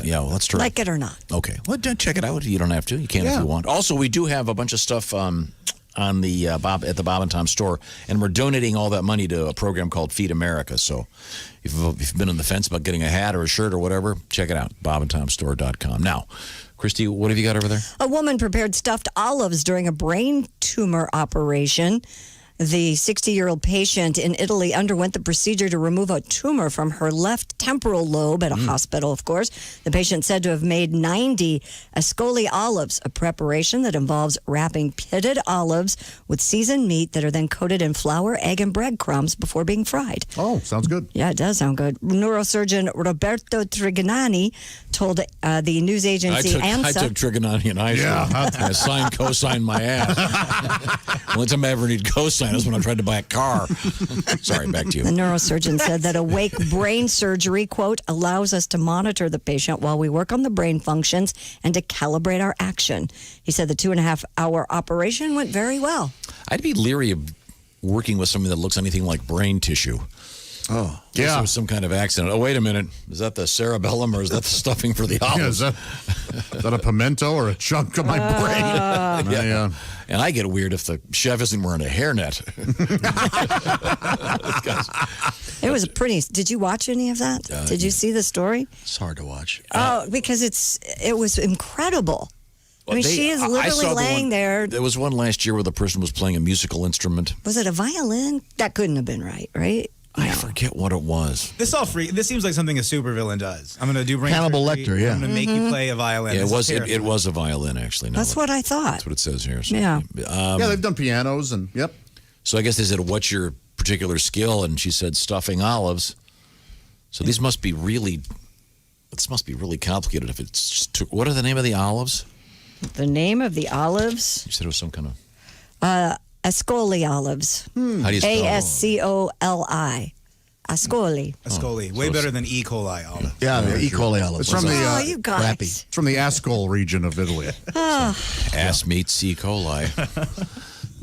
Yeah, well, that's true. Like it or not. Okay. Well, check it out. You don't have to. You can if you want. Also, we do have a bunch of stuff on the at the Bob and Tom store, and we're donating all that money to a program called Feed America. So if you've been on the fence about getting a hat or a shirt or whatever, check it out, bobandtomstore.com. Now, Christy, what have you got over there? A woman prepared stuffed olives during a brain tumor operation. The 60-year-old patient in Italy underwent the procedure to remove a tumor from her left temporal lobe at a hospital, of course. The patient said to have made 90 Ascoli olives, a preparation that involves wrapping pitted olives with seasoned meat that are then coated in flour, egg, and breadcrumbs before being fried. Oh, sounds good. Yeah, it does sound good. Neurosurgeon Roberto Trigonani told the news agency I took trigonani in high school. Yeah. I signed, co-signed my ass. Only time I ever need co-sign is when I tried to buy a car. Sorry, back to you. The neurosurgeon said that awake brain surgery, quote, allows us to monitor the patient while we work on the brain functions and to calibrate our action. He said the 2.5-hour operation went very well. I'd be leery of working with something that looks anything like brain tissue. Oh, Unless there was some kind of accident. Oh, wait a minute. Is that the cerebellum or is that the stuffing for the olives? Yeah, is that a pimento or a chunk of my brain? Yeah. And I get weird if the chef isn't wearing a hairnet. It was pretty. Did you watch any of that? Did you see the story? It's hard to watch. Oh, because it was incredible. I mean, she is I literally saw the laying one- there. There was one last year where the person was playing a musical instrument. Was it a violin? That couldn't have been right? I forget what it was. This seems like something a supervillain does. I'm going to do brain Hannibal surgery. Lecter, yeah. I'm going to make you play a violin. Yeah, This is it terrifying. was a violin, actually. No, That's what I thought. That's what it says here. So, Yeah. Yeah, they've done pianos and yep. So I guess they said, what's your particular skill? And she said, stuffing olives. So these must be really complicated if it's just what are the name of the olives? The name of the olives? You said it was some kind of... Ascoli olives. How do you spell it? Ascoli. Ascoli. Ascoli. Way better than E. coli olive. Yeah, E. coli olives. It's from the you guys. it's from the Ascoli region of Italy. Ass meets E. coli.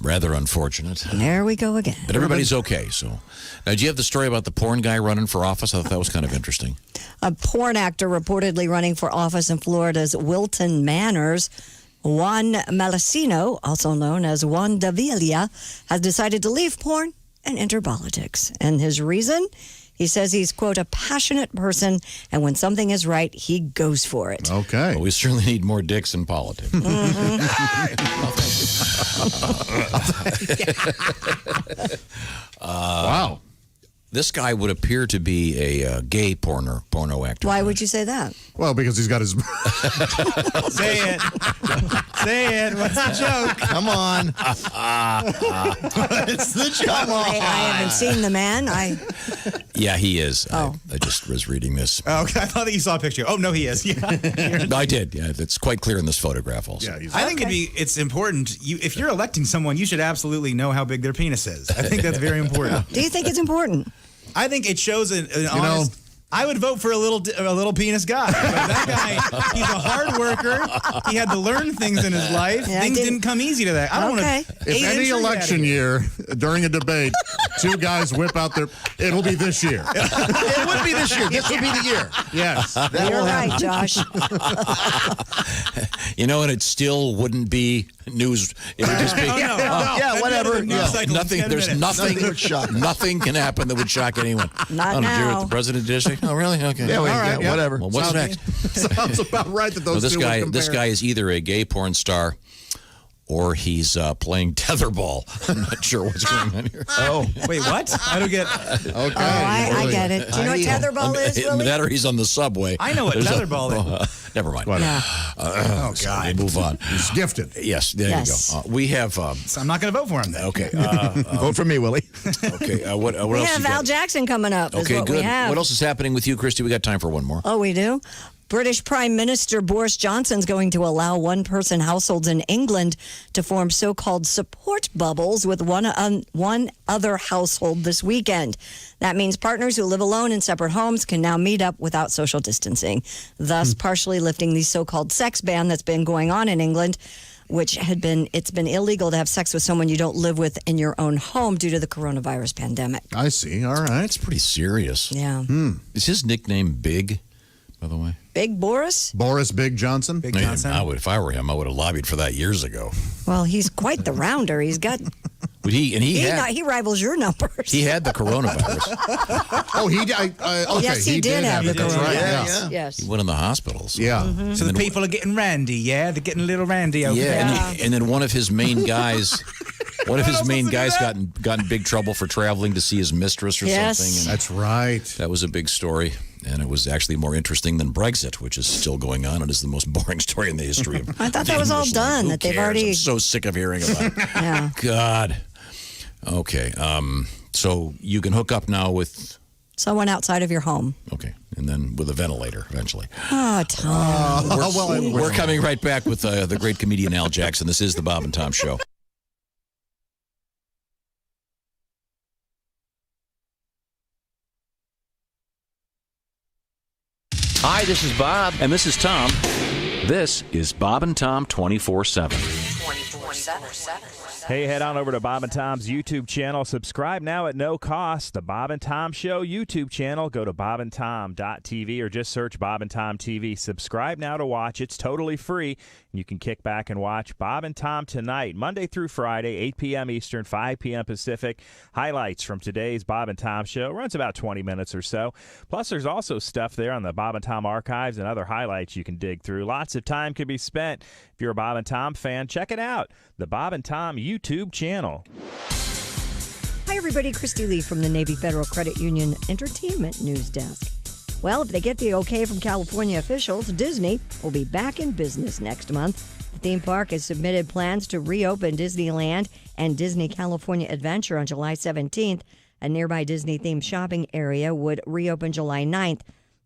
Rather unfortunate. There we go again. But everybody's okay. So, now, do you have the story about the porn guy running for office? I thought that was kind of interesting. A porn actor reportedly running for office in Florida's Wilton Manors, Juan Malacino, also known as Juan Davila, has decided to leave porn and enter politics. And his reason? He says he's, quote, a passionate person, and when something is right, he goes for it. Okay. Well, we certainly need more dicks in politics. Wow. This guy would appear to be a gay porno actor. Why would you say that? Well, because he's got his Say it. Say it. What's the joke? Come on. What's the joke? I haven't seen the man. Yeah, he is. Oh. I just was reading this. Oh, okay. I thought that you saw a picture. Oh, no, he is. Yeah. I did. Yeah, it's quite clear in this photograph also. Yeah, I think it's important. If you're electing someone, you should absolutely know how big their penis is. I think that's very important. Do you think it's important? I think it shows an honest. I would vote for a little penis guy. But that guy, he's a hard worker. He had to learn things in his life. Yeah, things didn't come easy to that. I don't want to. If any election year during a debate, two guys whip out their, it'll be this year. It would be this year. This would be the year. Yes. You're right, Josh. You know, and it still wouldn't be news. It would just be whatever. Nothing. There's nothing. Nothing can happen that would shock anyone. Not Did you hear now. what the president did say? Oh, really? Okay. Yeah, All right, yeah. whatever. Well, what's next? Sounds about right that those Well, this two guy. would compare. This guy is either a gay porn star, or he's playing tetherball. I'm not sure what's going on here. Oh, wait, what? I don't get. Okay. Oh, I get it. Do you know what tetherball is, Willie? That or he's on the subway. I know what tetherball is. Never mind. Oh, God. Move on. He's gifted. Yes, there you go. We have. So I'm not going to vote for him then. Okay. Vote for me, Willie. Okay. What We else? have you got? Al Jackson coming up. Is Okay, what good. We have. What else is happening with you, Christy? We got time for one more. Oh, we do? British Prime Minister Boris Johnson's going to allow one-person households in England to form so-called support bubbles with one other household this weekend. That means partners who live alone in separate homes can now meet up without social distancing, thus partially lifting the so-called sex ban that's been going on in England, which it's been illegal to have sex with someone you don't live with in your own home due to the coronavirus pandemic. I see. All right. It's pretty serious. Yeah. Is his nickname Big, by the way? Big Boris? Boris Big Johnson? Big Johnson. If I were him, I would have lobbied for that years ago. Well, he's quite the rounder. He's got... He rivals your numbers. He had the coronavirus. Oh, okay. Yes, he did have the That's right. coronavirus. Yes. He went in the hospitals. Yeah. Mm-hmm. So the people are getting randy, yeah? They're getting a little randy over there. And then one of his main guys... One of his main guys got in big trouble for traveling to see his mistress or something. And that's right. That was a big story. And it was actually more interesting than Brexit, which is still going on and is the most boring story in the history of I thought that was all done. That they've already. I'm so sick of hearing about it. Yeah. God. Okay. So you can hook up now with Someone outside of your home. Okay. And then with a ventilator eventually. Oh, Tom. We're coming right back with the great comedian Al Jackson. This is the Bob and Tom Show. Hi, this is Bob. And this is Tom. This is Bob and Tom 24/7. 24/7. Hey, head on over to Bob and Tom's YouTube channel. Subscribe now at no cost. The Bob and Tom Show YouTube channel. Go to bobandtom.tv or just search Bob and Tom TV. Subscribe now to watch. It's totally free. You can kick back and watch Bob and Tom Tonight, Monday through Friday, 8 p.m. Eastern, 5 p.m. Pacific. Highlights from today's Bob and Tom Show. Runs about 20 minutes or so. Plus, there's also stuff there on the Bob and Tom archives and other highlights you can dig through. Lots of time can be spent. If you're a Bob and Tom fan, check it out. The Bob and Tom YouTube channel. Hi, everybody. Christy Lee from the Navy Federal Credit Union Entertainment News Desk. Well, if they get the okay from California officials, Disney will be back in business next month. The theme park has submitted plans to reopen Disneyland and Disney California Adventure on July 17th. A nearby Disney-themed shopping area would reopen July 9th.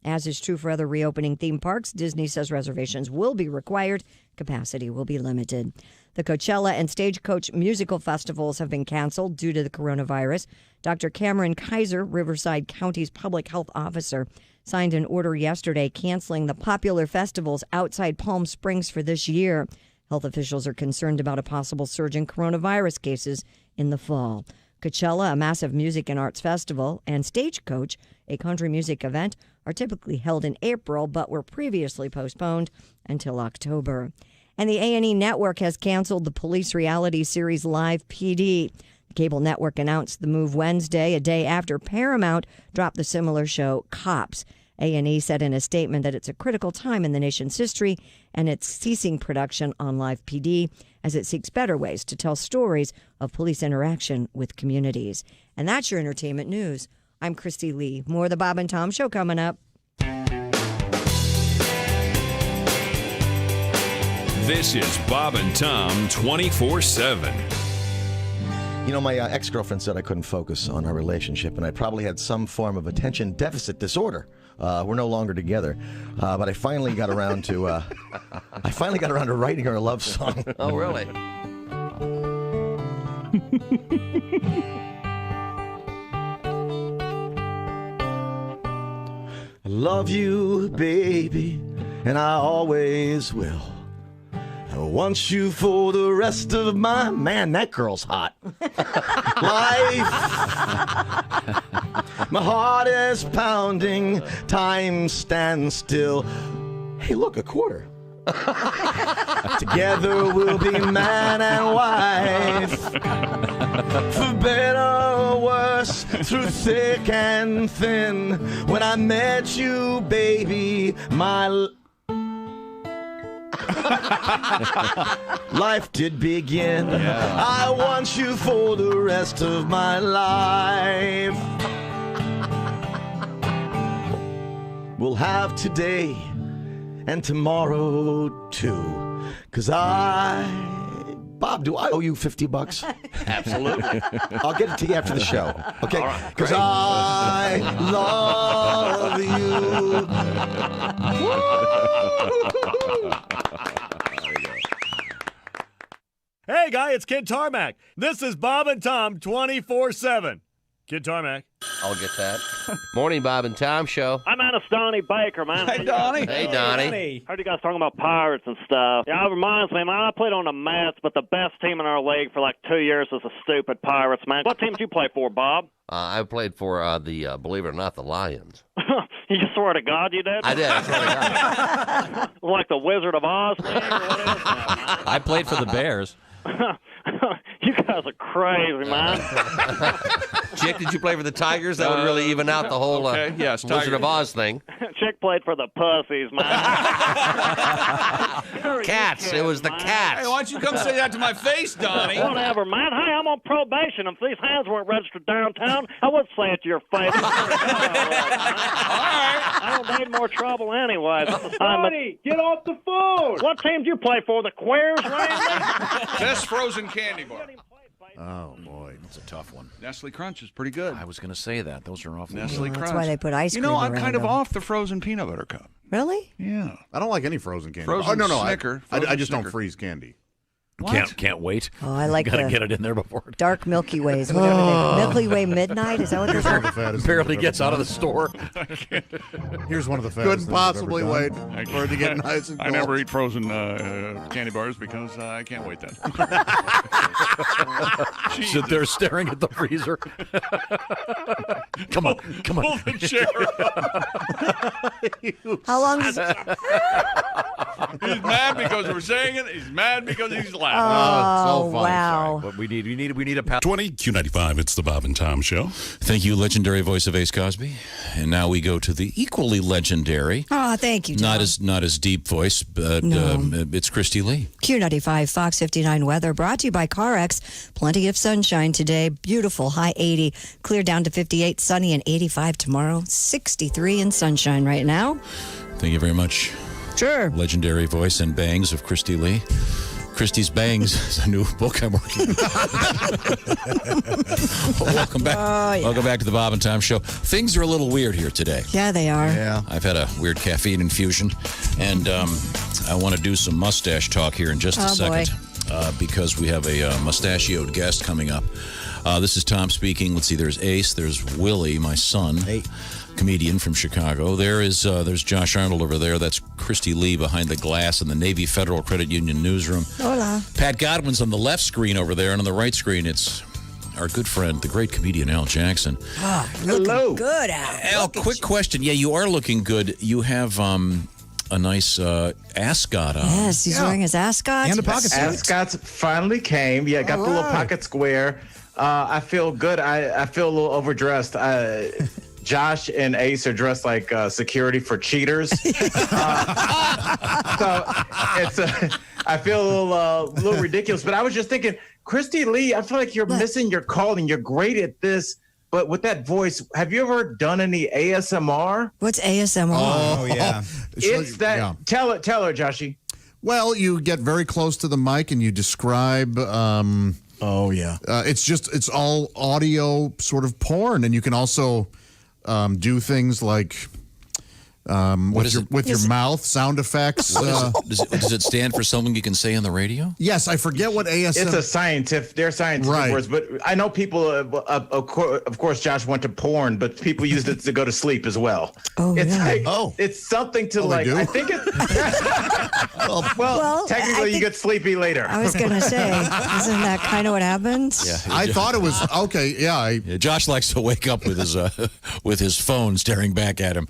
As is true for other reopening theme parks, Disney says reservations will be required. Capacity will be limited. The Coachella and Stagecoach musical festivals have been canceled due to the coronavirus. Dr. Cameron Kaiser, Riverside County's public health officer, signed an order yesterday canceling the popular festivals outside Palm Springs for this year. Health officials are concerned about a possible surge in coronavirus cases in the fall. Coachella, a massive music and arts festival, and Stagecoach, a country music event, are typically held in April but were previously postponed until October. And the A&E Network has canceled the police reality series Live PD. The cable network announced the move Wednesday, a day after Paramount dropped the similar show Cops. A&E said in a statement that it's a critical time in the nation's history and it's ceasing production on Live PD as it seeks better ways to tell stories of police interaction with communities. And that's your entertainment news. I'm Christy Lee. More of the Bob and Tom Show coming up. This is Bob and Tom 24/7. You know, my ex-girlfriend said I couldn't focus on our relationship, and I probably had some form of attention deficit disorder. We're no longer together, but I finally got around to writing her a love song. Oh, really? I love you, baby, and I always will. I want you for the rest of my... Man, that girl's hot. Life. My heart is pounding. Time stands still. Hey, look, a quarter. Together we'll be man and wife. For better or worse, through thick and thin. When I met you, baby, my... life did begin. Yeah. I want you for the rest of my life. We'll have today and tomorrow too. 'Cause Bob, do I owe you $50? Absolutely. I'll get it to you after the show. Okay? All right, Because great. I love you. Hey, guy, it's Kid Tarmac. This is Bob and Tom 24/7. Kid Tarmac. I'll get that. Morning, Bob and Tom Show. I'm out of Donnie Baker, man. Hey, Donnie. Hey, Donnie. Heard you guys talking about pirates and stuff. Yeah, it reminds me, man, I played on the Mets, but the best team in our league for like 2 years was the stupid Pirates, man. What team did you play for, Bob? I played for believe it or not, the Lions. You swear to God you did? I did. I swear to God. Like the Wizard of Oz thing? What is that, I played for the Bears. You guys are crazy, man. Chick, did you play for the Tigers? That would really even out the whole yes, Wizard of Oz thing. Chick played for the Pussies, man. Cats. It was the Cats. Hey, why don't you come say that to my face, Donnie? Whatever, man. Hey, I'm on probation. If these hands weren't registered downtown, I would say it to your face. All right. I don't need more trouble anyway. Donnie, get off the phone. What team did you play for? The Queers, Randy? Best frozen candy bar. Oh, boy. That's a tough one. Nestle Crunch is pretty good. I was going to say that. Those are awful. Nestle Crunch. That's why they put ice cream You know, I'm around kind of them. off the frozen peanut butter cup. Really? Yeah. I don't like any frozen candy. Frozen no. Snicker. I just Snicker. don't freeze candy. Can't wait. Oh, I like Gotta the get it in there before it dark Milky Ways. Whatever Milky Way Midnight? Is that what they're Here's one of called? the fattest barely things I've gets ever out of the done. store. Here's one of the fattest Couldn't things I've possibly ever wait done. for it to get nice and I cold. never eat frozen candy bars because I can't wait then. Sit there staring at the freezer. Come on. Pull the chair up. How long is it? He's mad because we're saying it. He's mad because he's laughing. Oh, wow. But we need a pal. 20 Q95. It's the Bob and Tom Show. Thank you, legendary voice of Ace Cosby. And now we go to the equally legendary, Oh, thank you, Tom. not as deep voice, but it's Christy Lee. Q95 Fox 59 weather brought to you by CarX. Plenty of sunshine today. Beautiful. High 80. Clear down to 58. Sunny and 85 tomorrow. 63 and sunshine right now. Thank you very much. Sure. Legendary voice and bangs of Christy Lee. Christy's Bangs is a new book I'm working on. Welcome back. Yeah. Welcome back to the Bob and Tom Show. Things are a little weird here today. Yeah, they are. Yeah. I've had a weird caffeine infusion, and I want to do some mustache talk here in just a second because we have a mustachioed guest coming up. This is Tom speaking. Let's see. There's Ace. There's Willie, my son. Hey. Comedian from Chicago. There's Josh Arnold over there. That's Christy Lee behind the glass in the Navy Federal Credit Union newsroom. Hola. Pat Godwin's on the left screen over there, and on the right screen, it's our good friend, the great comedian Al Jackson. Hello. Good, Al. Al, quick question. Yeah, you are looking good. You have a nice ascot on. Yes, he's wearing his ascot. And a pocket suit. Ascots finally came. Yeah, got the little pocket square. I feel good. I feel a little overdressed. Josh and Ace are dressed like security for cheaters. So it's I feel a little ridiculous. But I was just thinking, Christy Lee, I feel like you're missing your calling. You're great at this. But with that voice, have you ever done any ASMR? What's ASMR? Oh yeah. It's that. Yeah. Tell her, Joshy. Well, you get very close to the mic and you describe. It's all audio sort of porn, and you can also do things like. With your mouth, sound effects. Does it stand for something you can say on the radio? Yes, I forget what ASM. It's a scientific. They're scientific words, but I know people. Of course, Josh went to porn, but people used it to go to sleep as well. It's something to like. do? I think it. well, technically, you get sleepy later. I was going to say, isn't that kind of what happens? Yeah, I thought it was okay. Yeah, Josh likes to wake up with his phone staring back at him.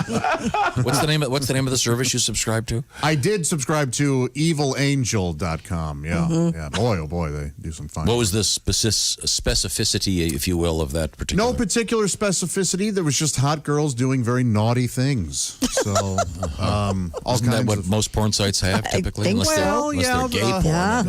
What's the name of the service you subscribe to? I did subscribe to evilangel.com. Yeah. Yeah. Oh boy, they do some fun. What was the specificity, if you will, of that particular? No particular specificity. There was just hot girls doing very naughty things. So, all Isn't that kinds what of most porn sites have typically? think Unless they're gay porn. Yeah.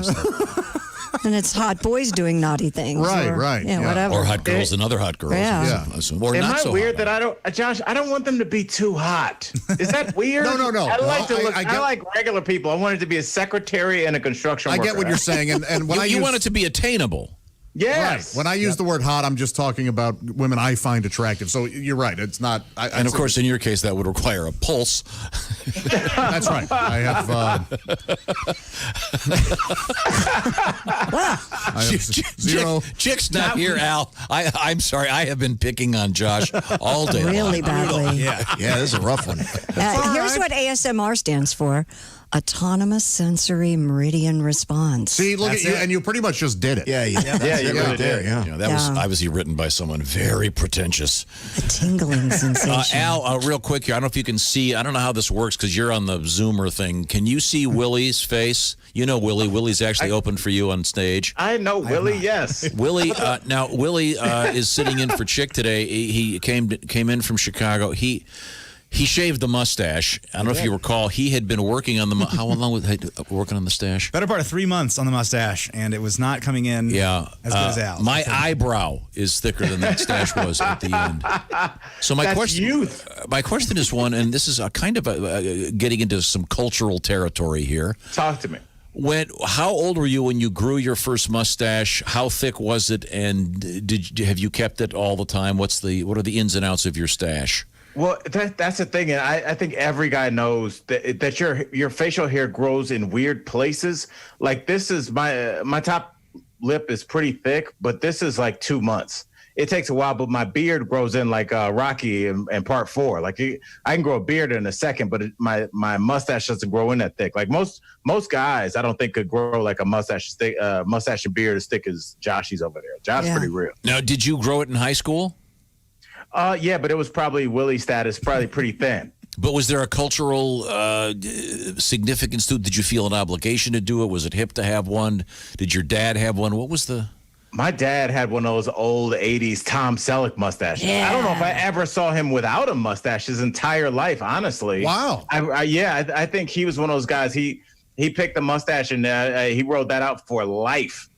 And it's hot boys doing naughty things. Right. Yeah, whatever. Or hot girls and other hot girls. Yeah. Or Am not I so weird hot. that I don't, Josh? I don't want them to be too hot. Is that weird? No. I like to look. I I, get- like regular people. I want it to be a secretary and a construction I worker. get what you're saying, and when You want it to be attainable. Yes. When I use the word hot, I'm just talking about women I find attractive. So you're right. It's not. And of course, in your case, that would require a pulse. That's right. I have. I have zero. Chick's not here, Al. I'm sorry. I have been picking on Josh all day. Really badly. Yeah, this is a rough one. Here's what ASMR stands for. Autonomous Sensory Meridian Response. See, look at you, and you pretty much just did it. you really did. That was obviously written by someone very pretentious. A tingling sensation. Al, real quick here. I don't know if you can see. I don't know how this works because you're on the Zoomer thing. Can you see Willie's face? You know Willie. Willie's actually opened for you on stage. I know Willie. Yes. Willie. Now Willie is sitting in for Chick today. He came in from Chicago. He shaved the mustache. I don't know if you recall. He had been working on how long was he working on the stash? Better part of 3 months on the mustache, and it was not coming in as good as Al. My eyebrow is thicker than that stash was at the end. So my question is one, and this is a kind of getting into some cultural territory here. Talk to me. How old were you when you grew your first mustache? How thick was it, and have you kept it all the time? What are the ins and outs of your stash? Well, that's the thing, and I think every guy knows that your facial hair grows in weird places. Like this is my top lip is pretty thick, but this is like 2 months. It takes a while, but my beard grows in like Rocky in part 4. Like I can grow a beard in a second, but my mustache doesn't grow in that thick. Like most guys, I don't think could grow like a mustache and beard as thick as Joshy's over there. Josh's pretty real. Now, did you grow it in high school? Yeah, but it was probably Willie status, probably pretty thin. But was there a cultural significance to it? Did you feel an obligation to do it? Was it hip to have one? Did your dad have one? What was the... My dad had one of those old 80s Tom Selleck mustaches. Yeah. I don't know if I ever saw him without a mustache his entire life, honestly. Wow. I think he was one of those guys. He picked the mustache and he rode that out for life.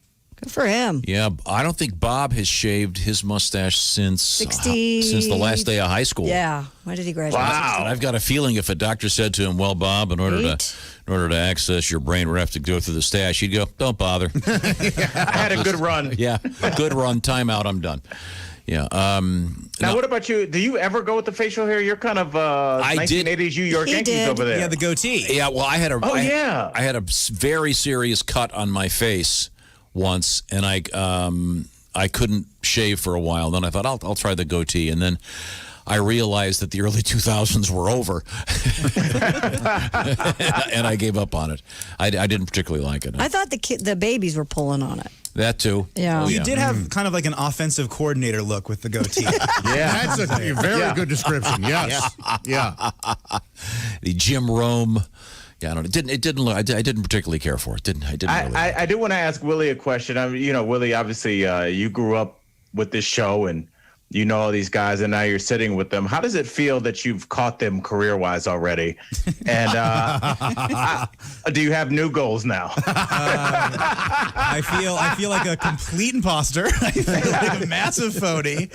Good for him. Yeah, I don't think Bob has shaved his mustache since the last day of high school. Yeah. When did he graduate? Wow. And I've got a feeling if a doctor said to him, "Well, Bob, in order to access your brain, we have to go through the stash," he'd go, "Don't bother." I had a good run. Yeah, good run. Time out. I'm done. Yeah. Now, what about you? Do you ever go with the facial hair? You're kind of 1980s New York Yankees over there. Yeah, the goatee. Yeah. Well, I had I had a very serious cut on my face once, and I couldn't shave for a while. Then I thought I'll try the goatee, and then I realized that the early 2000s were over, and I gave up on it. I didn't particularly like it. I thought the babies were pulling on it. That too. Yeah. Oh, You did have kind of like an offensive coordinator look with the goatee. Yeah, that's a very good description. Yes. Yeah. The Jim Rome. Yeah, I don't know. It didn't look. I didn't particularly care for it. I do want to ask Willie a question. I mean, Willie, obviously, you grew up with this show and you know all these guys, and now you're sitting with them. How does it feel that you've caught them career-wise already? And do you have new goals now? I feel like a complete imposter. I feel like a massive phony.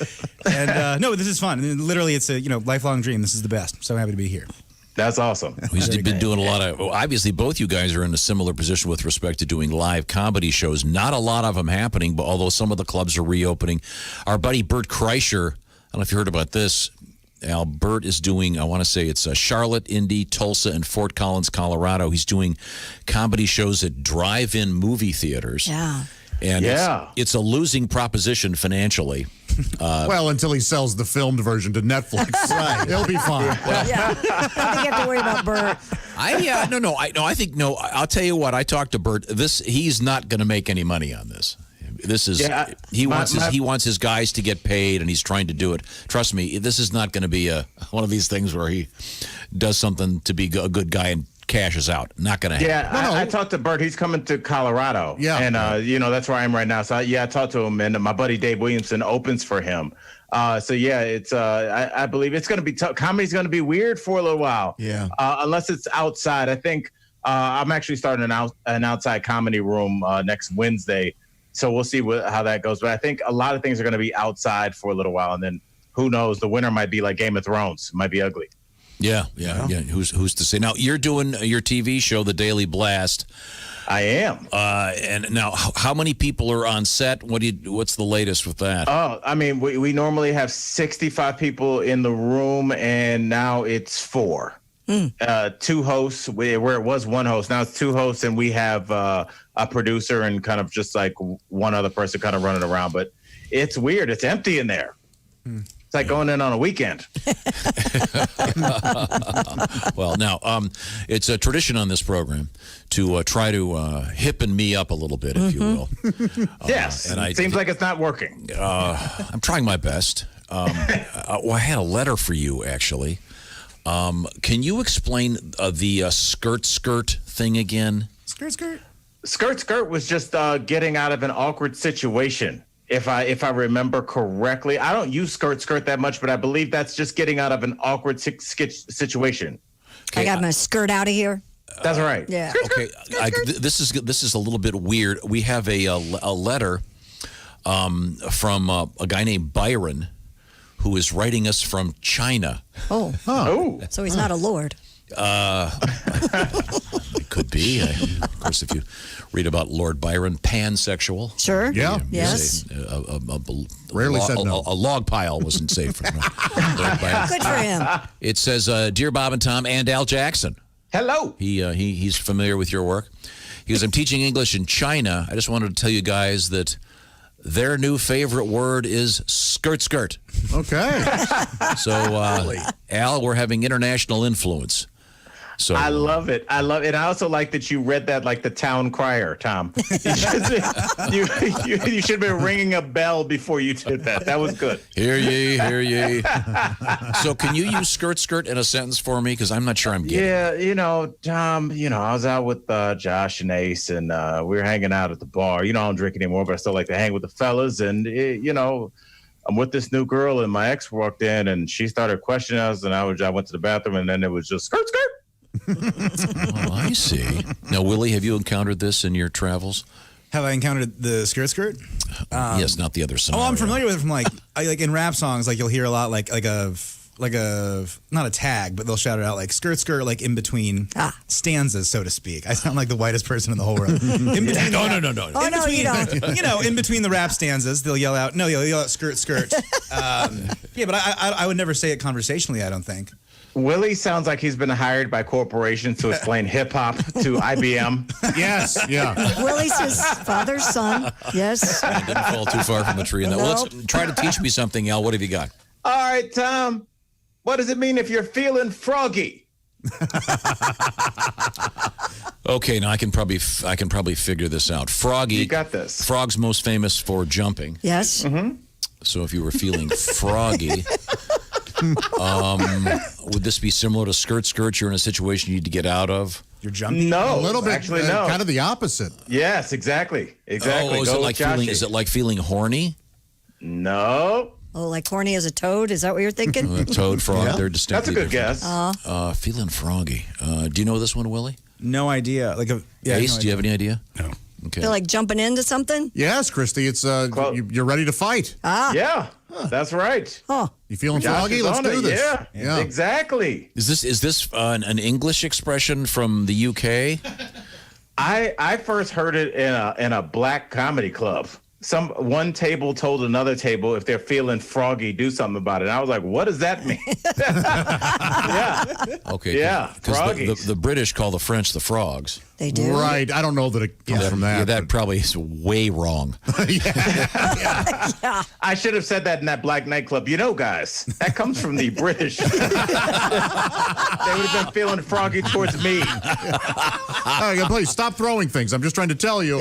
And no, this is fun. Literally, it's a lifelong dream. This is the best. So happy to be here. That's awesome. He's been doing a lot of. Obviously, both you guys are in a similar position with respect to doing live comedy shows. Not a lot of them happening, but although some of the clubs are reopening, our buddy Bert Kreischer. I don't know if you heard about this. Al, Bert is doing, I want to say it's Charlotte, Indy, Tulsa, and Fort Collins, Colorado. He's doing comedy shows at drive-in movie theaters. Yeah. And it's a losing proposition financially. Well, until he sells the filmed version to Netflix. Right. He'll be fine. I don't think you have to worry about Bert. I think I'll tell you what. I talked to Bert. He's not going to make any money on this. This is he wants his guys to get paid, and he's trying to do it. Trust me, this is not going to be one of these things where he does something to be a good guy and cashes out. Not going to happen. Yeah, I talked to Bert. He's coming to Colorado. Yeah, and that's where I am right now. So I talked to him, and my buddy Dave Williamson opens for him. It's I believe it's going to be tough. Comedy's going to be weird for a little while. Yeah, unless it's outside. I think I'm actually starting an outside comedy room next Wednesday. So we'll see how that goes. But I think a lot of things are going to be outside for a little while, and then who knows? The winter might be like Game of Thrones. It might be ugly. Yeah. Who's to say? Now you're doing your TV show, The Daily Blast. I am. And now, how many people are on set? What's the latest with that? Oh, I mean, we normally have 65 people in the room, and now it's 4. 2 hosts, where it was 1 host. Now it's 2 hosts, and we have a producer and kind of just like one other person kind of running around. But it's weird. It's empty in there. It's like going in on a weekend. Well, now, it's a tradition on this program to try to hippen me up a little bit, if you will. Yes, and it seems like it's not working. I'm trying my best. I had a letter for you, actually. Can you explain the skirt thing again? Skirt was just getting out of an awkward situation. If I remember correctly, I don't use skirt that much, but I believe that's just getting out of an awkward situation. I got my skirt out of here. That's right. Yeah. Okay. This is a little bit weird. We have a letter from a guy named Byron, who is writing us from China. Oh. So he's not a lord. It could be. Of course, if you read about Lord Byron, pansexual. Sure. Yeah. Yes. Rarely said no. A log pile wasn't safe for Lord Byron. Good for him. It says, "Dear Bob and Tom and Al Jackson." Hello. He's familiar with your work. He goes, "I'm teaching English in China. I just wanted to tell you guys that their new favorite word is skirt. Okay. So, Al, we're having international influence. So I love it. And I also like that you read that like the town crier, Tom. You should have been ringing a bell before you did that. That was good. Hear ye. So can you use skirt in a sentence for me? Because I'm not sure I'm getting it. Yeah, Tom, I was out with Josh and Ace, and we were hanging out at the bar. I don't drink anymore, but I still like to hang with the fellas. And, I'm with this new girl, and my ex walked in, and she started questioning us, and I went to the bathroom, and then it was just skirt. Oh, I see. Now, Willie, have you encountered this in your travels? Have I encountered the skirt? Yes, not the other side. Oh, I'm familiar with it from like in rap songs. Like you'll hear a lot like a not a tag, but they'll shout it out like skirt like in between stanzas, so to speak. I sound like the whitest person in the whole world. No. Oh, no, you don't. In between the rap stanzas, they'll yell out skirt. Yeah, but I would never say it conversationally, I don't think. Willie sounds like he's been hired by corporations to explain hip hop to IBM. Yes, yeah. Willie's his father's son. Yes. I didn't fall too far from the tree. Now, let's try to teach me something, Al. What have you got? All right, Tom. What does it mean if you're feeling froggy? Okay, now I can probably figure this out. Froggy. You got this. Frog's most famous for jumping. Yes. Mm-hmm. So if you were feeling froggy, would this be similar to skirt? You're in a situation you need to get out of. You're jumping. No, a little bit. Actually, no. Kind of the opposite. Yes, exactly. Oh, is it like feeling horny? No. Oh, like horny as a toad? Is that what you're thinking? Toad, frog, they're distinctly That's a good different. guess. Feeling froggy. Do you know this one, Willie? No idea. Ace, do you have any idea? No. Okay. Feel like jumping into something? Yes, Christy. It's you're ready to fight. Ah. Yeah. That's right. Huh. You feeling Josh froggy? is Let's on do it. this. Yeah, exactly. Is this an English expression from the UK? I first heard it in a black comedy club. One table told another table if they're feeling froggy, do something about it. And I was like, what does that mean? Yeah. Okay. Yeah, Because froggies. the British call the French the frogs. They do. Right. I don't know that it comes from that. Yeah, that probably is way wrong. I should have said that in that black nightclub. You know, guys, that comes from the British. They would have been feeling froggy towards me. Please stop throwing things. I'm just trying to tell you.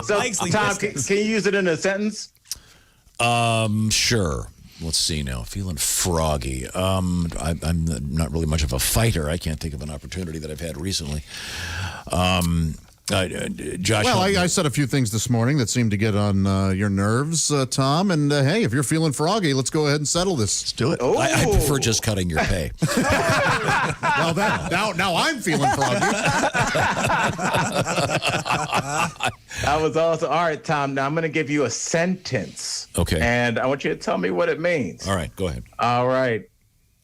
So, Tom, can you use it in a sentence? Sure. Let's see now. Feeling froggy. I'm not really much of a fighter. I can't think of an opportunity that I've had recently. Josh. Well, I said a few things this morning that seemed to get on your nerves, Tom. And hey, if you're feeling froggy, let's go ahead and settle this. Let's do it. I prefer just cutting your pay. Well, now I'm feeling froggy. That was awesome. All right, Tom. Now I'm going to give you a sentence. Okay. And I want you to tell me what it means. All right. Go ahead. All right.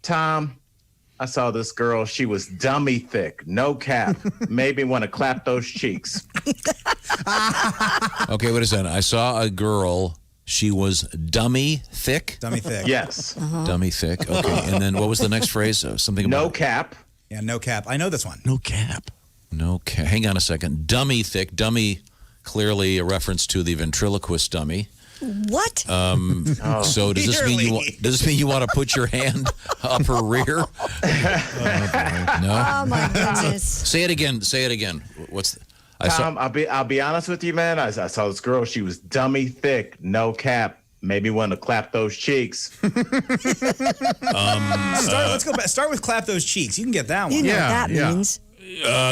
Tom, I saw this girl. She was dummy thick, no cap. Made me want to clap those cheeks. Okay, wait a second. I saw a girl. She was dummy thick. Dummy thick. Yes. Dummy thick. Okay, and then what was the next phrase? Something about No cap. Yeah, no cap. I know this one. No cap. No cap. Hang on a second. Dummy thick. Dummy, clearly a reference to the ventriloquist dummy. What? So does this mean you want to put your hand up her rear? No. Oh my goodness. Say it again. Say it again. Tom, I'll be honest with you, man. I saw this girl. She was dummy thick, no cap. Made me want to clap those cheeks. Let's go back. Start with clap those cheeks. You can get that one. You know what that means.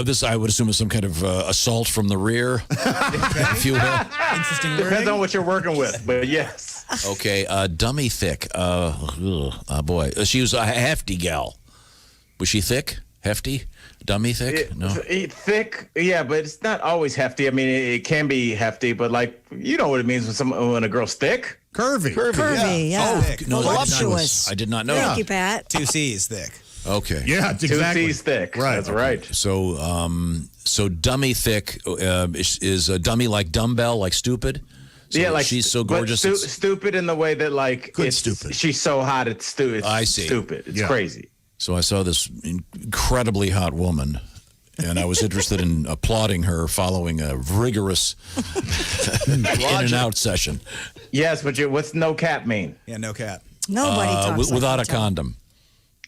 This, I would assume, is some kind of assault from the rear, if you will. Interesting wording. Depends on what you're working with, but yes. Okay, dummy thick. Boy, she was a hefty gal. Was she thick? Hefty? Dummy thick? No. Thick, yeah, but it's not always hefty. I mean, it can be hefty, but like, you know what it means when a girl's thick? Curvy. Curvy, yeah. No, Voluptuous. I did not know. Thank that. you, Pat. 2 C's thick. Okay. Yeah, exactly. 2 C's thick. Right. That's right. So, so dummy thick is a dummy like dumbbell, like stupid. So yeah, like she's so gorgeous. Stupid in the way that like stupid. She's so hot, it's stupid. I see. Stupid. It's crazy. So I saw this incredibly hot woman, and I was interested in applauding her following a rigorous in and out session. Yes, but what's no cap mean? Yeah, no cap. Nobody talks without like a condom.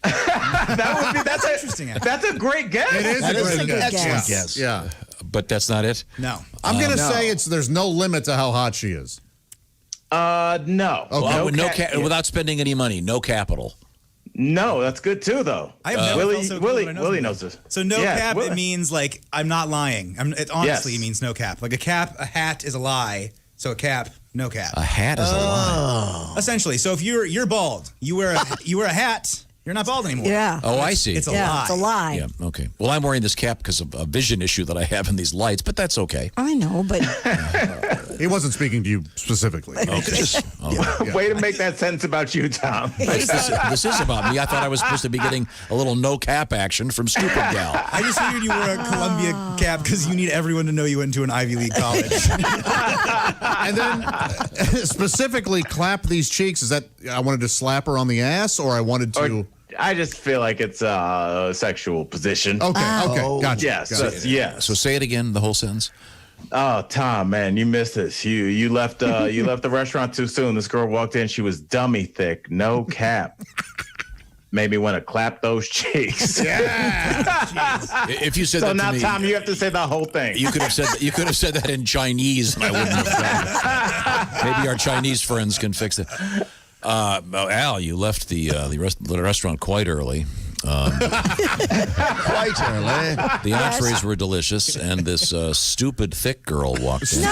That's interesting. That's a great guess. It is That a is great a good guess. guess. Yeah. But that's not it? No. I'm going to say there's no limit to how hot she is. No. Okay. Without spending any money, no capital. No, that's good too, though. I have never felt so good when I know Willie something. knows this. So no Yeah, cap, Willie. it means like I'm not lying. It honestly Yes. means no cap. Like a hat is a lie. So a cap, no cap. A hat is a lie. Essentially. So if you're bald, you wear a hat, you're not bald anymore. Yeah. Oh, I see. It's a lie. It's a lie. Yeah, okay. Well, I'm wearing this cap because of a vision issue that I have in these lights, but that's okay. I know, but He wasn't speaking to you specifically. Okay. Way to make that sentence about you, Tom. This is about me. I thought I was supposed to be getting a little no cap action from Stupid Gal. I just figured you wore a Columbia cap because you need everyone to know you went to an Ivy League college. And then specifically clap these cheeks. Is that I wanted to slap her on the ass or I wanted to... I just feel like it's a sexual position. Okay, gotcha. Yes, Gotcha. yes. So say it again, the whole sentence. Oh, Tom, man, you missed this. You left the restaurant too soon. This girl walked in. She was dummy thick, no cap. Made me want to clap those cheeks. Yeah. If you said so that now, to me, Tom, you have to say the whole thing. you could have said that in Chinese, and I wouldn't have done it. Maybe our Chinese friends can fix it. Al, you left the restaurant quite early. Quite early. The entrees were delicious, and this stupid thick girl walked in.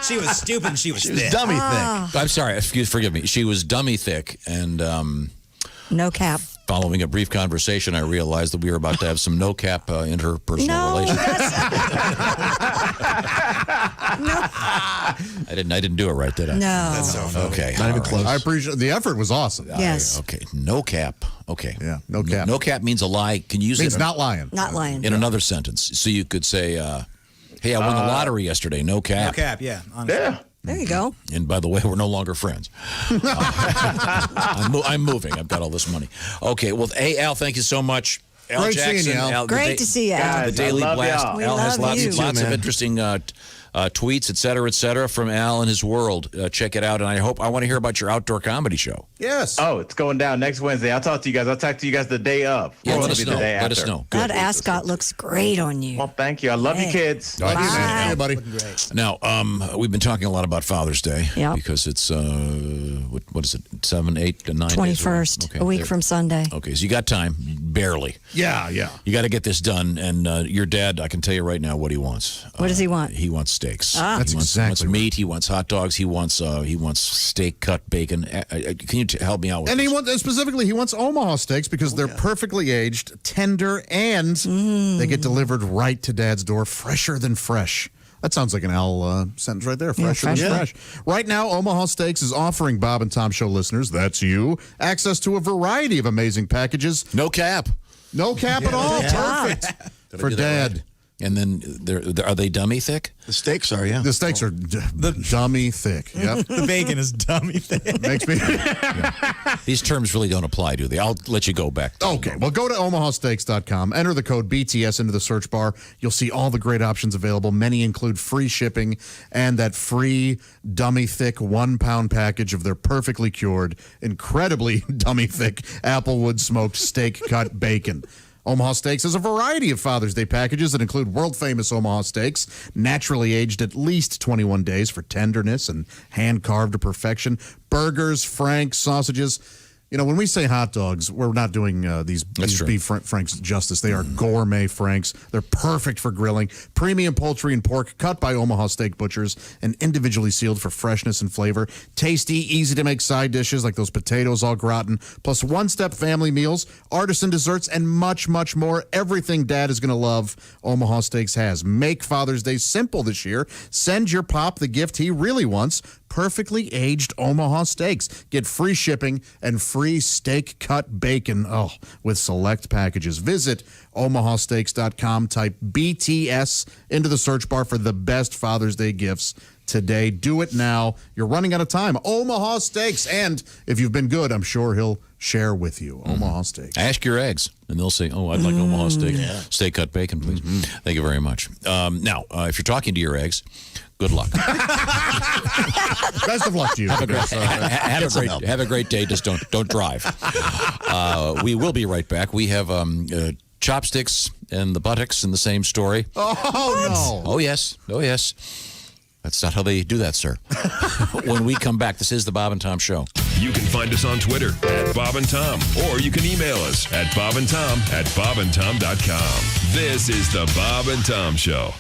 She was stupid and she was thick. Dummy thick. I'm sorry, forgive me. She was dummy thick, and no cap. Following a brief conversation, I realized that we were about to have some no-cap interpersonal relations. I didn't do it right, did I? No. That's so funny. Okay. Not even all close. I appreciate the effort was awesome. Yes. Okay. No cap. Okay. Yeah. No cap. No cap means a lie. Can you use Means it not lying. Not lying. in another sentence? So you could say, "Hey, I won the lottery yesterday. No cap." No cap, yeah. Honestly. Yeah. There you go. And by the way, we're no longer friends. I'm moving. I've got all this money. Okay. Well, hey, Al, thank you so much. Al Great Jackson. seeing you, Al. Great to see you, Al. Guys, The Daily I love Blast. y'all. We Al has love you. lots of interesting tweets, et cetera, from Al and his world. Check it out. And I want to hear about your outdoor comedy show. Yes. Oh, it's going down next Wednesday. I'll talk to you guys. I'll talk to you guys the day of. Yeah, Or let it'll us be know. the day Let us after. know. Good. That ascot looks great on you. Well, thank you. I love you, kids. Bye. Hey, buddy. Now, we've been talking a lot about Father's Day Yep. because it's what is it? 7, 8, 9 days away? 21st, Okay, a week there. from Sunday. Okay, so you got time, barely. Yeah. You got to get this done, and your dad, I can tell you right now what he wants. What does he want? He wants steaks. Ah. That's he wants exactly meat. He wants hot dogs. He wants steak cut bacon. Can you help me out with And this? he wants specifically Omaha steaks because they're perfectly aged, tender, and they get delivered right to Dad's door, fresher than fresh. That sounds like an Al sentence right there. Fresher than fresh. Right now, Omaha Steaks is offering Bob and Tom Show listeners, that's you, access to a variety of amazing packages. No cap. No cap at all. Perfect for do that Dad. And then are they dummy thick? The steaks are, yeah. The steaks are dummy thick. Yep. The bacon is dummy thick. Makes me. These terms really don't apply, do they? I'll let you go back. Okay, well, go to omahasteaks.com, enter the code BTS into the search bar. You'll see all the great options available. Many include free shipping and that free dummy thick 1 pound package of their perfectly cured, incredibly dummy thick Applewood smoked steak cut bacon. Omaha Steaks has a variety of Father's Day packages that include world-famous Omaha steaks, naturally aged at least 21 days for tenderness and hand-carved to perfection, burgers, franks, sausages. You know, when we say hot dogs, we're not doing these beef franks justice. They are gourmet franks. They're perfect for grilling. Premium poultry and pork cut by Omaha Steak Butchers and individually sealed for freshness and flavor. Tasty, easy-to-make side dishes like those potatoes au gratin, plus one-step family meals, artisan desserts, and much, much more. Everything Dad is going to love, Omaha Steaks has. Make Father's Day simple this year. Send your pop the gift he really wants. Perfectly aged Omaha steaks. Get free shipping and free steak cut bacon with select packages. Visit omahasteaks.com. Type BTS into the search bar for the best Father's Day gifts today. Do it now. You're running out of time. Omaha Steaks. And if you've been good, I'm sure he'll share with you. Omaha Steaks. Ask your eggs, and they'll say, "Oh, I'd like Omaha steak, steak cut bacon, please." Thank you very much. Now, if you're talking to your eggs, good luck. Best of luck to you. Have a great day. Just don't drive. We will be right back. We have chopsticks and the buttocks in the same story. Oh, no. Oh, yes. That's not how they do that, sir. When we come back, this is the Bob and Tom Show. You can find us on Twitter at Bob and Tom, or you can email us at bobandtom@bobandtom.com. This is the Bob and Tom Show.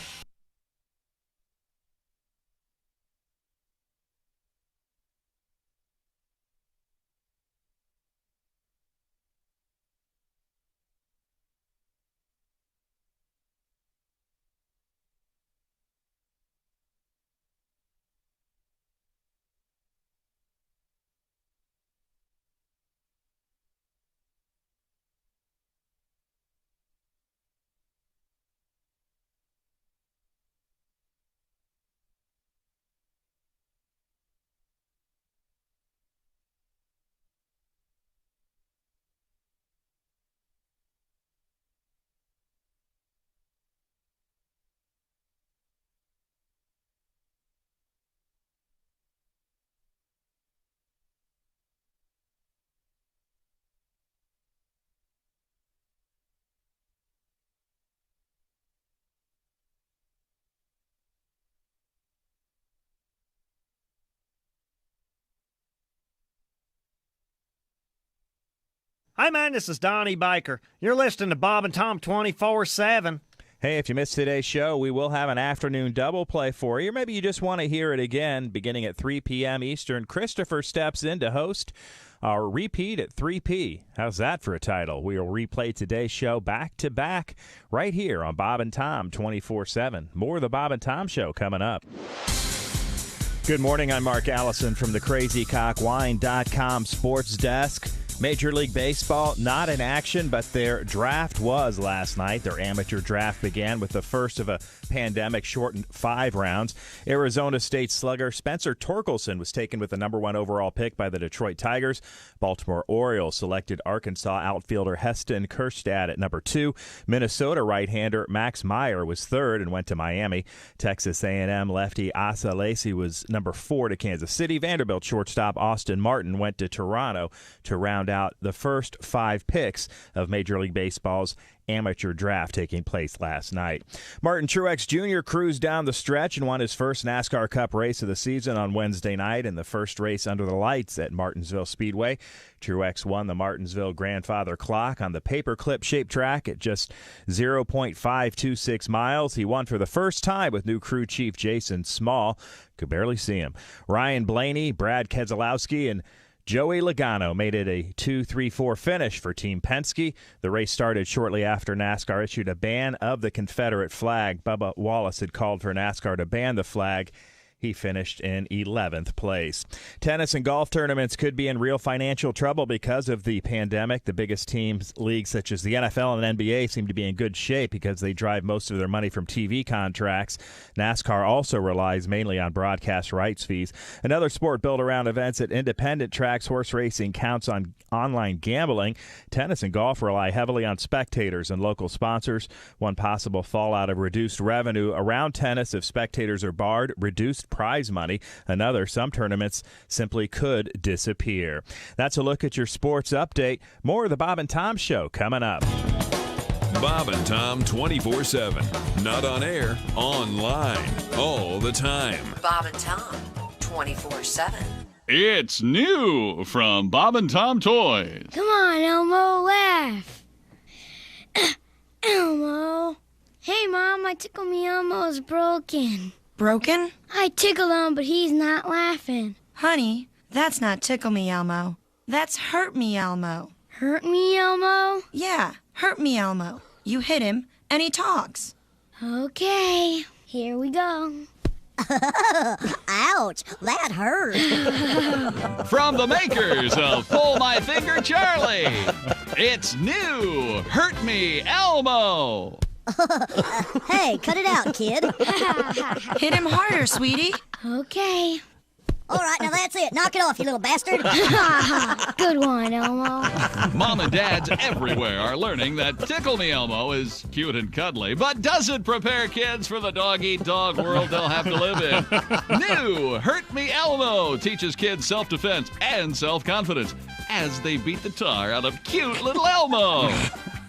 Hi, man, this is Donnie Baker. You're listening to Bob and Tom 24/7. Hey, if you missed today's show, we will have an afternoon double play for you. Maybe you just want to hear it again. Beginning at 3 p.m. Eastern, Christopher steps in to host our repeat at 3 p. How's that for a title? We will replay today's show back-to-back right here on Bob and Tom 24/7. More of the Bob and Tom Show coming up. Good morning. I'm Mark Allison from the CrazyCockWine.com sports desk. Major League Baseball not in action, but their draft was last night. Their amateur draft began with the first of a pandemic-shortened 5 rounds. Arizona State slugger Spencer Torkelson was taken with the number 1 overall pick by the Detroit Tigers. Baltimore Orioles selected Arkansas outfielder Heston Kjerstad at number 2. Minnesota right-hander Max Meyer was 3rd and went to Miami. Texas A&M lefty Asa Lacy was number 4 to Kansas City. Vanderbilt shortstop Austin Martin went to Toronto to round out the first 5 picks of Major League Baseball's amateur draft taking place last night. Martin Truex Jr. cruised down the stretch and won his first NASCAR Cup race of the season on Wednesday night in the first race under the lights at Martinsville Speedway. Truex won the Martinsville Grandfather Clock on the paperclip-shaped track at just 0.526 miles. He won for the first time with new crew chief Jason Small. Could barely see him. Ryan Blaney, Brad Keselowski, and Joey Logano made it a 2-3-4 finish for Team Penske. The race started shortly after NASCAR issued a ban of the Confederate flag. Bubba Wallace had called for NASCAR to ban the flag. He finished in 11th place. Tennis and golf tournaments could be in real financial trouble because of the pandemic. The biggest teams, leagues such as the NFL and NBA, seem to be in good shape because they drive most of their money from TV contracts. NASCAR also relies mainly on broadcast rights fees. Another sport built around events at independent tracks, horse racing counts on online gambling. Tennis and golf rely heavily on spectators and local sponsors. One possible fallout of reduced revenue around tennis if spectators are barred, reduced prize money. Another, some tournaments simply could disappear. That's a look at your sports update. More of the Bob and Tom Show coming up. Bob and Tom 24/7. Not on air, online, all the time. Bob and Tom 24/7. It's new from Bob and Tom Toys. Come on, Elmo, laugh. Elmo. Hey, Mom, my Tickle Me Elmo is broken. Broken? I tickle him, but he's not laughing. Honey, that's not Tickle Me Elmo. That's Hurt Me Elmo. Hurt Me Elmo? Yeah, Hurt Me Elmo. You hit him, and he talks. Okay, here we go. Ouch, that hurt. From the makers of Pull My Finger Charlie, it's new Hurt Me Elmo. Hey, cut it out, kid. Hit him harder, sweetie. Okay. All right, now that's it. Knock it off, you little bastard. Good one, Elmo. Mom and dads everywhere are learning that Tickle Me Elmo is cute and cuddly, but doesn't prepare kids for the dog-eat-dog world they'll have to live in. New Hurt Me Elmo teaches kids self-defense and self-confidence as they beat the tar out of cute little Elmo.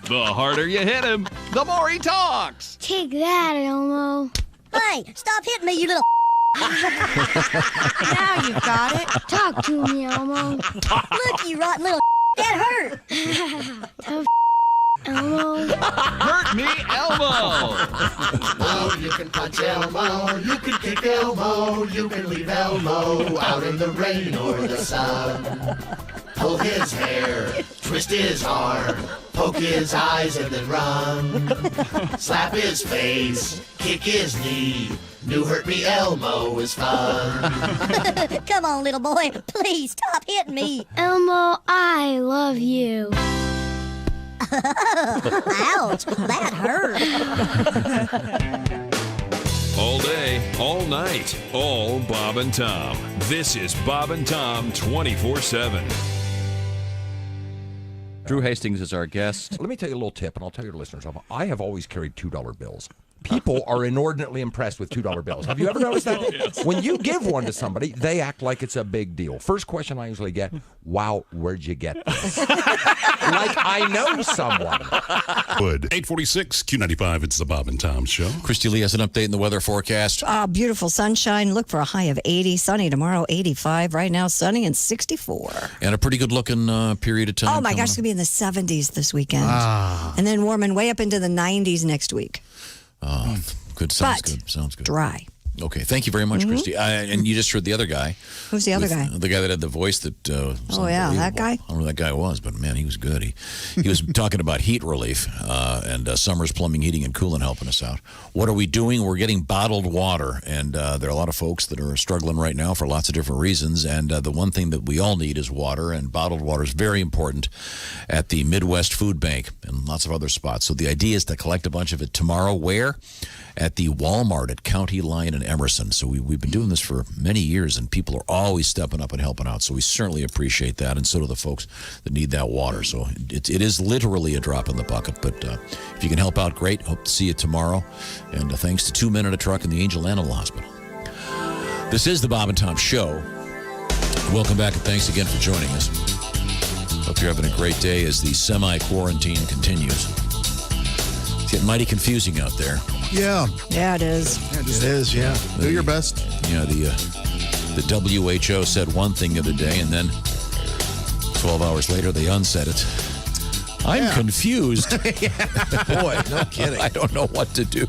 The harder you hit him, the more he talks. Take that, Elmo. Hey, stop hitting me, you little Now you've got it. Talk to me, Elmo. Look, you rotten little that hurt. Tough Elmo. Hurt Me Elmo. Oh, you can punch Elmo, you can kick Elmo, you can leave Elmo out in the rain or the sun. Pull his hair, twist his arm, poke his eyes and then run. Slap his face, kick his knee. New Hurt Me Elmo is fun. Come on, little boy. Please stop hitting me. Elmo, I love you. Ouch, that hurt. All day, all night, all Bob and Tom. This is Bob and Tom 24/7. Drew Hastings is our guest. Let me tell you a little tip, and I'll tell your listeners. I have always carried $2 bills. People are inordinately impressed with $2 bills. Have you ever noticed that? Yes. When you give one to somebody, they act like it's a big deal. First question I usually get, wow, where'd you get this? Like I know someone. Good. 846 Q95, it's the Bob and Tom Show. Christy Lee has an update in the weather forecast. Beautiful sunshine. Look for a high of 80. Sunny tomorrow, 85. Right now, sunny and 64. And a pretty good looking period of time. Oh, my gosh, it's going to be in the 70s this weekend. And then warming way up into the 90s next week. Good. Sounds But good. Sounds good. dry. Okay. Thank you very much, Christy. And you just heard the other guy. Who's the other guy? The guy that had the voice that. Was Oh, yeah, that guy? I don't know who that guy was, but man, he was good. He was talking about heat relief and Summers Plumbing, Heating, and Cooling helping us out. What are we doing? We're getting bottled water, and there are a lot of folks that are struggling right now for lots of different reasons. And the one thing that we all need is water, and bottled water is very important at the Midwest Food Bank and lots of other spots. So the idea is to collect a bunch of it tomorrow. Where? At the Walmart at County Line in Emerson. So we've been doing this for many years, and people are always stepping up and helping out. So we certainly appreciate that, and so do the folks that need that water. So it is literally a drop in the bucket. But if you can help out, great. Hope to see you tomorrow. And thanks to 2 Men in a Truck and the Angel Animal Hospital. This is the Bob and Tom Show. Welcome back, and thanks again for joining us. Hope you're having a great day as the semi-quarantine continues. It's getting mighty confusing out there. Yeah. Yeah, it is. It is, yeah. Do your best. Yeah, the WHO said one thing the other day, and then 12 hours later, they unsaid it. I'm confused. Boy, no kidding. I don't know what to do.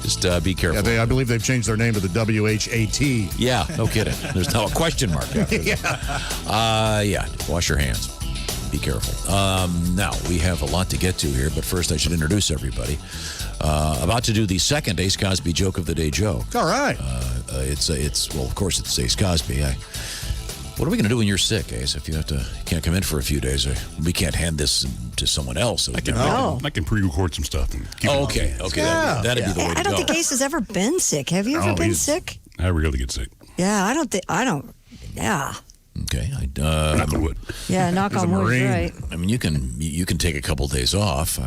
Just be careful. Yeah, I believe they've changed their name to the WHAT. Yeah, no kidding. There's now a question mark after that. Yeah, wash your hands. Be careful. Now, we have a lot to get to here, but first I should introduce everybody. About to do the second Ace Cosby Joke of the Day joke. All right. Well, of course, it's Ace Cosby. What are we going to do when you're sick, Ace? If you can't come in for a few days, we can't hand this to someone else. I can pre-record some stuff. And keep it okay. Yeah. That'd be the way to go. I don't think Ace has ever been sick. Have you ever been sick? I rarely get sick. Yeah, yeah. Okay. Knock on wood. Yeah, knock on wood, right. I mean, you can take a couple days off.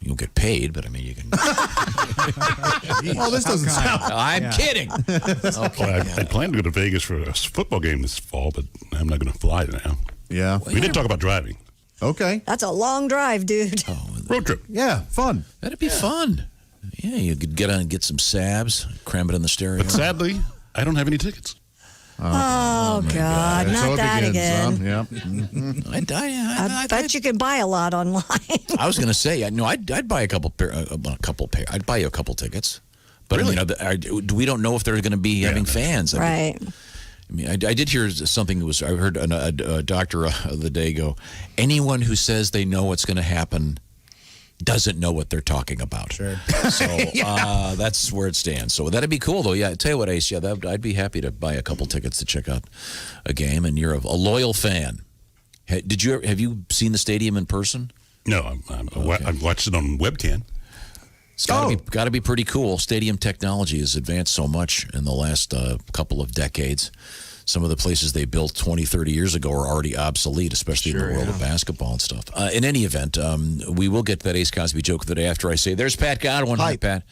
You don't get paid, but I mean, you can. Oh, this doesn't sound. I'm kidding. Okay. Well, I plan to go to Vegas for a football game this fall, but I'm not going to fly now. Yeah. We did talk about driving. Okay. That's a long drive, dude. Road trip. Yeah, fun. That'd be fun. Yeah, you could get on and get some sabs, cram it in the stereo. But sadly, I don't have any tickets. Oh, God, not So it that begins, again. Yeah. Mm-hmm. I bet you can buy a lot online. I was going to say, no, I'd buy I'd buy you a couple tickets, but Really? We don't know if they're going to be having fans. Right. I mean, I did hear something that was. I heard a doctor of the day go, anyone who says they know what's going to happen doesn't know what they're talking about. Sure. So that's where it stands. So that'd be cool, though. Yeah, I tell you what, Ace. Yeah, I'd be happy to buy a couple tickets to check out a game. And you're a loyal fan. Have you seen the stadium in person? No, I've watched it on webcam. It's got to be pretty cool. Stadium technology has advanced so much in the last couple of decades. Some of the places they built 20, 30 years ago are already obsolete, especially in the world of basketball and stuff. In any event, we will get to that Ace Cosby joke of the day after I say, there's Pat Godwin. Hi, Pat.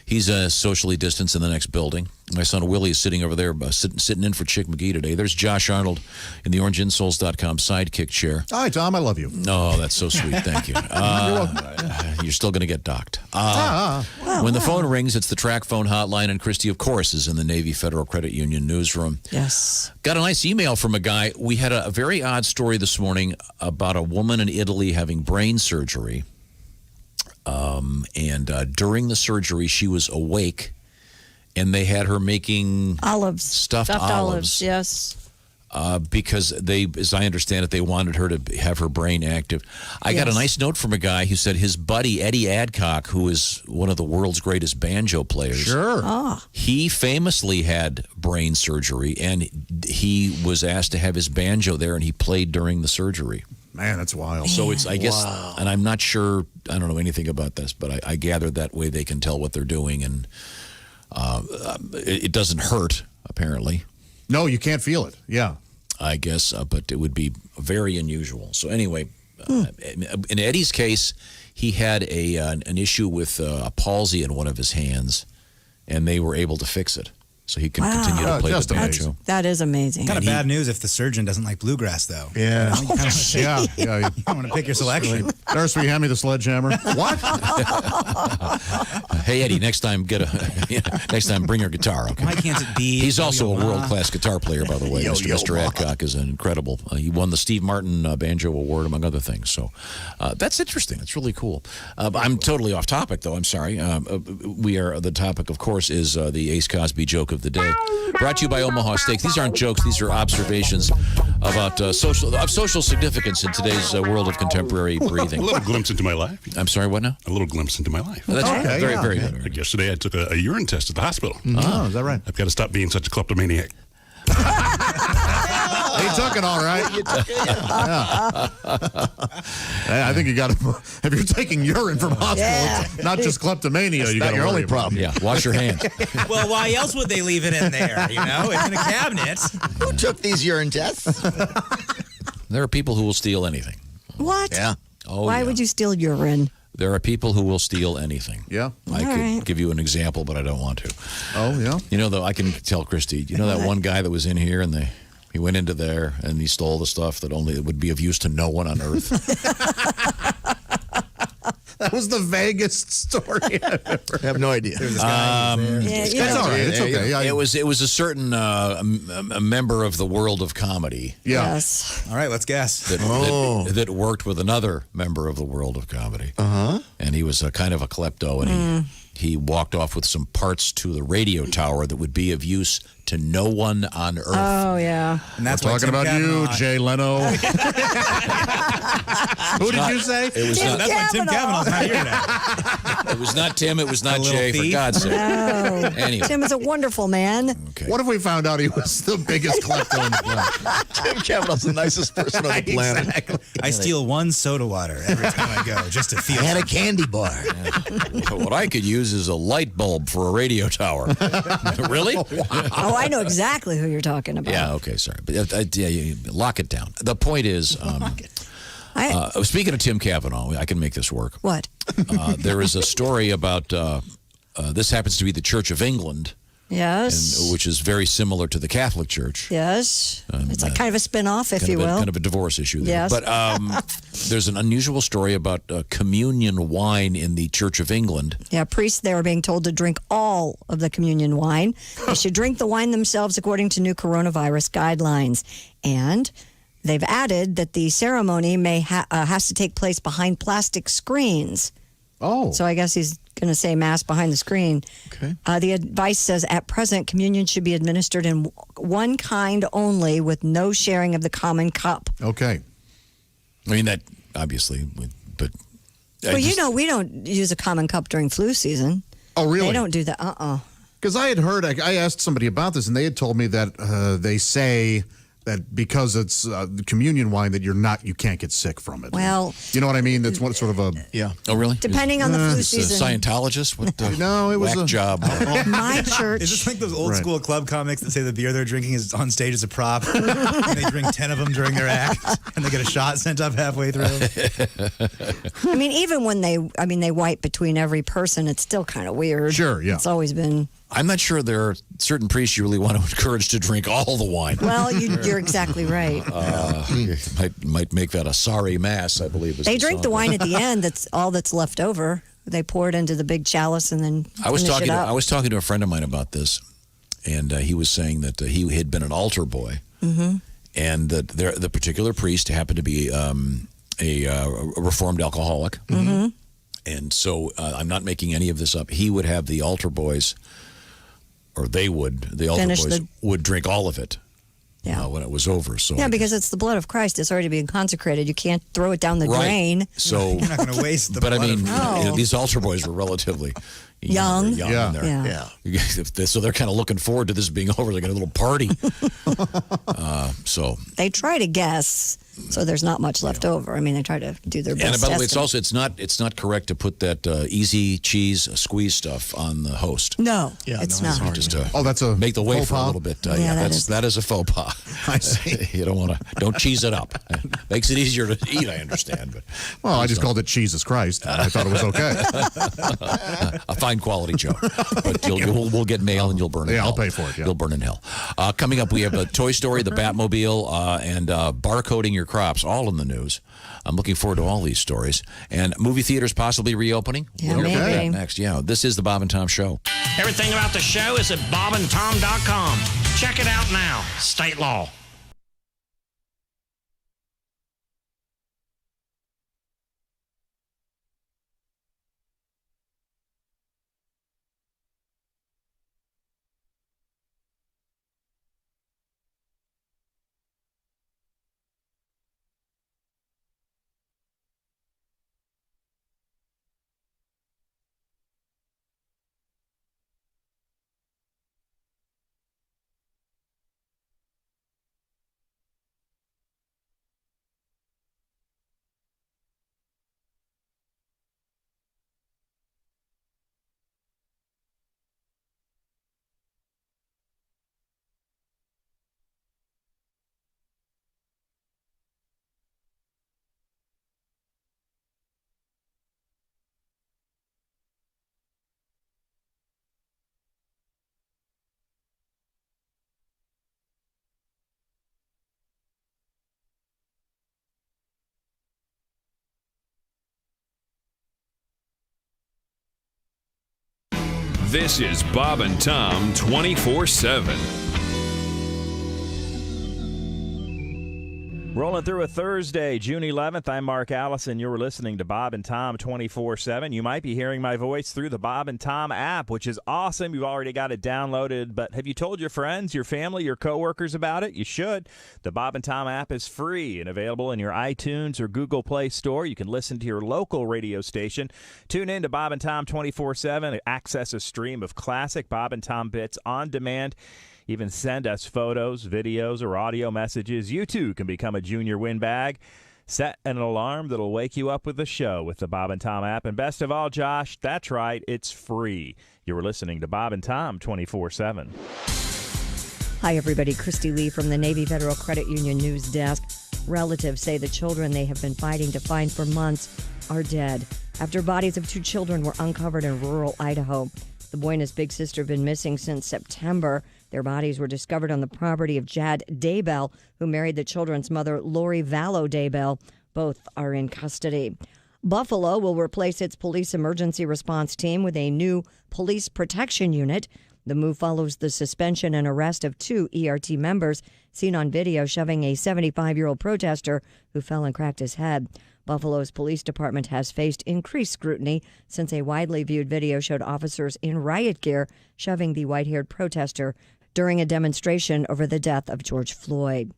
He's socially distanced in the next building. My son Willie is sitting over there, sitting in for Chick McGee today. There's Josh Arnold in the orangeinsoles.com sidekick chair. Hi, Tom. I love you. Oh, that's so sweet. Thank you. You're welcome. You're still going to get docked. When the phone rings, it's the track phone hotline, and Christy, of course, is in the Navy Federal Credit Union newsroom. Yes. Got a nice email from a guy. We had a very odd story this morning about a woman in Italy having brain surgery. And during the surgery, she was awake, and they had her making stuffed olives. Yes. Because as I understand it, they wanted her to have her brain active. I got a nice note from a guy who said his buddy, Eddie Adcock, who is one of the world's greatest banjo players. Sure. He famously had brain surgery, and he was asked to have his banjo there, and he played during the surgery. Man, that's wild. So it's, I guess, and I'm not sure, I don't know anything about this, but I gather that way they can tell what they're doing, and it doesn't hurt, apparently. No, you can't feel it. Yeah. I guess, but it would be very unusual. So anyway, in Eddie's case, he had an issue with a palsy in one of his hands, and they were able to fix it. so he can continue to play the banjo. That is amazing. Kind of bad news if the surgeon doesn't like bluegrass, though. Yeah. You want to pick your selection. Nurse, will you hand me the sledgehammer? What? Hey, Eddie, next time bring your guitar, okay? Why can't it be? He's also a world-class guitar player, by the way. Mr. Adcock is incredible. He won the Steve Martin Banjo Award, among other things. So that's interesting. That's really cool. I'm totally off topic, though. I'm sorry. The topic, of course, is the Ace Cosby joke of the day. Brought to you by Omaha Steaks. These aren't jokes. These are observations about social significance in today's world of contemporary breathing. A little glimpse into my life. I'm sorry, what now? A little glimpse into my life. That's very good. Like yesterday, I took a urine test at the hospital. Oh, is that right? I've got to stop being such a kleptomaniac. He took it all right. I think you got to, if you're taking urine from hospital, it's not just kleptomania. You got your only problem. Yeah, wash your hands. Well, why else would they leave it in there? You know, it's in a cabinet. Who took these urine tests? There are people who will steal anything. What? Yeah. Why would you steal urine? There are people who will steal anything. Yeah. I could give you an example, but I don't want to. Oh, yeah? You know, though, I can tell Christy, you know that one guy that was in here and he went into there and he stole the stuff that only would be of use to no one on earth? That was the vaguest story I've ever heard. I have no idea. It's all right. It's okay. It was a certain a member of the world of comedy. Yeah. Yes. All right, let's guess. That worked with another member of the world of comedy. And he was a kind of a klepto, and he walked off with some parts to the radio tower that would be of use to no one on earth. Oh, yeah. And that's We're talking about you, Jay Leno. Who did you say? It was That's why Tim Kavanaugh's not here today. It was not Tim. It was not little Jay. thief. For God's sake. No. Anyway. Tim is a wonderful man. Okay. What if we found out he was the biggest klepto on the planet? Tim Kavanaugh's the nicest person on the planet. Exactly. I steal one soda water every time I go just to feel. And a candy bar. But what I could use is a light bulb for a radio tower. Really? Oh, I know exactly who you're talking about. Yeah, okay, sorry. But lock it down. The point is, speaking of Tim Kavanaugh, I can make this work. What? There is a story about, this happens to be the Church of England. Yes. Which is very similar to the Catholic Church. Yes. It's like kind of a spin-off, if you will. Kind of a divorce issue there. Yes. But there's an unusual story about communion wine in the Church of England. Yeah, priests there are being told to drink all of the communion wine. They should drink the wine themselves according to new coronavirus guidelines. And they've added that the ceremony has to take place behind plastic screens. Oh. So I guess he's going to say mass behind the screen. Okay. The advice says at present, communion should be administered in one kind only with no sharing of the common cup. Okay. I mean, that obviously, but. Well, we don't use a common cup during flu season. Oh, really? They don't do that. Because I had heard, I asked somebody about this, and they had told me that they say that because it's communion wine that you can't get sick from it. Well, you know what I mean? That's what sort of a Oh, really? Depending on the flu season. Scientologist? What the no, it was whack a job. My church. Is this like those old school club comics that say the beer they're drinking is on stage as a prop, and they drink 10 of them during their act, and they get a shot sent up halfway through? I mean, even when they wipe between every person, it's still kind of weird. Sure, yeah. It's always been. I'm not sure there are certain priests you really want to encourage to drink all the wine. Well, you're exactly right. Might make that a sorry mass, I believe. They drink the wine at the end. That's all that's left over. They pour it into the big chalice and then I was finish it up. I was talking to a friend of mine about this, and he was saying that he had been an altar boy, and that the particular priest happened to be a reformed alcoholic. And so I'm not making any of this up. He would have the altar boys, or the altar boys would drink all of it when it was over. So because it's the blood of Christ. It's already being consecrated. You can't throw it down the drain. So you're not going to waste the blood. But I mean, No. these altar boys were relatively young. Yeah. So they're kind of looking forward to this being over. They're going to have a little party. So they try to guess. So there's not much left over. I mean, they try to do their best. And by the way, estimate. it's not correct to put that easy cheese squeeze stuff on the host. No, it's not. Just that's a make the way faux for a pas? little bit. that is a faux pas. I see. You don't cheese it up. Makes it easier to eat. I understand, but well, I just called it Jesus Christ. I thought it was okay. A fine quality joke, but we'll get mail and you'll burn in hell. I'll pay for it. Yeah. You'll burn in hell. Coming up, we have a Toy Story, the Batmobile, and barcoding your crops, all in the news. I'm looking forward to all these stories. And movie theaters possibly reopening. Yeah, We'll get to maybe. that next. Yeah, this is the Bob and Tom Show. Everything about the show is at bobandtom.com. Check it out now. State law. This is Bob and Tom 24/7. Rolling through a Thursday, June 11th. I'm Mark Allison. You're listening to Bob and Tom 24/7. You might be hearing my voice through the Bob and Tom app, which is awesome. You've already got it downloaded, but have you told your friends, your family, your coworkers about it? You should. The Bob and Tom app is free and available in your iTunes or Google Play store. You can listen to your local radio station. Tune in to Bob and Tom 24/7. Access a stream of classic Bob and Tom bits on demand. Even send us photos, videos, or audio messages. You, too, can become a junior win bag. Set an alarm that'll wake you up with the show with the Bob and Tom app. And best of all, Josh, that's right, it's free. You're listening to Bob and Tom 24/7. Hi, everybody. Christy Lee from the Navy Federal Credit Union News Desk. Relatives say the children they have been fighting to find for months are dead after bodies of 2 children were uncovered in rural Idaho. The boy and his big sister have been missing since September. Their bodies were discovered on the property of Jad Daybell, who married the children's mother, Lori Vallow Daybell. Both are in custody. Buffalo will replace its police emergency response team with a new police protection unit. The move follows the suspension and arrest of 2 ERT members seen on video shoving a 75-year-old protester who fell and cracked his head. Buffalo's police department has faced increased scrutiny since a widely viewed video showed officers in riot gear shoving the white-haired protester during a demonstration over the death of George Floyd.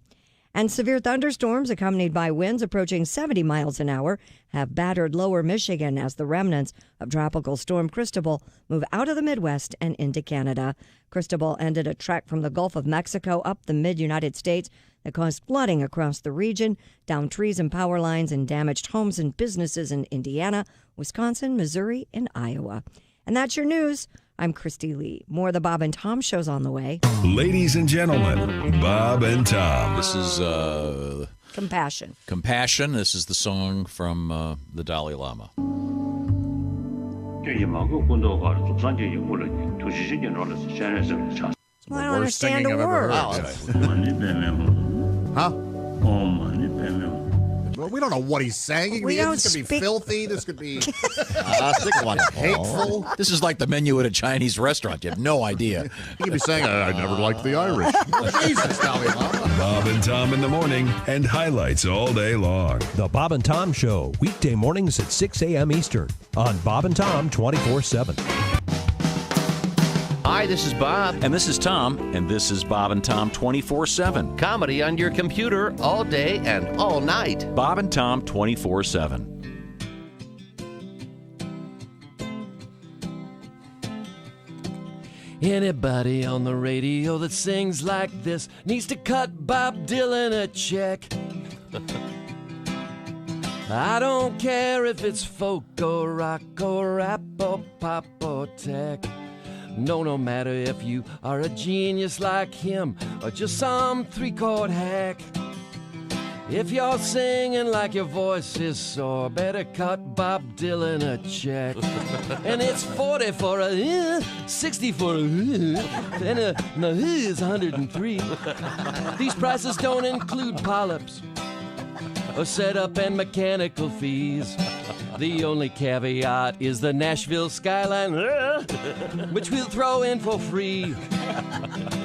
And severe thunderstorms accompanied by winds approaching 70 miles an hour have battered lower Michigan as the remnants of Tropical Storm Cristobal move out of the Midwest and into Canada. Cristobal ended a trek from the Gulf of Mexico up the mid-United States that caused flooding across the region, downed trees and power lines, and damaged homes and businesses in Indiana, Wisconsin, Missouri, and Iowa. And that's your news. I'm Christy Lee. More of the Bob and Tom show's on the way. Ladies and gentlemen, Bob and Tom. This is Compassion. Compassion. This is the song from the Dalai Lama. I don't understand a word. Huh? Well, we don't know what he's saying. This could be filthy. This could be hateful. This is like the menu at a Chinese restaurant. You have no idea. He could be saying, I never liked the Irish. Jesus, Dalai Lama. Bob and Tom in the morning and highlights all day long. The Bob and Tom Show, weekday mornings at 6 a.m. Eastern on Bob and Tom 24/7. Hi, this is Bob. And this is Tom, and this is Bob and Tom 24/7. Comedy on your computer all day and all night. Bob and Tom 24/7. Anybody on the radio that sings like this needs to cut Bob Dylan a check. I don't care if it's folk or rock or rap or pop or tech. No matter if you are a genius like him or just some three-chord hack. If you're singing like your voice is sore, better cut Bob Dylan a check. And it's 40 for a 60 for a and a is 103. These prices don't include polyps or setup and mechanical fees. The only caveat is the Nashville skyline, which we'll throw in for free.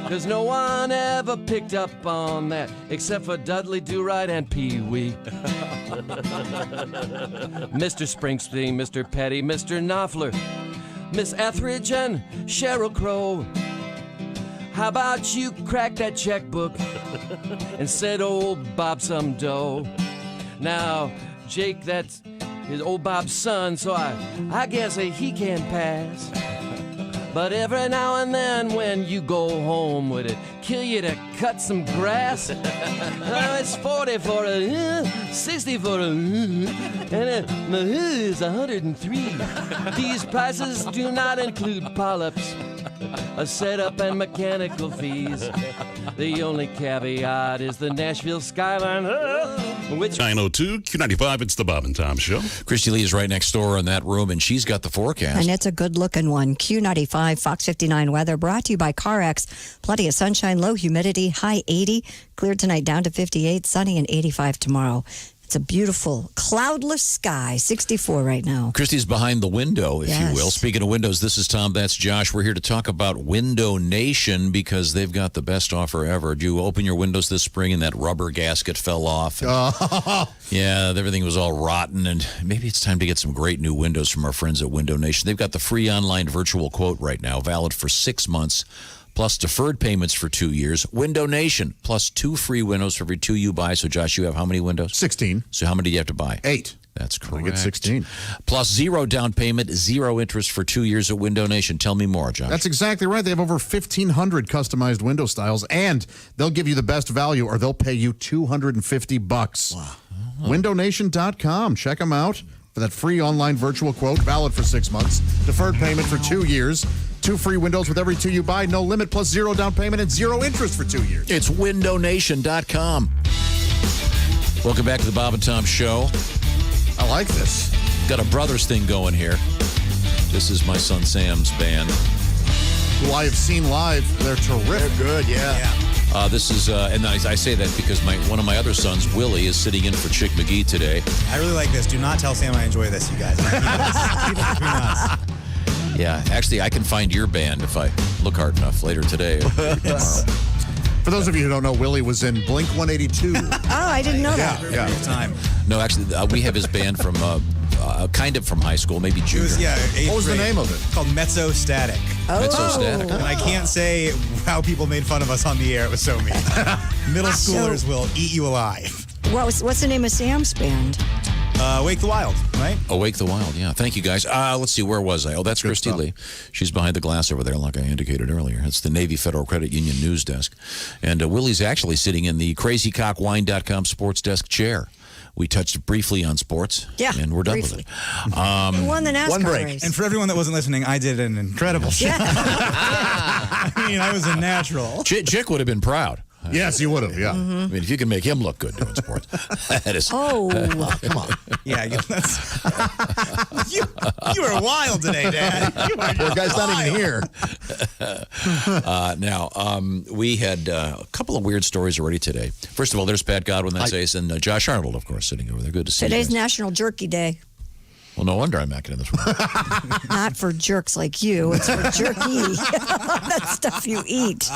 Cause no one ever picked up on that except for Dudley Do-Right and Pee-wee. Mr. Springsteen, Mr. Petty, Mr. Knopfler, Miss Etheridge and Sheryl Crow. How about you crack that checkbook and send old Bob some dough? Now, Jake, that's his old Bob's son, so I guess he can pass. But every now and then when you go home, would it kill you to cut some grass? It's 40 for a 60 for a and it's 103. These prices do not include polyps, a setup and mechanical fees. The only caveat is the Nashville skyline, which 902 Q95, it's the Bob and Tom Show. Christy Lee is right next door in that room, and she's got the forecast. And it's a good-looking one. Q95, Fox 59 weather brought to you by CarX. Plenty of sunshine, low humidity, high 80. Clear tonight down to 58, sunny and 85 tomorrow. It's a beautiful, cloudless sky, 64 right now. Christy's behind the window, if Yes. you will. Speaking of windows, this is Tom, that's Josh. We're here to talk about Window Nation because they've got the best offer ever. Did you open your windows this spring and that rubber gasket fell off? Yeah, everything was all rotten, and maybe it's time to get some great new windows from our friends at Window Nation. They've got the free online virtual quote right now, valid for 6 months. Plus deferred payments for 2 years. Window Nation, plus 2 free windows for every 2 you buy. So, Josh, you have how many windows? 16. So how many do you have to buy? 8. That's correct. I get 16. Plus 0 down payment, 0 interest for 2 years at Window Nation. Tell me more, Josh. That's exactly right. They have over 1,500 customized window styles, and they'll give you the best value, or they'll pay you $250. Wow. WindowNation.com. Check them out for that free online virtual quote, valid for 6 months. Deferred payment for 2 years. 2 free windows with every 2 you buy. No limit, plus 0 down payment and 0 interest for 2 years. It's WindowNation.com. Welcome back to the Bob and Tom Show. I like this. Got a brothers thing going here. This is my son Sam's band. Who I have seen live. They're terrific. They're good, yeah. This is, and I say that because one of my other sons, Willie, is sitting in for Chick McGee today. I really like this. Do not tell Sam I enjoy this, you guys. Keep it between us. Yeah, actually, I can find your band if I look hard enough later today or tomorrow. For those of you who don't know, Willie was in Blink 182. Oh, I didn't know that. Yeah. Time. No, actually, we have his band from kind of from high school, maybe junior. It was, yeah, 8th What was the grade. name of it? Called Mezzo Static. Mezzo Static. And I can't say how people made fun of us on the air. It was so mean. Middle schoolers will eat you alive. What's the name of Sam's band? Wake the Wild, right? Awake the Wild, yeah. Thank you, guys. Let's see, where was I? Oh, that's Christy Lee. She's behind the glass over there, like I indicated earlier. It's the Navy Federal Credit Union news desk. And Willie's actually sitting in the crazycockwine.com sports desk chair. We touched briefly on sports, and we're done with it. Who won the NASCAR race? And for everyone that wasn't listening, I did an incredible job. I mean, I was a natural. Chick would have been proud. Yes, he would have, yeah. I mean, if you can make him look good doing sports, that is. Oh, come on. Yeah, that's. you were wild today, Dad. Poor guy's not even here. Now, we had a couple of weird stories already today. First of all, there's Pat Godwin, that's Ace, and Josh Arnold, of course, sitting over there. Good to see you today's guys. National Jerky Day. Well, no wonder I'm acting in this room. Not for jerks like you. It's for jerky. That stuff you eat.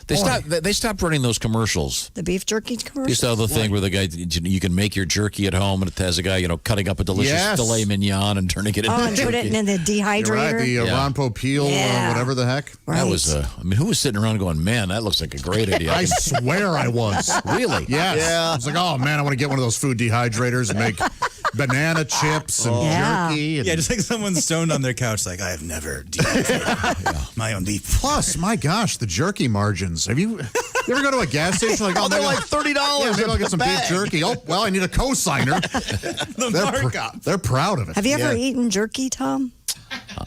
They stopped running those commercials. The beef jerky commercials? You saw the thing where the guy, you can make your jerky at home, and it has a guy, cutting up a delicious filet mignon and turning it into and jerky. put it in the dehydrator? You're right, the Ron Popeil or whatever the heck. Right. That was, who was sitting around going, man, that looks like a great idea. I swear I was. Really? Yes. Yeah. I was like, oh, man, I want to get one of those food dehydrators and make banana chips and jerky. And just like someone stoned on their couch, like, I have never dehydrated my own beef. Plus, my gosh, the jerky margins. Have you... You ever go to a gas station? Like, they're like $30. Yeah, maybe I'll get some beef jerky. Oh, well, I need a co-signer. markup. They're proud of it. Have you ever eaten jerky, Tom?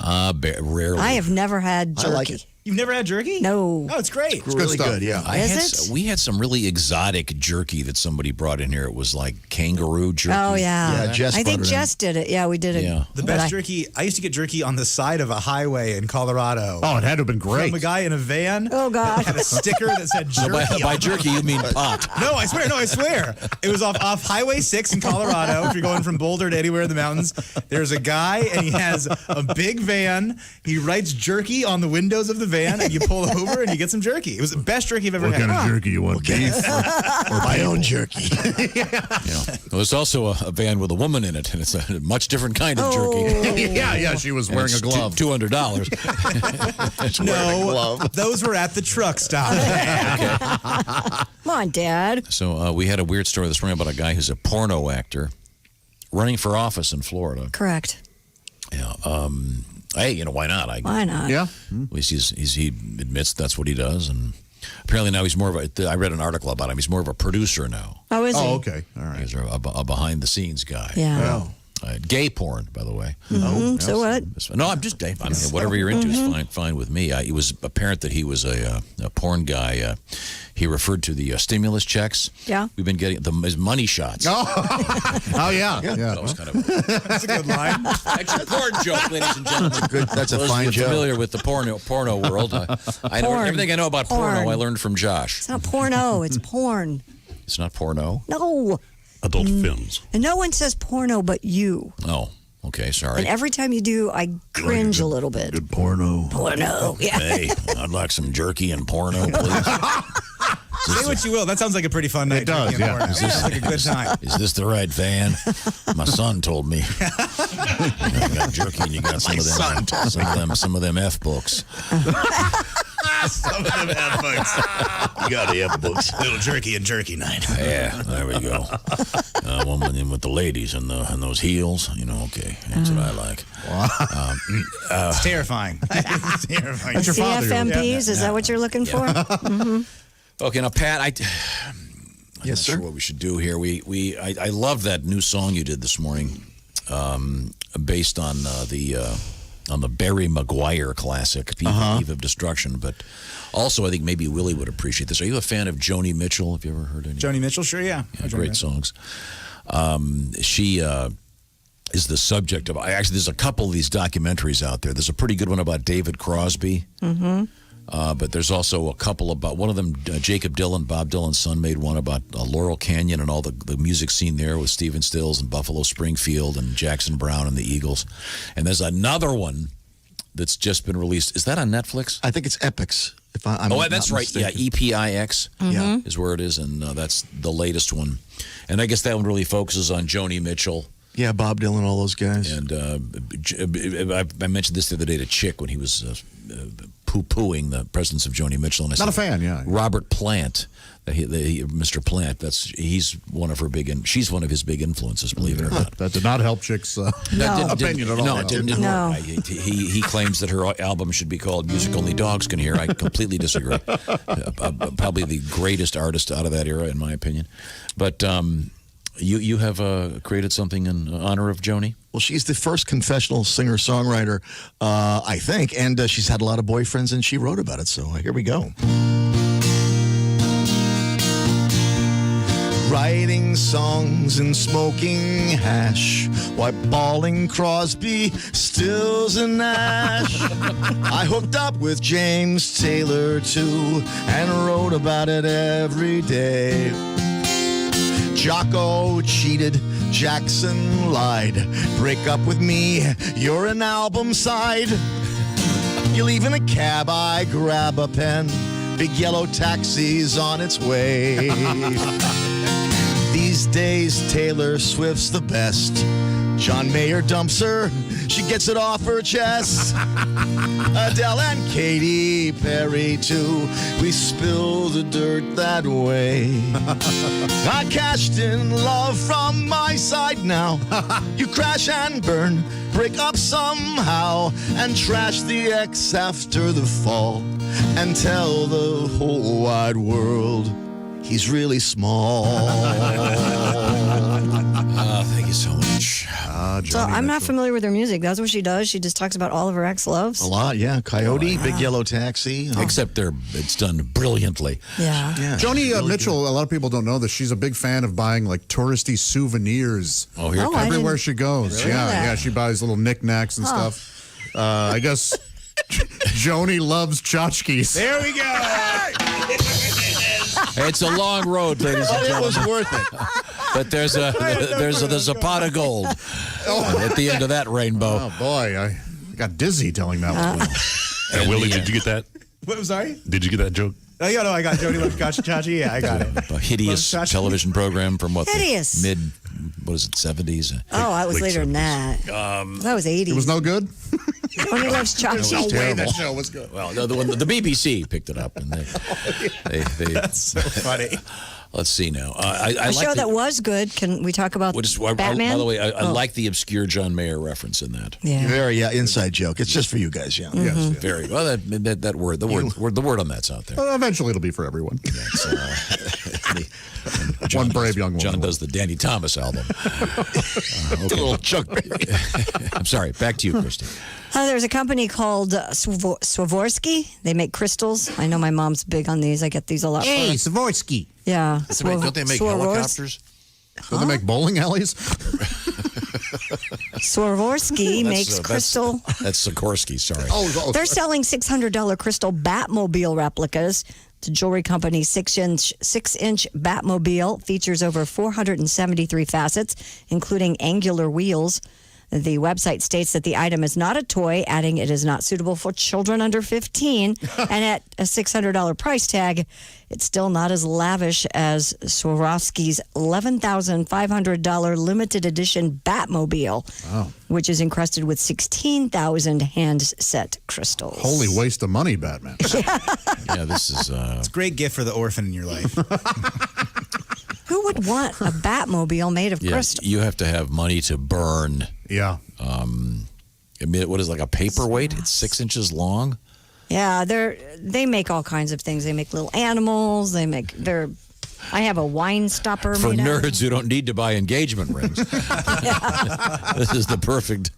Rarely. I have never had jerky. I like it. You've never had jerky? No. Oh, it's great. It's really good, yeah. We had some really exotic jerky that somebody brought in here. It was like kangaroo jerky. Oh, yeah. Yeah, Jess I think brought it in. Jess did it. Yeah, we did it. Yeah. The best jerky, I used to get jerky on the side of a highway in Colorado. Oh, it had to have been great. From a guy in a van. Oh, God. Had a sticker that said jerky. By jerky, you mean pot. No, I swear. It was off Highway 6 in Colorado. If you're going from Boulder to anywhere in the mountains, there's a guy, and he has a big van. He writes jerky on the windows of the van, and you pull over, and you get some jerky. It was the best jerky I've ever had. What kind of jerky you want? Beef or my own jerky? Well, there's also a van with a woman in it, and it's a much different kind of jerky. Yeah, she was wearing a glove. $200. No, those were at the truck stop. Come on, Dad. So we had a weird story this morning about a guy who's a porno actor running for office in Florida. Correct. Yeah. Hey, why not? Why not? Yeah. At least he admits that's what he does, and apparently now he's more of a. I read an article about him. He's more of a producer now. Oh, is he? Oh, okay. All right. He's a behind-the-scenes guy. Yeah. Gay porn, by the way. Mm-hmm. So what? No, I'm just Dave. Whatever you're into is fine with me. It was apparent that he was a porn guy. He referred to the stimulus checks. Yeah. We've been getting his money shots. Oh yeah. That was kind of That's a good line. that's a porn joke, ladies and gentlemen. That's a Those fine who are joke. Familiar with the porno world? I know Porn. everything I know about porno. Porn. I learned from Josh. It's not porno. It's porn. It's not porno. No. Adult films. And no one says porno but you. Oh, okay. Sorry. And every time you do, I cringe a little bit. Good porno. Porno. Yeah. Hey, I'd like some jerky and porno, please. Say what you will. That sounds like a pretty fun night. It does, drinking yeah. porno. Sounds like a good time. Is this the right van? My son told me. You got jerky and you got some of them F books. Some of them have books. You got to have books. Little jerky and jerky night. Yeah, there we go. Woman with the ladies and those heels. Okay, that's what I like. It's terrifying. It's terrifying. That's your father. CFMPs, is that what you're looking for? Mm-hmm. Okay, now Pat, I'm Yes, not sir. sure what we should do here. I love that new song you did this morning, based on the Barry Maguire classic, Eve of Destruction. But also, I think maybe Willie would appreciate this. Are you a fan of Joni Mitchell? Have you ever heard any? Joni Mitchell, sure, yeah. Great songs. She is the subject of. Actually, there's a couple of these documentaries out there. There's a pretty good one about David Crosby. Mm-hmm. But there's also a couple about, one of them, Jacob Dylan, Bob Dylan's son, made one about Laurel Canyon and all the music scene there with Stephen Stills and Buffalo Springfield and Jackson Browne and the Eagles. And there's another one that's just been released. Is that on Netflix? I think it's Epix. If I'm that's not right. Yeah, mistaken. EPIX is where it is, and that's the latest one. And I guess that one really focuses on Joni Mitchell. Yeah, Bob Dylan, all those guys. And I mentioned this the other day to Chick when he was poo-pooing the presence of Joni Mitchell. And I Not a said, fan, yeah. Robert Plant, Mr. Plant. He's one of her she's one of his big influences. Believe it or not. That did not help Chick's opinion at all. No, it didn't. No. He claims that her album should be called "Music Only Dogs Can Hear." I completely disagree. Probably the greatest artist out of that era, in my opinion. But you have created something in honor of Joni? Well, she's the first confessional singer-songwriter, I think, and she's had a lot of boyfriends, and she wrote about it, so here we go. Writing songs and smoking hash, while bawling Crosby, Stills, and Nash. I hooked up with James Taylor, too, and wrote about it every day. Jocko cheated, Jackson lied. Break up with me, you're an album side. You leave in a cab, I grab a pen. Big yellow taxi's on its way. These days, Taylor Swift's the best. John Mayer dumps her, she gets it off her chest. Adele and Katy Perry, too. We spill the dirt that way. I cashed in love from my side now. You crash and burn, break up somehow and trash the ex after the fall and tell the whole wide world he's really small. Thank you so much. So I'm not familiar with her music. That's what she does. She just talks about all of her ex-loves. A lot, yeah. Coyote, Big Yellow Taxi. Except it's done brilliantly. Yeah. Joni really Mitchell, a lot of people don't know this. She's a big fan of buying like touristy souvenirs. Oh, here it comes. Everywhere she goes. Really? Yeah, she buys little knickknacks and stuff. I guess Joni loves tchotchkes. There we go. It's a long road, ladies and It gentlemen. was worth it. But there's a pot of gold at the end of that rainbow. Oh, boy. I got dizzy telling that one. And Willie, did you get that? What, I'm sorry? Did you get that joke? Oh, yeah, no, I got Jody Love Chachi. Yeah, I got it. A hideous television program from what? Hideous. The what is it, 70s? Oh, I was Late later than that. That was 80s. It was no good? Tony Loves Chachi. No way that show was good. Well, the BBC picked it up, and they That's so funny. Let's see now. I A like show that was good. Can we talk about Batman? By the way, I like the obscure John Mayer reference in that. Yeah. Very inside joke. It's just for you guys, yeah. Yes, yeah. Very well. That word, the word on that's out there. Well, eventually it'll be for everyone. That's, One brave young woman. John does the Danny Thomas album. A little chunk baby. I'm sorry. Back to you, Christy. There's a company called Swarovski. They make crystals. I know my mom's big on these. I get these a lot. Hey, Swarovski. Yeah. Don't they make helicopters? Don't they make bowling alleys? Swarovski makes crystal. That's Sikorsky, sorry. They're selling $600 crystal Batmobile replicas. The jewelry company's 6-inch Batmobile features over 473 facets, including angular wheels. The website states that the item is not a toy, adding it is not suitable for children under 15. And at a $600 price tag, it's still not as lavish as Swarovski's $11,500 limited edition Batmobile, which is encrusted with 16,000 hand-set crystals. Holy waste of money, Batman. Yeah, this is... It's a great gift for the orphan in your life. Who would want a Batmobile made of crystal? You have to have money to burn. Yeah. I mean, what is it, like a paperweight? It's 6 inches long. Yeah, they make all kinds of things. They make little animals. I have a wine stopper For made out of nerds who don't need to buy engagement rings. This is the perfect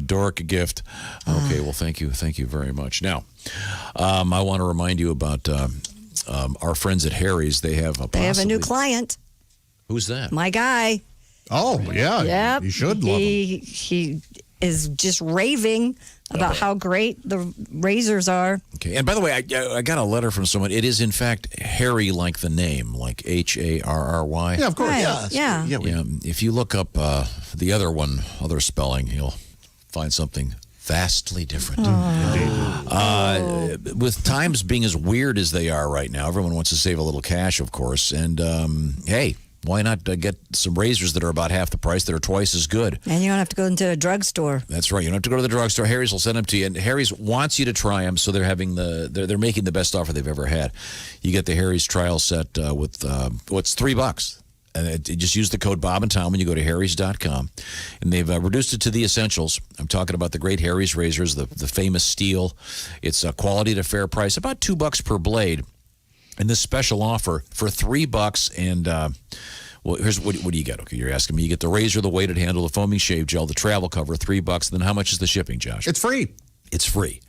dork gift. Okay, well, thank you very much. Now, I want to remind you about our friends at Harry's. They have a new client. Who's that? My guy. Oh, yeah. Yep. You should love him. He is just raving about how great the razors are. Okay. And by the way, I got a letter from someone. It is, in fact, Harry like the name, like Harry. Yeah, of course. Right. Yeah. If you look up the other spelling, you'll find something vastly different. With times being as weird as they are right now, everyone wants to save a little cash, of course. And hey, why not get some razors that are about half the price, that are twice as good? And you don't have to go into a drugstore. That's right. You don't have to go to the drugstore. Harry's will send them to you, and Harry's wants you to try them, so they're making the best offer they've ever had. You get the Harry's trial set with what's $3. And just use the code Bob and Tom when you go to Harry's.com. And they've reduced it to the essentials. I'm talking about the great Harry's razors, the famous steel. It's a quality at a fair price, about $2 per blade. And this special offer for $3 and well, here's what do you get? Okay, you're asking me. You get the razor, the weighted handle, the foaming shave gel, the travel cover, $3. Then how much is the shipping, Josh? It's free. It's free.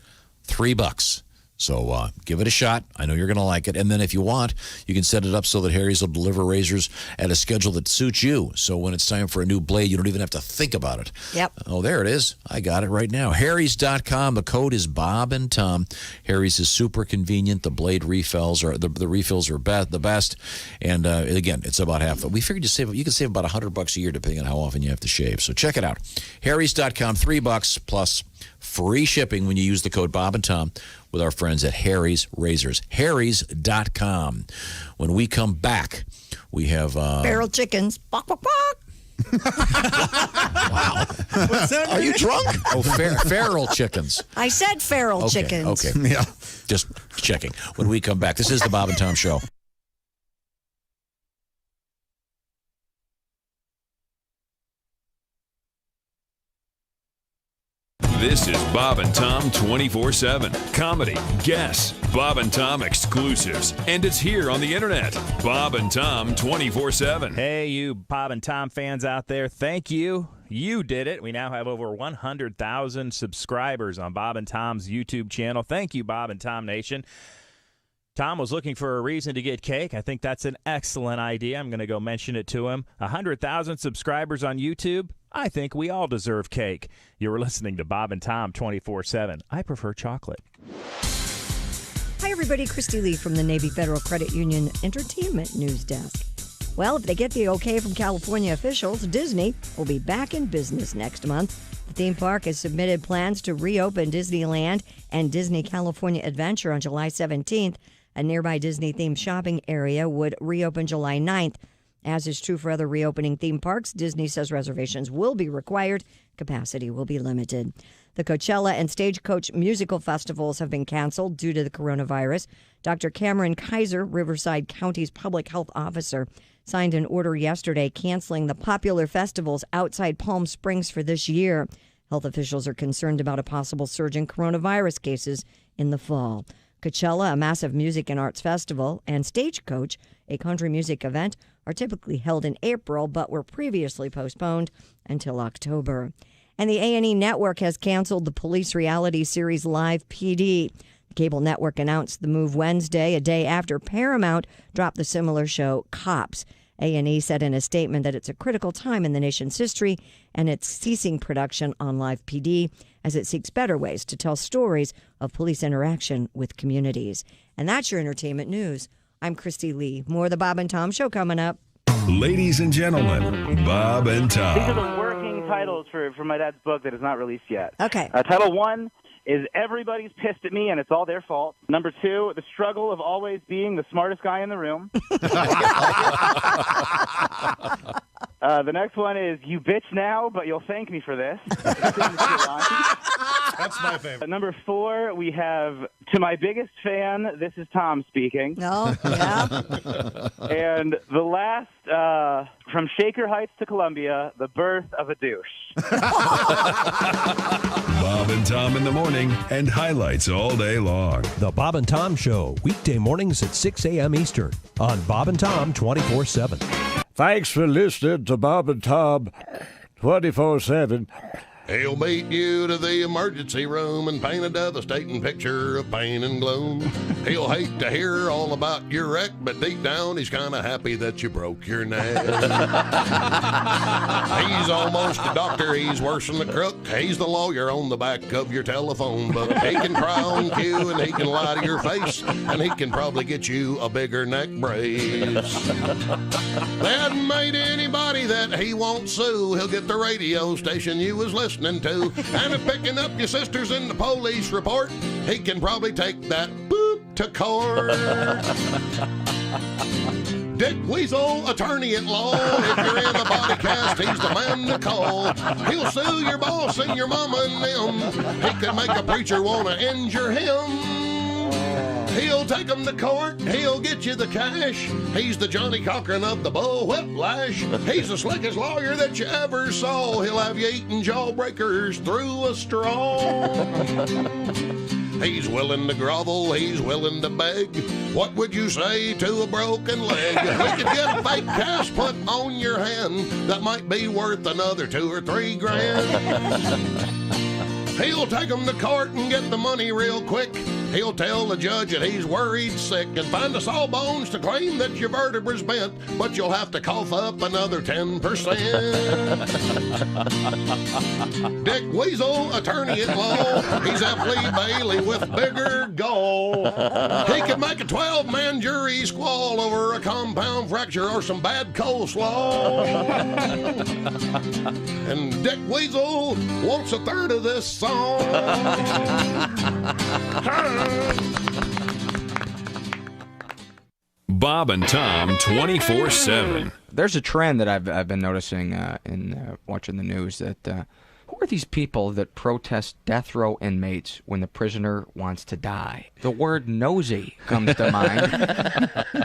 $3. So give it a shot. I know you're going to like it. And then if you want, you can set it up so that Harry's will deliver razors at a schedule that suits you. So when it's time for a new blade, you don't even have to think about it. Yep. Oh, there it is. I got it right now. Harry's.com. The code is Bob and Tom. Harry's is super convenient. The blade refills are the refills are the best. And again, it's about half. We figured you can save about $100 a year depending on how often you have to shave. So check it out. Harry's.com. $3 plus free shipping when you use the code Bob and Tom with our friends at Harry's Razors. Harry's.com. When we come back, we have... Feral chickens. Bok, bok, bok. Wow. Are you drunk? Oh, feral chickens. I said feral chickens. Okay. Yeah. Just checking. When we come back, this is the Bob and Tom Show. This is Bob and Tom 24/7. Comedy, guests, Bob and Tom exclusives, and it's here on the internet. Bob and Tom 24/7. Hey, you Bob and Tom fans out there, thank you. You did it. We now have over 100,000 subscribers on Bob and Tom's YouTube channel. Thank you, Bob and Tom Nation. Tom was looking for a reason to get cake. I think that's an excellent idea. I'm going to go mention it to him. 100,000 subscribers on YouTube. I think we all deserve cake. You were listening to Bob and Tom 24/7. I prefer chocolate. Hi, everybody. Christy Lee from the Navy Federal Credit Union Entertainment News Desk. Well, if they get the okay from California officials, Disney will be back in business next month. The theme park has submitted plans to reopen Disneyland and Disney California Adventure on July 17th. A nearby Disney-themed shopping area would reopen July 9th. As is true for other reopening theme parks, Disney says reservations will be required. Capacity will be limited. The Coachella and Stagecoach musical festivals have been canceled due to the coronavirus. Dr. Cameron Kaiser, Riverside County's public health officer, signed an order yesterday canceling the popular festivals outside Palm Springs for this year. Health officials are concerned about a possible surge in coronavirus cases in the fall. Coachella, a massive music and arts festival, and Stagecoach, a country music event, are typically held in April but were previously postponed until October. And the A&E network has canceled the police reality series Live PD. The cable network announced the move Wednesday, a day after Paramount dropped the similar show Cops. A&E said in a statement that it's a critical time in the nation's history and it's ceasing production on Live PD as it seeks better ways to tell stories of police interaction with communities. And that's your entertainment news. I'm Christy Lee. More of the Bob and Tom Show coming up. Ladies and gentlemen, Bob and These are Tom. the working titles for my dad's book that is not released yet. Okay. Title 1 is Everybody's Pissed at Me and It's All Their Fault. Number 2, The Struggle of Always Being the Smartest Guy in the Room. The next one is You Bitch Now, But You'll Thank Me for This. That's my favorite. Number 4, we have To My Biggest Fan, This is Tom Speaking. No, yeah. And the last, From Shaker Heights to Columbia, The Birth of a Douche. Bob and Tom in the morning and highlights all day long. The Bob and Tom Show, weekday mornings at 6 a.m. Eastern on Bob and Tom 24/7. Thanks for listening to Bob and Tom 24/7. He'll beat you to the emergency room and paint a devastating picture of pain and gloom. He'll hate to hear all about your wreck, but deep down he's kind of happy that you broke your neck. He's almost a doctor, he's worse than a crook. He's the lawyer on the back of your telephone book. He can cry on cue and he can lie to your face, and he can probably get you a bigger neck brace. They hadn't made anybody that he won't sue. He'll get the radio station you was listening to, and if picking up your sisters in the police report, he can probably take that boop to court. Dick Weasel, attorney at law. If you're in a body cast, he's the man to call. He'll sue your boss and your mama and them. He could make a preacher want to injure him. He'll take him to court, he'll get you the cash. He's the Johnny Cochran of the bull whiplash. He's the slickest lawyer that you ever saw. He'll have you eating jawbreakers through a straw. He's willing to grovel, he's willing to beg. What would you say to a broken leg? We could get a fake cast put on your hand that might be worth another $2 or $3 grand. He'll take him to court and get the money real quick. He'll tell the judge that he's worried sick and find the sawbones to claim that your vertebra's bent, but you'll have to cough up another 10%. Dick Weasel, attorney at law. He's a Lee Bailey with bigger gall. He could make a 12-man jury squall over a compound fracture or some bad coleslaw. And Dick Weasel wants a third of this song. Bob and Tom 24/7. There's a trend that I've been noticing in watching the news that Who are these people that protest death row inmates when the prisoner wants to die? The word nosy comes to mind.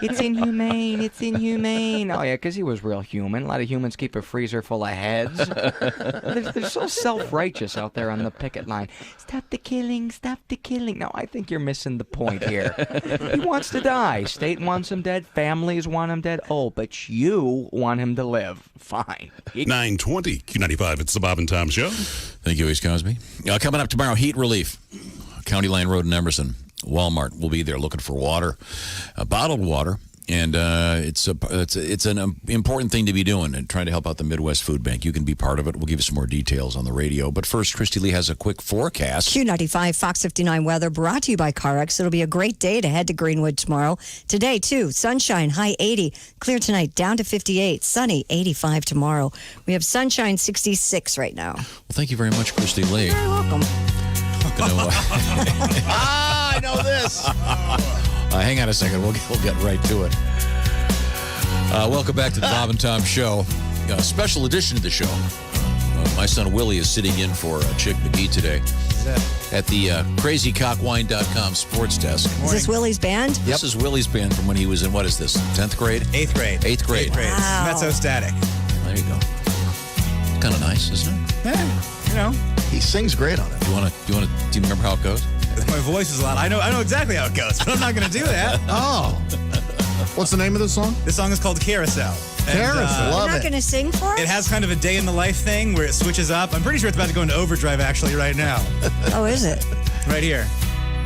It's inhumane. It's inhumane. Oh, yeah, because he was real human. A lot of humans keep a freezer full of heads. They're so self-righteous out there on the picket line. Stop the killing. Stop the killing. No, I think you're missing the point here. He wants to die. State wants him dead. Families want him dead. Oh, but you want him to live. Fine. 920 Q95. It's the Bob and Tom Show. Thank you, East Cosby. Coming up tomorrow, heat relief. County Line Road in Emerson. Walmart will be there looking for water, bottled water, and it's an important thing to be doing and trying to help out the Midwest Food Bank. You can be part of it. We'll give you some more details on the radio. But first, Christy Lee has a quick forecast. Q95 Fox 59 weather brought to you by CarX. It'll be a great day to head to Greenwood tomorrow. Today, too, sunshine, high 80. Clear tonight, down to 58. Sunny, 85 tomorrow. We have sunshine, 66 right now. Well, thank you very much, Christy Lee. You're welcome. I know this. Hang on a second. We'll get right to it. Welcome back to the Bob and Tom Show. A special edition of the show. My son Willie is sitting in for Chick McGee today at the crazycockwine.com sports desk. Is this Willie's band? Yep. This is Willie's band from when he was in, what is this, 10th grade? 8th grade. 8th grade. 8th grade. Wow. Mezzo static. There you go. Kind of nice, isn't it? Yeah, you know. He sings great on it. Do you remember how it goes? My voice is loud. I know exactly how it goes, but I'm not going to do that. Oh. What's the name of this song? This song is called Carousel. Carousel. You're not going to sing for us? It has kind of a day in the life thing where it switches up. I'm pretty sure it's about to go into overdrive actually right now. Oh, is it? Right here.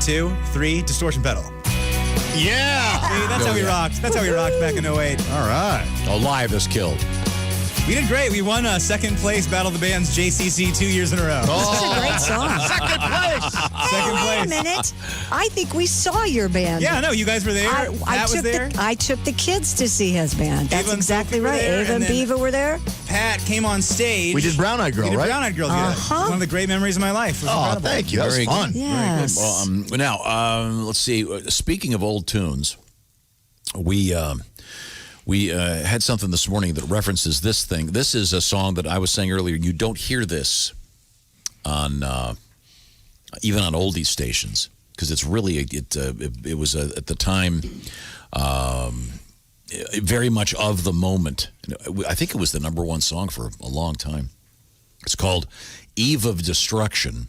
2, 3, distortion pedal. Yeah. See, that's how we rocked. That's how we rocked back in 08. All right. Oh, live is killed. We did great. We won second place Battle of the Bands JCC 2 years in a row. That's a great song. Second place. Second Wait a place. minute. I think we saw your band. Yeah, no, you guys were there. Pat was there. I took the kids to see his band. That's Ava and exactly Sophie were right. there, Ava and and then Beaver were there. Pat came on stage. We did Brown Eyed Girl, We did right? Brown Eyed Girl together. Uh-huh. One of the great memories of my life. It was Oh, incredible. thank you. That was Very fun. good. Yes. Well, now, let's see. Speaking of old tunes, we had something this morning that references this thing. This is a song that I was saying earlier. You don't hear this on even on oldies stations because it's really it was at the time very much of the moment. I think it was the number one song for a long time. It's called "Eve of Destruction."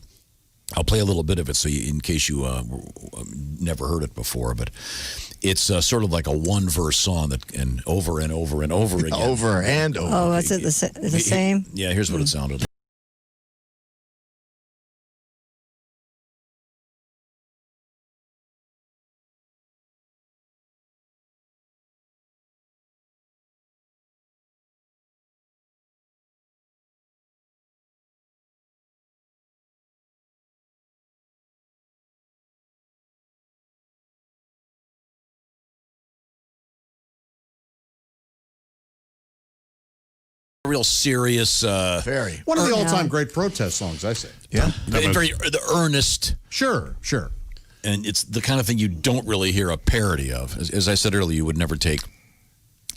I'll play a little bit of it so in case you never heard it before, but it's sort of like a one-verse song and over and over and over again. Over and over. Oh, is it the same? Yeah, here's what it sounded like. Real serious. Very. One of the all-time great protest songs, I say. Yeah. Very earnest. Sure. And it's the kind of thing you don't really hear a parody of. As I said earlier, you would never take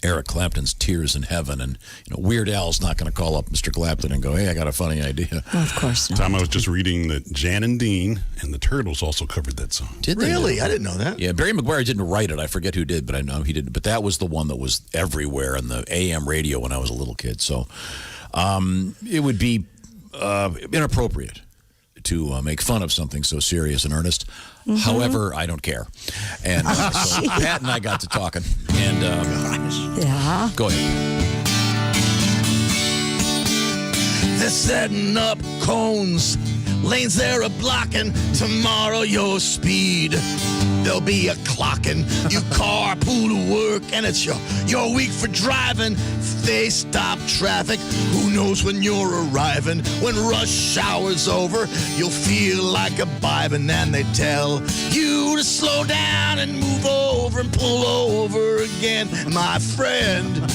Eric Clapton's Tears in Heaven, and Weird Al's not going to call up Mr. Clapton and go, hey, I got a funny idea. Oh, of course not. Tom, I was just reading that Jan and Dean and the Turtles also covered that song. Did they? Really? I didn't know that. Yeah, Barry McGuire didn't write it. I forget who did, but I know he did. But that was the one that was everywhere in the AM radio when I was a little kid. So it would be inappropriate to make fun of something so serious and earnest. Mm-hmm. However, I don't care. And so Pat and I got to talking. And yeah. Go ahead. They're setting up cones. Lanes there are blocking tomorrow your speed. There'll be a clocking. You carpool to work and it's your week for driving. If they stop traffic, who knows when you're arriving. When rush hour's over, you'll feel like a bibing. And they tell you to slow down and move over and pull over again. My friend,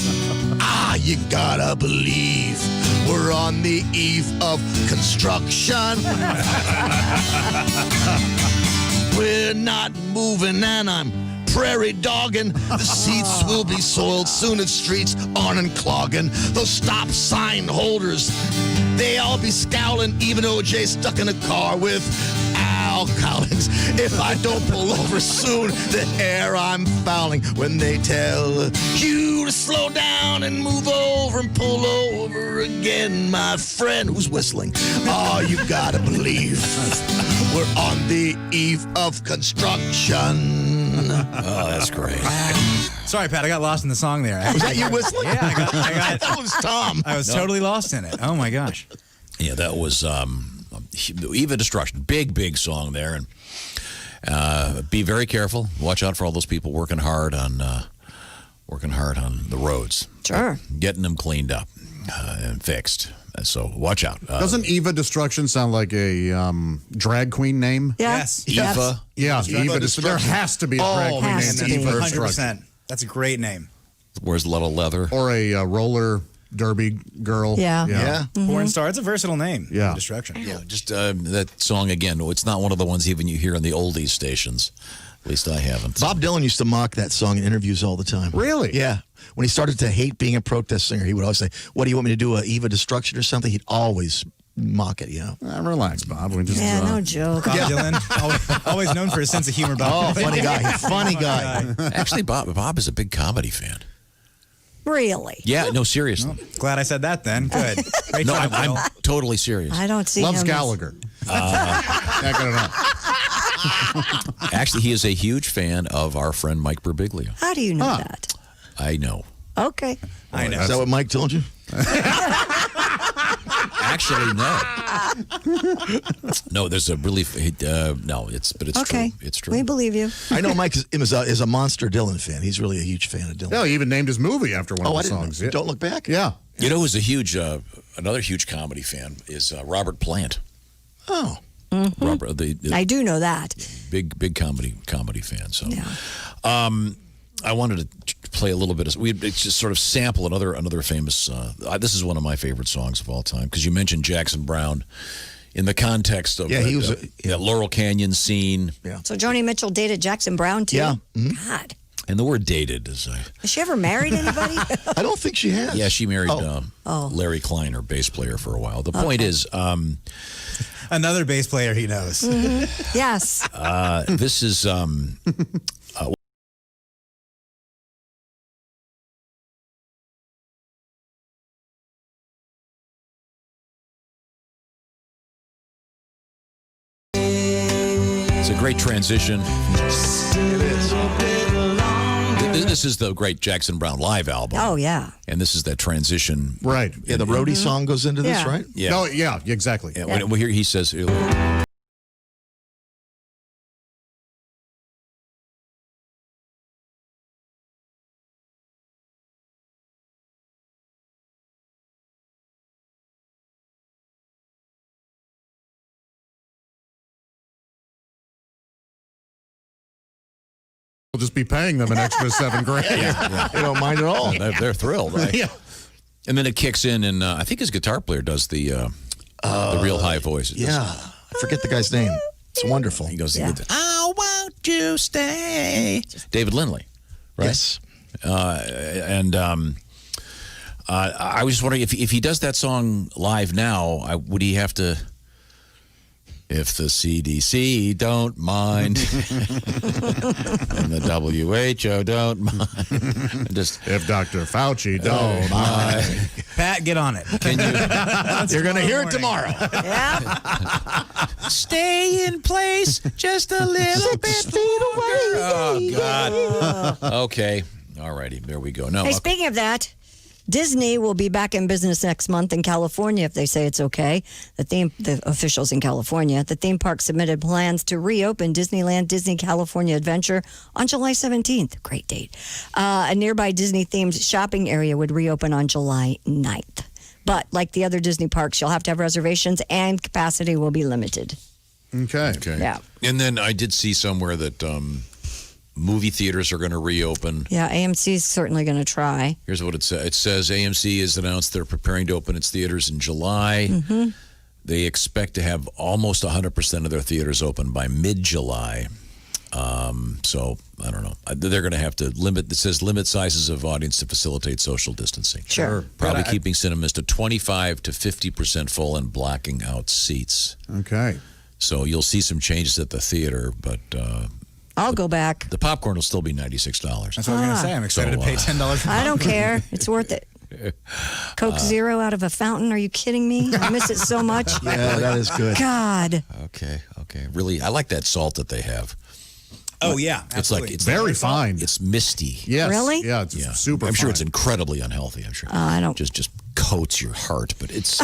you gotta believe we're on the eve of construction. We're not moving and I'm prairie dogging. The seats will be soiled soon if streets aren't unclogging. Those stop sign holders, they all be scowling, even OJ stuck in a car with Al Collins. If I don't pull over soon, the air I'm fouling. When they tell you to slow down and move over and pull over again, my friend who's whistling, oh, you gotta believe we're on the eve of construction. Oh, that's great. Sorry, Pat, I got lost in the song there. Was that you whistling? Yeah, I got that was Tom. I was totally lost in it. Oh my gosh. Yeah, that was Eva Destruction. Big song there. And be very careful. Watch out for all those people working hard on the roads. Sure. Getting them cleaned up and fixed. So watch out. Doesn't Eva Destruction sound like a drag queen name? Yeah. Yes. Eva? Yeah, Eva Destruction. There has to be a drag queen has named to be. Eva Destruction. 100%. That's a great name. Wears a lot of leather. Or a roller derby girl. Yeah. Yeah. Porn star. It's a versatile name. Yeah. Destruction. Yeah, just that song again. It's not one of the ones even you hear on the oldies stations. At least I haven't. Bob Dylan used to mock that song in interviews all the time. Really? Yeah. When he started to hate being a protest singer, he would always say, "What do you want me to do, a Eva Destruction or something?" He'd always mock it, Relax, Bob. We just, no joke. Bob Dylan, always known for his sense of humor. Bob. Oh, funny guy. Funny guy. Actually, Bob is a big comedy fan. Really? Yeah, no, seriously. Glad I said that then. Good. Great No, job, I'm Will. totally serious. I don't see loves him. Gallagher. Not gonna know. Actually, he is a huge fan of our friend Mike Birbiglia. How do you know that? I know. Okay. I know. Is that what Mike told you? Actually, no. No, there's a really no. It's okay. true. It's true. We believe you. I know Mike is a monster Dylan fan. He's really a huge fan of Dylan. No, he even named his movie after one of the songs. Yeah. Don't Look Back? Yeah. You know who's a huge, another huge comedy fan is Robert Plant. Oh. Mm-hmm. Robert, I do know that. Big comedy fan. So, I wanted to play a little bit of. We just sort of sample another famous. This is one of my favorite songs of all time because you mentioned Jackson Browne in the context of he was that Laurel Canyon scene. Yeah. So Joni Mitchell dated Jackson Browne too. Yeah. Mm-hmm. God. And the word "dated" is. Has she ever married anybody? I don't think she has. Yeah, she married Larry Kleiner, bass player for a while. The point is. Another bass player he knows. Mm-hmm. Yes. This is. It's a great transition. It is. This is the great Jackson Browne live album. Oh, yeah. And this is that transition. Right. Yeah, the roadie song goes into this, right? Yeah. No, yeah, exactly. Yeah, when we hear he says. We'll just be paying them an extra $7,000. They don't mind at all. They're thrilled, right? Yeah. And then it kicks in, and I think his guitar player does the real high voice. Yeah. I forget the guy's name. It's wonderful. He goes, "I won't you stay." David Lindley, right? Yes. I was just wondering if he does that song live now, would he have to? If the CDC don't mind, and the WHO don't mind, just if Dr. Fauci don't mind. Pat, get on it. Can you? You're going to hear it tomorrow. Yeah. Stay in place just a little bit. 6 feet away. Oh God. Okay. All righty. There we go. No. Hey, speaking of that, Disney will be back in business next month in California if they say it's okay. The officials in California, the theme park submitted plans to reopen Disneyland Disney California Adventure on July 17th. Great date. A nearby Disney-themed shopping area would reopen on July 9th. But like the other Disney parks, you'll have to have reservations and capacity will be limited. Okay. Yeah. And then I did see somewhere that movie theaters are going to reopen. Yeah, AMC is certainly going to try. Here's what it says. It says AMC has announced they're preparing to open its theaters in July. Mm-hmm. They expect to have almost 100% of their theaters open by mid-July. So I don't know. They're going to have to limit. It says limit sizes of audience to facilitate social distancing. Sure. Probably keeping cinemas to 25 to 50% full and blocking out seats. Okay. So you'll see some changes at the theater, but I'll go back. the popcorn will still be $96. That's what I was going to say. I'm excited to pay $10 for I don't care. It's worth it. Coke Zero out of a fountain. Are you kidding me? I miss it so much. Yeah, that is good. God. Okay. Really, I like that salt that they have. Oh, yeah. It's like absolutely. it's Very fine. It's misty. Yes. Really? Yeah, it's super I'm sure fine. it's incredibly unhealthy. I'm sure. I don't. Just coats your heart, but it's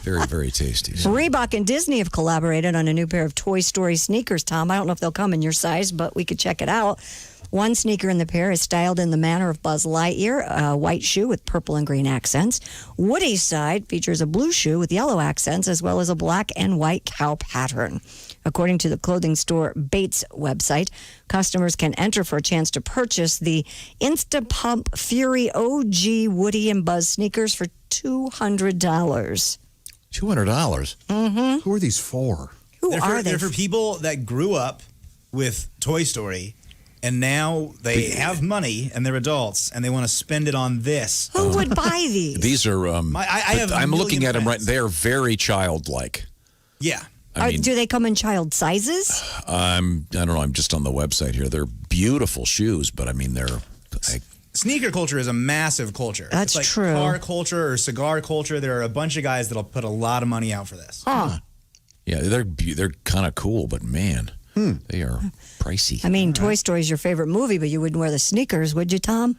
very, very tasty. So. Reebok and Disney have collaborated on a new pair of Toy Story sneakers, Tom. I don't know if they'll come in your size, but we could check it out. One sneaker in the pair is styled in the manner of Buzz Lightyear, a white shoe with purple and green accents. Woody's side features a blue shoe with yellow accents, as well as a black and white cow pattern. According to the clothing store Bates website, customers can enter for a chance to purchase the Instapump Fury OG Woody and Buzz sneakers for $200. $200. Mm-hmm. Who are these for? Who are they? They're for people that grew up with Toy Story, and now they have money and they're adults and they want to spend it on this. Who would buy these? These are. I have I'm a looking million at them right. friends. They are very childlike. Yeah. I mean, do they come in child sizes? I don't know. I'm just on the website here. They're beautiful shoes, but I mean, they're. Sneaker culture is a massive culture. That's it's like true. Car culture or cigar culture. There are a bunch of guys that'll put a lot of money out for this. Huh. Yeah, they're kind of cool, but man, they are pricey. I mean, Toy Story is your favorite movie, but you wouldn't wear the sneakers, would you, Tom?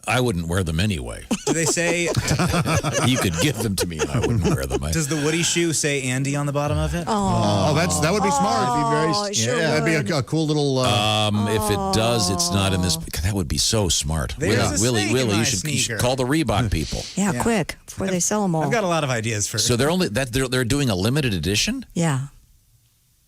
I wouldn't wear them anyway. Do they say you could give them to me and I wouldn't wear them? Does the Woody shoe say Andy on the bottom of it? Oh, that would be smart. It sure That'd be a cool little. If it does, it's not in this. That would be so smart. There's a Willie, snake in my you should sneaker. call the Reebok people. Yeah, quick, before they sell them all. I've got a lot of ideas for. So they're doing a limited edition. Yeah.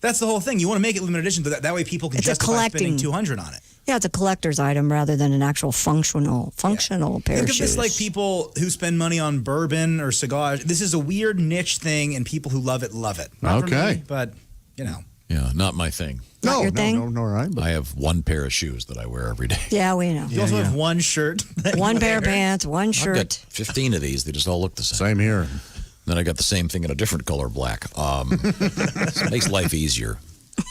That's the whole thing. You want to make it limited edition, but that way people can It's a justify spending collecting- $200 on it. Yeah, it's a collector's item rather than an actual functional pair Think of of shoes. this like people who spend money on bourbon or cigars. This is a weird niche thing, and people who love it love it. Not for Okay. me, but you know. Yeah, not my thing. Not your thing? No, right. I have one pair of shoes that I wear every day. Yeah, we know. You also have one shirt. One pair of pants, one I've shirt. got 15 of these. They just all look the same. Same here. Then I got the same thing in a different color, black. It makes life easier.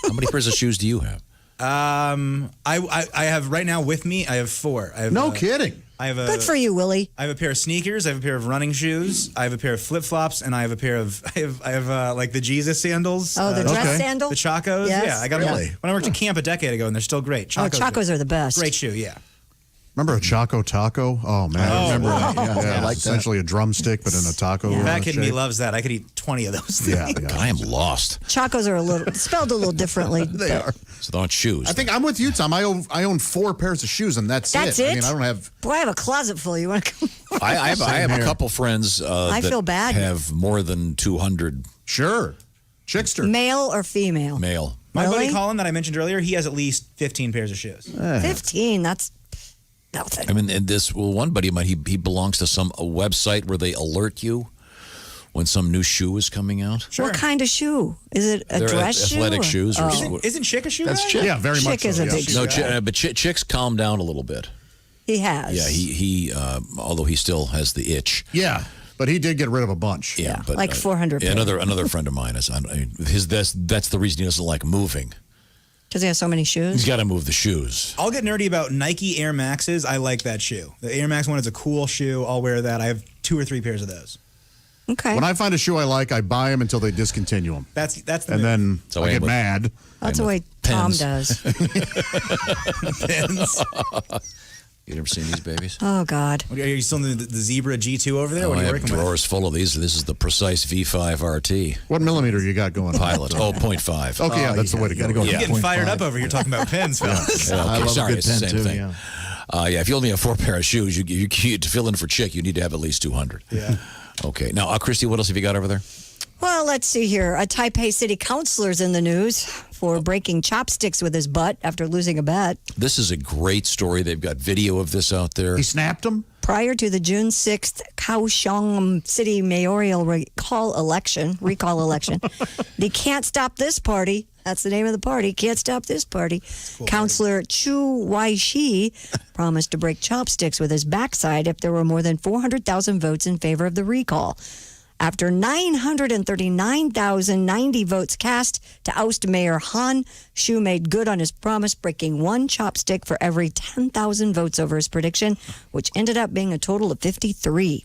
How many pairs of shoes do you have? I have right now with me. I have 4. I have, No kidding. I have a Good for you, Willie. I have a pair of sneakers. I have a pair of running shoes. I have a pair of flip flops, and I have a pair of I have like the Jesus sandals. Oh, the dress sandal? The Chacos. Yes. Yeah, I got them when I worked at camp a decade ago, and they're still great. Chacos are the best. Great shoe. Yeah. Remember a Choco Taco? Oh man, I remember that. Yeah, I like that. essentially a drumstick, but in a taco. Fat kid in me shape. loves that. I could eat 20 of those. Yeah, things. I am lost. Chacos are a little spelled a little differently. They are. So they're not shoes. I think I'm with you, Tom. I own 4 pairs of shoes, and that's That's it. it? I mean, I don't have. Boy, I have a closet full. You want to come? I have Same a here. couple friends I that feel bad. have more than 200 Sure, Chickster. Male or female? male. My Really? buddy Colin that I mentioned earlier, he has at least 15 pairs of shoes. 15. That's nothing. I mean, and one buddy of mine, he belongs to some website where they alert you when some new shoe is coming out. What kind of shoe? Is it a They're dress shoe? athletic or- shoes or Oh. Isn't Chick a shoe That's guy? Chick. Yeah, very much Chick is so, a yes. big shoe. No, but Chick's calmed down a little bit. He has. Yeah, he although he still has the itch. Yeah, but he did get rid of a bunch. Yeah, but like 400 yeah, another friend of mine is that's the reason he doesn't like moving. Does he have so many shoes? He's got to move the shoes. I'll get nerdy about Nike Air Maxes. I like that shoe. The Air Max one is a cool shoe. I'll wear that. I have 2 or 3 pairs of those. Okay. When I find a shoe I like, I buy them until they discontinue them. That's the And move. then So I I get am with- mad. That's the way Tom does. Pins. You ever seen these babies? Oh, God. Are you still in the Zebra G2 over there? Oh, What are I you have working with? drawers full of these. This is the Precise V5 RT What millimeter you got going on? Pilot. Oh, 0.5. Okay, yeah, that's the way to go. I'm getting fired up over here talking about pins, fellas. Yeah, I okay, love a sorry, good it's the pen, same too, thing. yeah. Yeah, if you only have 4 pair of shoes, you to fill in for Chick, you need to have at least 200. Yeah. Okay. Now, Christy, what else have you got over there? Well, let's see here. A Taipei city councilor's in the news for breaking chopsticks with his butt after losing a bet. This is a great story. They've got video of this out there. He snapped them? Prior to the June 6th Kaohsiung City mayoral recall election, the Can't Stop This party That's the name of the party. Can't stop this party. Cool, Counselor Chu Wai-shi promised to break chopsticks with his backside if there were more than 400,000 votes in favor of the recall. After 939,090 votes cast to oust Mayor Han, Xu made good on his promise, breaking one chopstick for every 10,000 votes over his prediction, which ended up being a total of 53.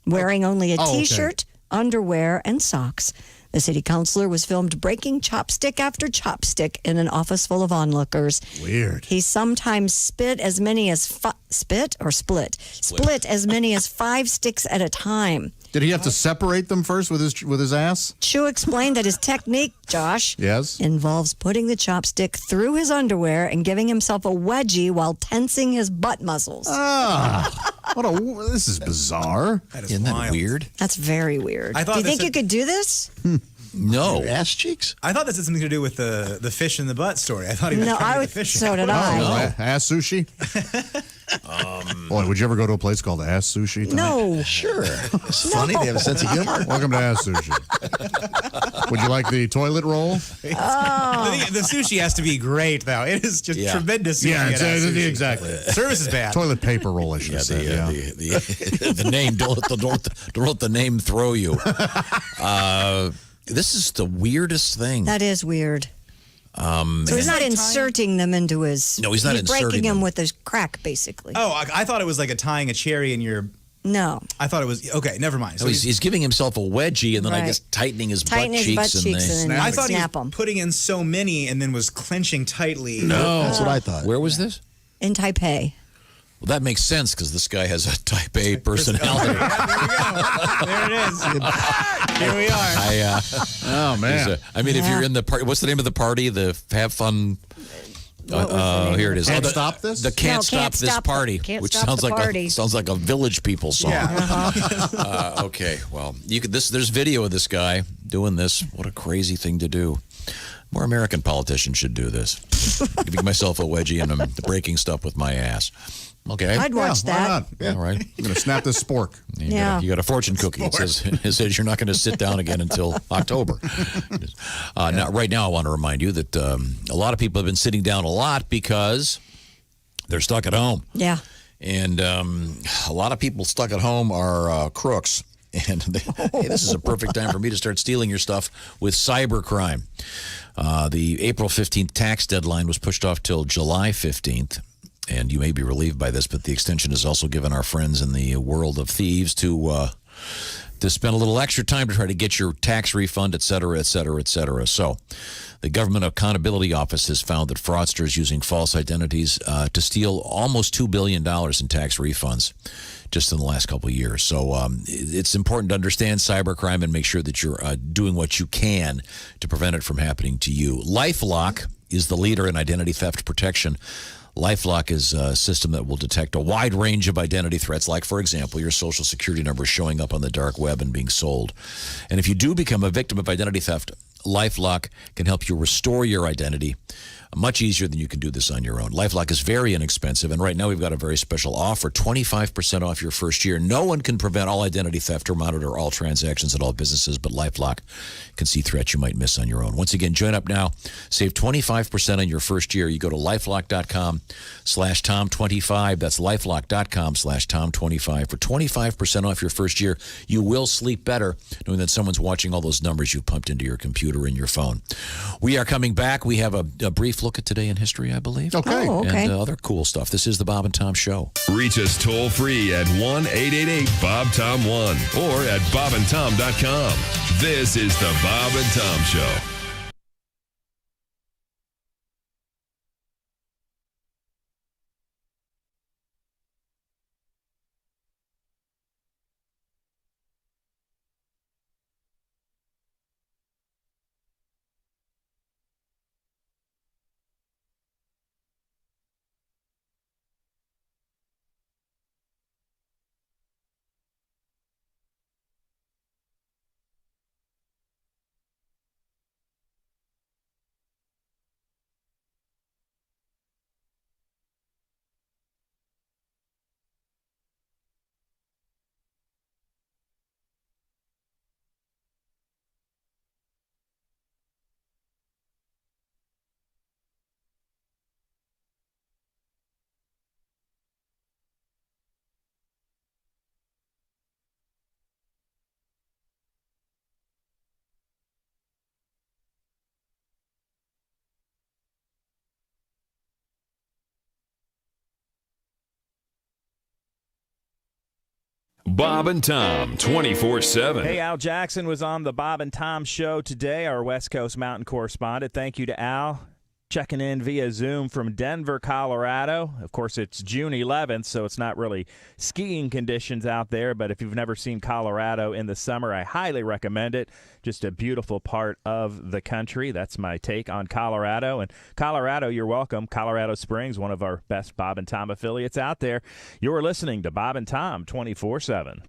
Wearing only a T-shirt, underwear, and socks, the city councilor was filmed breaking chopstick after chopstick in an office full of onlookers. Weird. He sometimes split as many as 5 sticks at a time. Did he have to separate them first with his ass? Chu explained that his technique, Josh, yes, involves putting the chopstick through his underwear and giving himself a wedgie while tensing his butt muscles. This is bizarre. Isn't that weird? That's very weird. I thought do you think you could do this? No. Ass cheeks? I thought this had something to do with the fish in the butt story. I thought he was trying to get the fish. So did I. No. Ass sushi? Boy, would you ever go to a place called Ass Sushi? No. Sure. It's funny. They have a sense of humor. Welcome to Ass Sushi. Would you like the toilet roll? The sushi has to be great, though. It is just tremendous. Yeah, sushi. exactly. Service is bad. Toilet paper roll, I should say. The name. Don't let the name throw you. This is the weirdest thing. That is weird. So he's not inserting them into his... No, he's not inserting breaking them them. with his crack, basically. Oh, I thought it was like tying a cherry in your... No. I thought it was... Okay, never mind. So he's giving himself a wedgie and then I Right. guess tightening his Tightening butt his cheeks. butt cheeks and then I thought he snap was 'em. putting in so many and then was clenching tightly. No. That's what I thought. Where was this? In Taipei. Well, that makes sense because this guy has a type A personality. There it is. Here we are. Oh, man. If you're in the party, what's the name of the party? The Have Fun. Here it is. Can't Stop This? The Can't Stop This Party, Can't which Stop sounds the like Party. sounds like a Village People song. Okay, well, there's video of this guy doing this. What a crazy thing to do. More American politicians should do this. Giving myself a wedgie and I'm breaking stuff with my ass. Okay. I'd watch Why that. not? Yeah. All right. I'm going to snap this spork. You got a fortune cookie. It says you're not going to sit down again until October. Now, right now, I want to remind you that a lot of people have been sitting down a lot because they're stuck at home. Yeah. And a lot of people stuck at home are crooks. And hey, this is a perfect time for me to start stealing your stuff with cybercrime. The April 15th tax deadline was pushed off till July 15th. And you may be relieved by this, but the extension has also given our friends in the world of thieves to spend a little extra time to try to get your tax refund, et cetera, et cetera, et cetera. So the Government Accountability Office has found that fraudsters using false identities to steal almost $2 billion in tax refunds just in the last couple of years. So it's important to understand cybercrime and make sure that you're doing what you can to prevent it from happening to you. LifeLock is the leader in identity theft protection. LifeLock is a system that will detect a wide range of identity threats, like, for example, your social security number showing up on the dark web and being sold. And if you do become a victim of identity theft, LifeLock can help you restore your identity much easier than you can do this on your own. LifeLock is very inexpensive, and right now we've got a very special offer, 25% off your first year. No one can prevent all identity theft or monitor all transactions at all businesses, but LifeLock can see threats you might miss on your own. Once again, join up now. Save 25% on your first year. You go to LifeLock.com/Tom25. That's LifeLock.com/Tom25 for 25% off your first year. You will sleep better knowing that someone's watching all those numbers you've pumped into your computer and your phone. We are coming back. We have a brief look at today in history, I believe. Okay. Oh, okay. And other cool stuff. This is the Bob and Tom Show. Reach us toll free at 1-888-BOB-TOM-1 or at bobandtom.com. This is the Bob and Tom Show. Bob and Tom 24/7. Hey, Al Jackson was on the Bob and Tom show today, our West Coast Mountain correspondent. Thank you to Al. Checking in via Zoom from Denver, Colorado. Of course, it's June 11th, so it's not really skiing conditions out there, but if you've never seen Colorado in the summer, I highly recommend it. Just a beautiful part of the country. That's my take on Colorado. And Colorado, you're welcome. Colorado Springs, one of our best Bob and Tom affiliates out there. You're listening to Bob and Tom 24/7.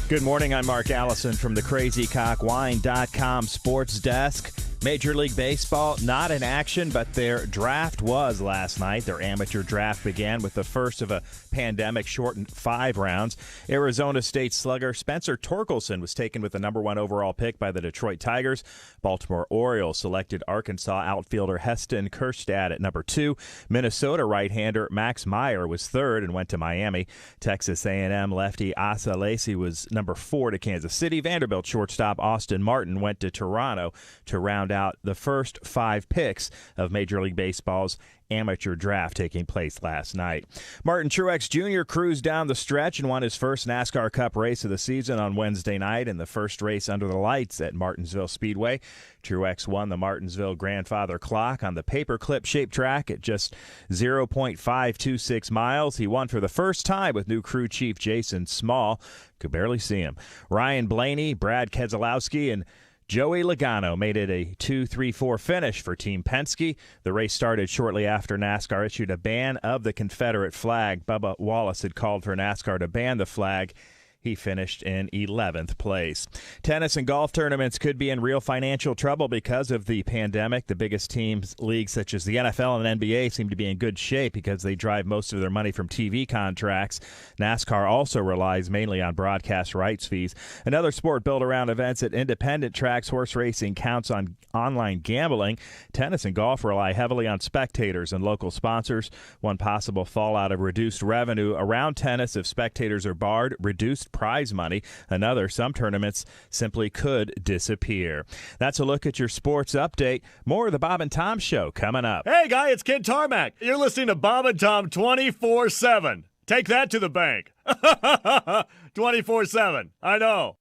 Good morning. I'm Mark Allison from the CrazyCockWine.com sports desk. Major League Baseball not in action, but their draft was last night. Their amateur draft began with the first of a pandemic-shortened 5 rounds. Arizona State slugger Spencer Torkelson was taken with the number 1 overall pick by the Detroit Tigers. Baltimore Orioles selected Arkansas outfielder Heston Kjerstad at number 2. Minnesota right-hander Max Meyer was 3rd and went to Miami. Texas A&M lefty Asa Lacy was number 4 to Kansas City. Vanderbilt shortstop Austin Martin went to Toronto to round out the first 5 picks of Major League Baseball's amateur draft taking place last night. Martin Truex Jr. cruised down the stretch and won his first NASCAR Cup race of the season on Wednesday night in the first race under the lights at Martinsville Speedway. Truex won the Martinsville Grandfather Clock on the paperclip-shaped track at just 0.526 miles. He won for the first time with new crew chief Jason Small. Could barely see him. Ryan Blaney, Brad Keselowski, and Joey Logano made it a 2-3-4 finish for Team Penske. The race started shortly after NASCAR issued a ban of the Confederate flag. Bubba Wallace had called for NASCAR to ban the flag. He finished in 11th place. Tennis and golf tournaments could be in real financial trouble because of the pandemic. The biggest teams, leagues such as the NFL and NBA, seem to be in good shape because they drive most of their money from TV contracts. NASCAR also relies mainly on broadcast rights fees. Another sport built around events at independent tracks, horse racing counts on online gambling. Tennis and golf rely heavily on spectators and local sponsors. One possible fallout of reduced revenue around tennis if spectators are barred, reduced prize money. Another, some tournaments simply could disappear. That's a look at your sports update. More of the Bob and Tom Show coming up. Hey, guy, it's Kid Tarmac. You're listening to Bob and Tom 24/7. Take that to the bank. 24/7. I know.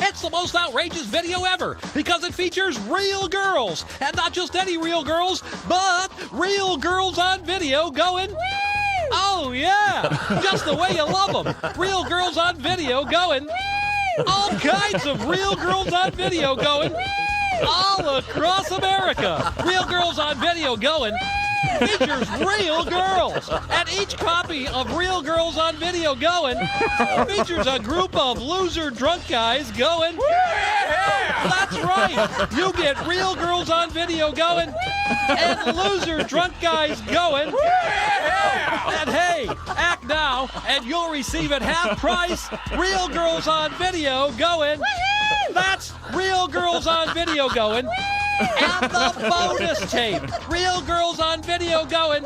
It's the most outrageous video ever because it features real girls. And not just any real girls, but real girls on video going, woo! Oh, yeah. Just the way you love them. Real girls on video going, woo! All kinds of real girls on video going, woo! All across America. Real girls on video going, woo! Features real girls. And each copy of Real Girls on Video Going features a group of loser drunk guys going, that's right. You get Real Girls on Video Going and loser drunk guys going. And hey, act now and you'll receive at half price Real Girls on Video Going. That's Real Girls on Video Going. And the bonus tape, Real Girls on Video Going,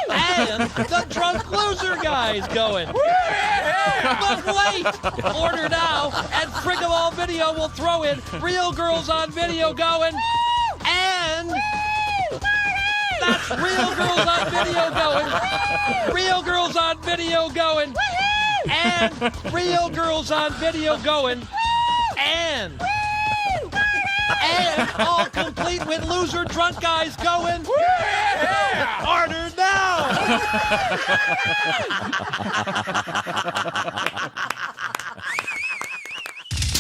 and the drunk loser guys going. But wait, order now, and Frigaball Video will throw in Real Girls on Video Going, and that's Real Girls on Video Going, Real Girls on Video Going, and Real Girls on Video Going, and all complete with loser drunk guys going. Order now.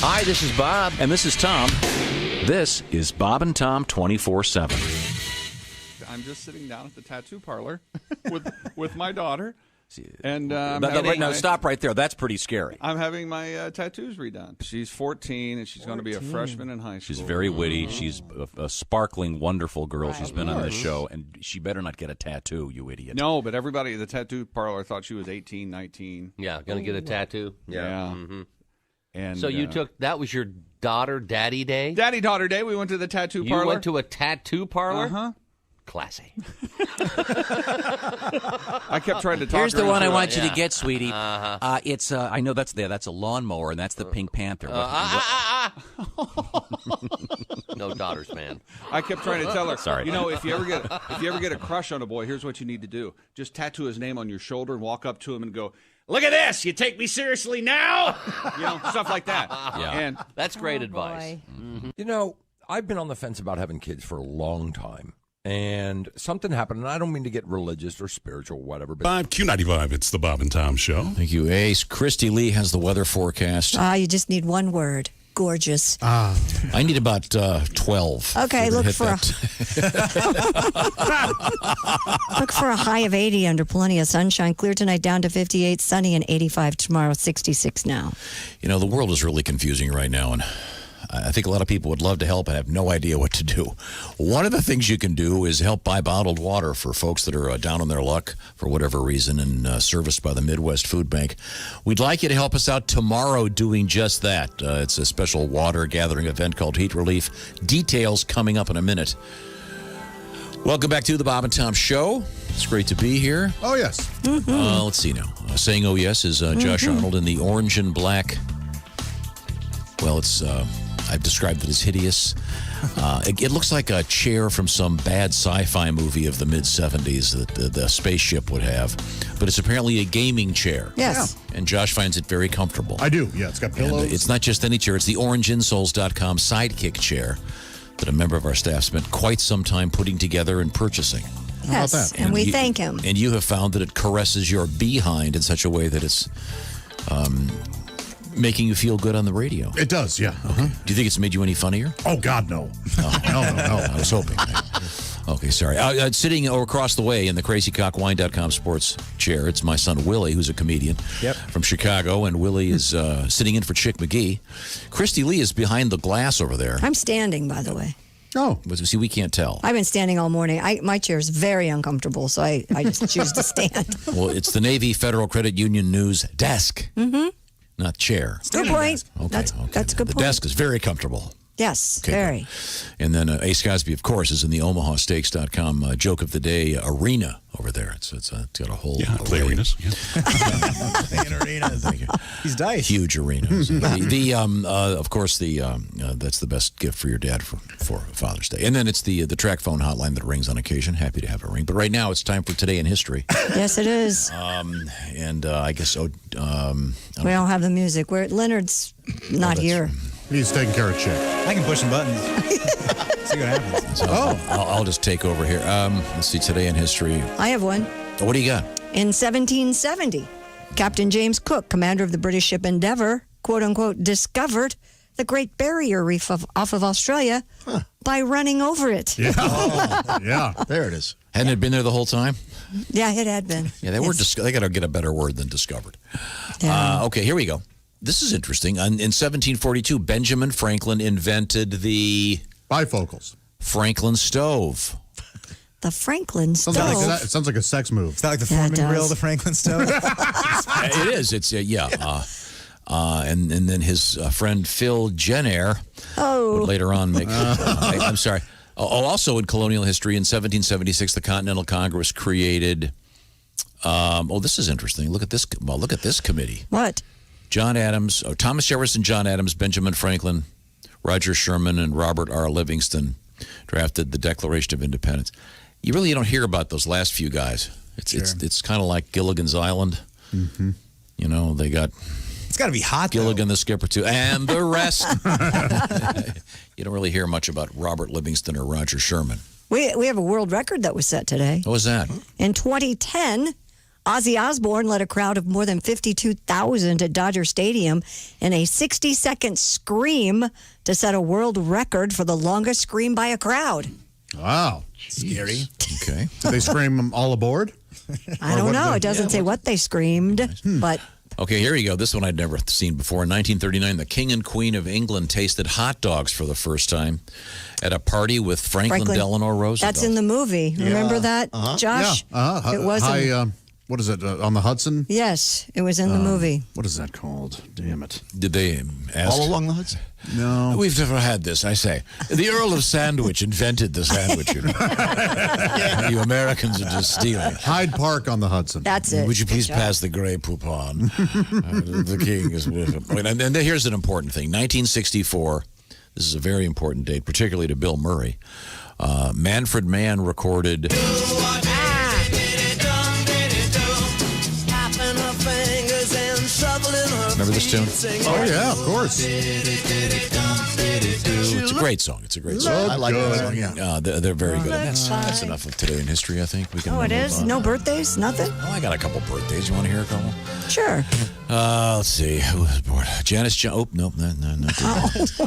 Hi, this is Bob. And this is Tom. This is Bob and Tom 24/7. I'm just sitting down at the tattoo parlor with my daughter. And no, stop right there. That's pretty scary. I'm having my tattoos redone. She's 14, and she's going to be a freshman in high school. She's very witty. She's a sparkling, wonderful girl. Right. She's been on this show, and she better not get a tattoo, you idiot. No, but everybody at the tattoo parlor thought she was 18, 19. Yeah, going to get a tattoo. Yeah. Mm-hmm. And so you that was your daughter-daddy day? Daddy-daughter day. We went to the tattoo parlor. You went to a tattoo parlor? Uh-huh. Classy. I kept trying to talk. Here's the one I want you to get, sweetie. It's I know that's a lawnmower, and that's the Pink Panther. No daughters, man. I kept trying to tell her. Sorry. You know, if you ever get a crush on a boy, here's what you need to do: just tattoo his name on your shoulder and walk up to him and go, look at this. You take me seriously now? Stuff like that. Yeah. And That's great advice. You know, I've been on the fence about having kids for a long time. And something happened, and I don't mean to get religious or spiritual or whatever. But Q95, it's the Bob and Tom Show. Thank you, Ace. Christy Lee has the weather forecast. You just need one word. Gorgeous. I need about 12. Okay, look for a high of 80 under plenty of sunshine. Clear tonight, down to 58, sunny and 85 tomorrow, 66 now. You know, the world is really confusing right now, and I think a lot of people would love to help and have no idea what to do. One of the things you can do is help buy bottled water for folks that are down on their luck for whatever reason and serviced by the Midwest Food Bank. We'd like you to help us out tomorrow doing just that. It's a special water gathering event called Heat Relief. Details coming up in a minute. Welcome back to the Bob and Tom Show. It's great to be here. Oh, yes. Let's see now. Saying oh, yes is Josh Arnold in the orange and black. Well, it's... I've described it as hideous. It looks like a chair from some bad sci-fi movie of the mid-'70s that the spaceship would have. But it's apparently a gaming chair. Yes. Yeah. And Josh finds it very comfortable. I do. Yeah, it's got pillows. And it's not just any chair. It's the orangeinsoles.com sidekick chair that a member of our staff spent quite some time putting together and purchasing. Yes, how about that? And we thank him. And you have found that it caresses your behind in such a way that it's... making you feel good on the radio. It does, yeah. Okay. Do you think it's made you any funnier? Oh, God, no. No. I was hoping. Okay, sorry. Sitting across the way in the crazycockwine.com sports chair, it's my son Willie, who's a comedian from Chicago, and Willie is sitting in for Chick McGee. Christy Lee is behind the glass over there. I'm standing, by the way. Oh. See, we can't tell. I've been standing all morning. My chair is very uncomfortable, so I just choose to stand. Well, it's the Navy Federal Credit Union News desk. Mm-hmm. Not chair. Good point. Okay, that's a good point. The desk is very comfortable. Yes, okay, very. Good. And then Ace Cosby, of course, is in the OmahaSteaks.com joke of the day arena over there. It's got a whole play arenas. Yeah. Playing arenas. Thank you. He's dice. Huge arenas. Of course, that's the best gift for your dad for Father's Day. And then it's the track phone hotline that rings on occasion. Happy to have it ring. But right now, it's time for Today in History. Yes, it is. I guess we don't have the music. Leonard's not here. He's taking care of Chick. I can push some buttons. See what happens. So I'll just take over here. Let's see, Today in History. I have one. Oh, what do you got? In 1770, Captain James Cook, commander of the British ship Endeavour, quote-unquote, discovered the Great Barrier Reef off of Australia by running over it. Yeah. Yeah. There it is. Hadn't it been there the whole time? Yeah, it had been. Yeah, they got to get a better word than discovered. Yeah. Okay, here we go. This is interesting. In 1742, Benjamin Franklin invented the... bifocals. Franklin stove. The Franklin stove? It sounds like a sex move. Is that like the Foreman grill, the Franklin stove? It is. It's, yeah. And then his friend Phil Jenner would later on make... I'm sorry. Also in colonial history, in 1776, the Continental Congress created... this is interesting. Look at this. Well, look at this committee. What? Thomas Jefferson, John Adams, Benjamin Franklin, Roger Sherman, and Robert R. Livingston drafted the Declaration of Independence. You really don't hear about those last few guys. It's kind of like Gilligan's Island. Mm-hmm. You know, they got... It's got to be hot, Gilligan the Skipper, too, and the rest. You don't really hear much about Robert Livingston or Roger Sherman. We have a world record that was set today. What was that? In 2010... Ozzy Osbourne led a crowd of more than 52,000 at Dodger Stadium in a 60-second scream to set a world record for the longest scream by a crowd. Wow. Scary. Okay. Did they scream all aboard? I don't know. It doesn't say what they screamed, but... Okay, here you go. This one I'd never seen before. In 1939, the King and Queen of England tasted hot dogs for the first time at a party with Franklin Delano Roosevelt. That's in the movie. Remember that, Josh? Yeah. It wasn't... what is it, on the Hudson? Yes, it was in the movie. What is that called? Damn it. Did they ask? All along the Hudson? No. We've never had this, I say. The Earl of Sandwich invented the sandwich. You Americans are just stealing. Hyde Park on the Hudson. That's it. Would you please pass the Grey Poupon? The king is with him. And here's an important thing. 1964, this is a very important date, particularly to Bill Murray. Manfred Mann recorded... Remember this tune? Oh, yeah, of course. It's a great song. It's a great song. I like that song, yeah. They're very good. That's enough of Today in History, I think. We can Oh, it move is? on. No birthdays? Nothing? Oh, I got a couple birthdays. You want to hear a couple? Sure. Let's see. Who was born? Janice. Oh, nope. No.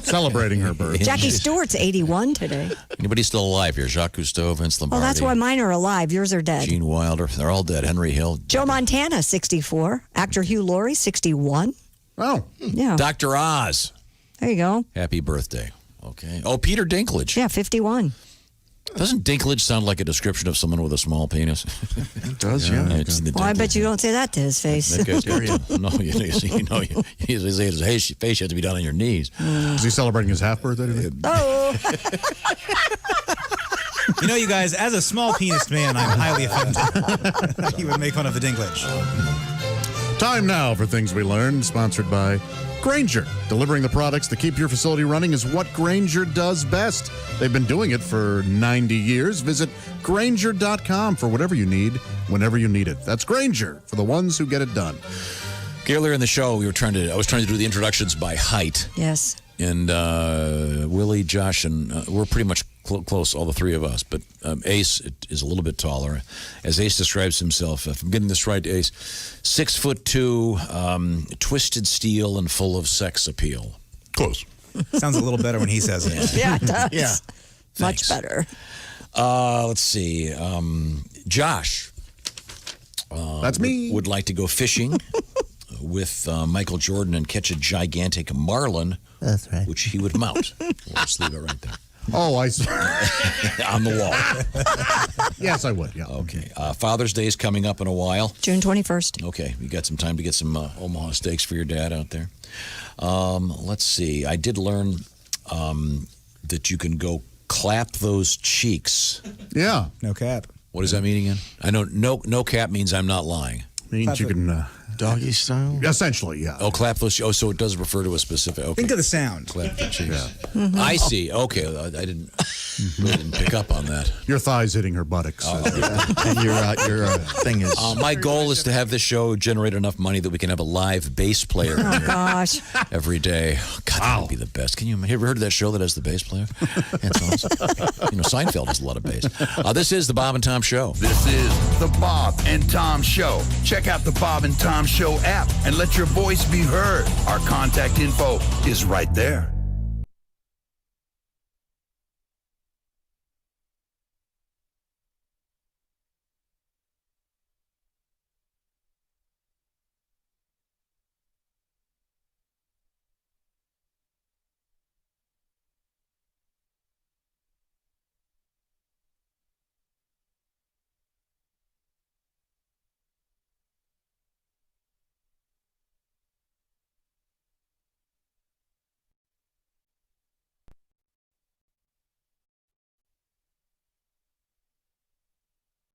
Celebrating her birthday. Jackie Stewart's 81 today. Anybody still alive here? Jacques Cousteau, Vince Lombardi. Oh, that's why mine are alive. Yours are dead. Gene Wilder. They're all dead. Henry Hill. Joe Montana, 64. Actor Hugh Laurie, 61. Oh. Yeah. Dr. Oz. There you go. Happy birthday. Okay. Oh, Peter Dinklage. Yeah, 51. Doesn't Dinklage sound like a description of someone with a small penis? It does, yeah. It's the Well, I bet you don't say that to his face. No, his face you have to be down on your knees. Is he celebrating his half birthday today? Oh. You know, you guys, as a small penis man, I'm highly offended. You would make fun of the Dinklage. Time now for Things We Learned, sponsored by Grainger. Delivering the products that keep your facility running is what Grainger does best. They've been doing it for 90 years. Visit Grainger.com for whatever you need, whenever you need it. That's Grainger, for the ones who get it done. Earlier in the show, I was trying to do the introductions by height. Yes. And Willie, Josh, and we're pretty much close, all the three of us. But Ace is a little bit taller. As Ace describes himself, if I'm getting this right, Ace, 6'2", twisted steel and full of sex appeal. Close. Sounds a little better when he says it. Yeah, it does. Yeah. Much better. Let's see. Josh. That's me. Would like to go fishing with Michael Jordan and catch a gigantic marlin. That's right. Which he would mount. We'll just leave it right there. Oh, I see. On the wall. Yes, I would, yeah. Okay. Father's Day is coming up in a while. June 21st. Okay. You got some time to get some Omaha steaks for your dad out there. Let's see. I did learn that you can go clap those cheeks. Yeah. No cap. What does that mean again? I know no cap means I'm not lying. Means you can... Doggy style? Essentially, yeah. Oh, clap those. Oh, so it does refer to a specific. Okay. Think of the sound. Clap the cheeks. Yeah. I see. Okay, I didn't pick up on that. Your thighs hitting her buttocks. And your thing is... my goal is to have this show generate enough money that we can have a live bass player Oh, gosh. every day. God, that would be the best. Have you ever heard of that show that has the bass player? That's awesome. Seinfeld has a lot of bass. This is the Bob and Tom Show. This is the Bob and Tom Show. Check out the Bob and Tom Show app and let your voice be heard. Our contact info is right there.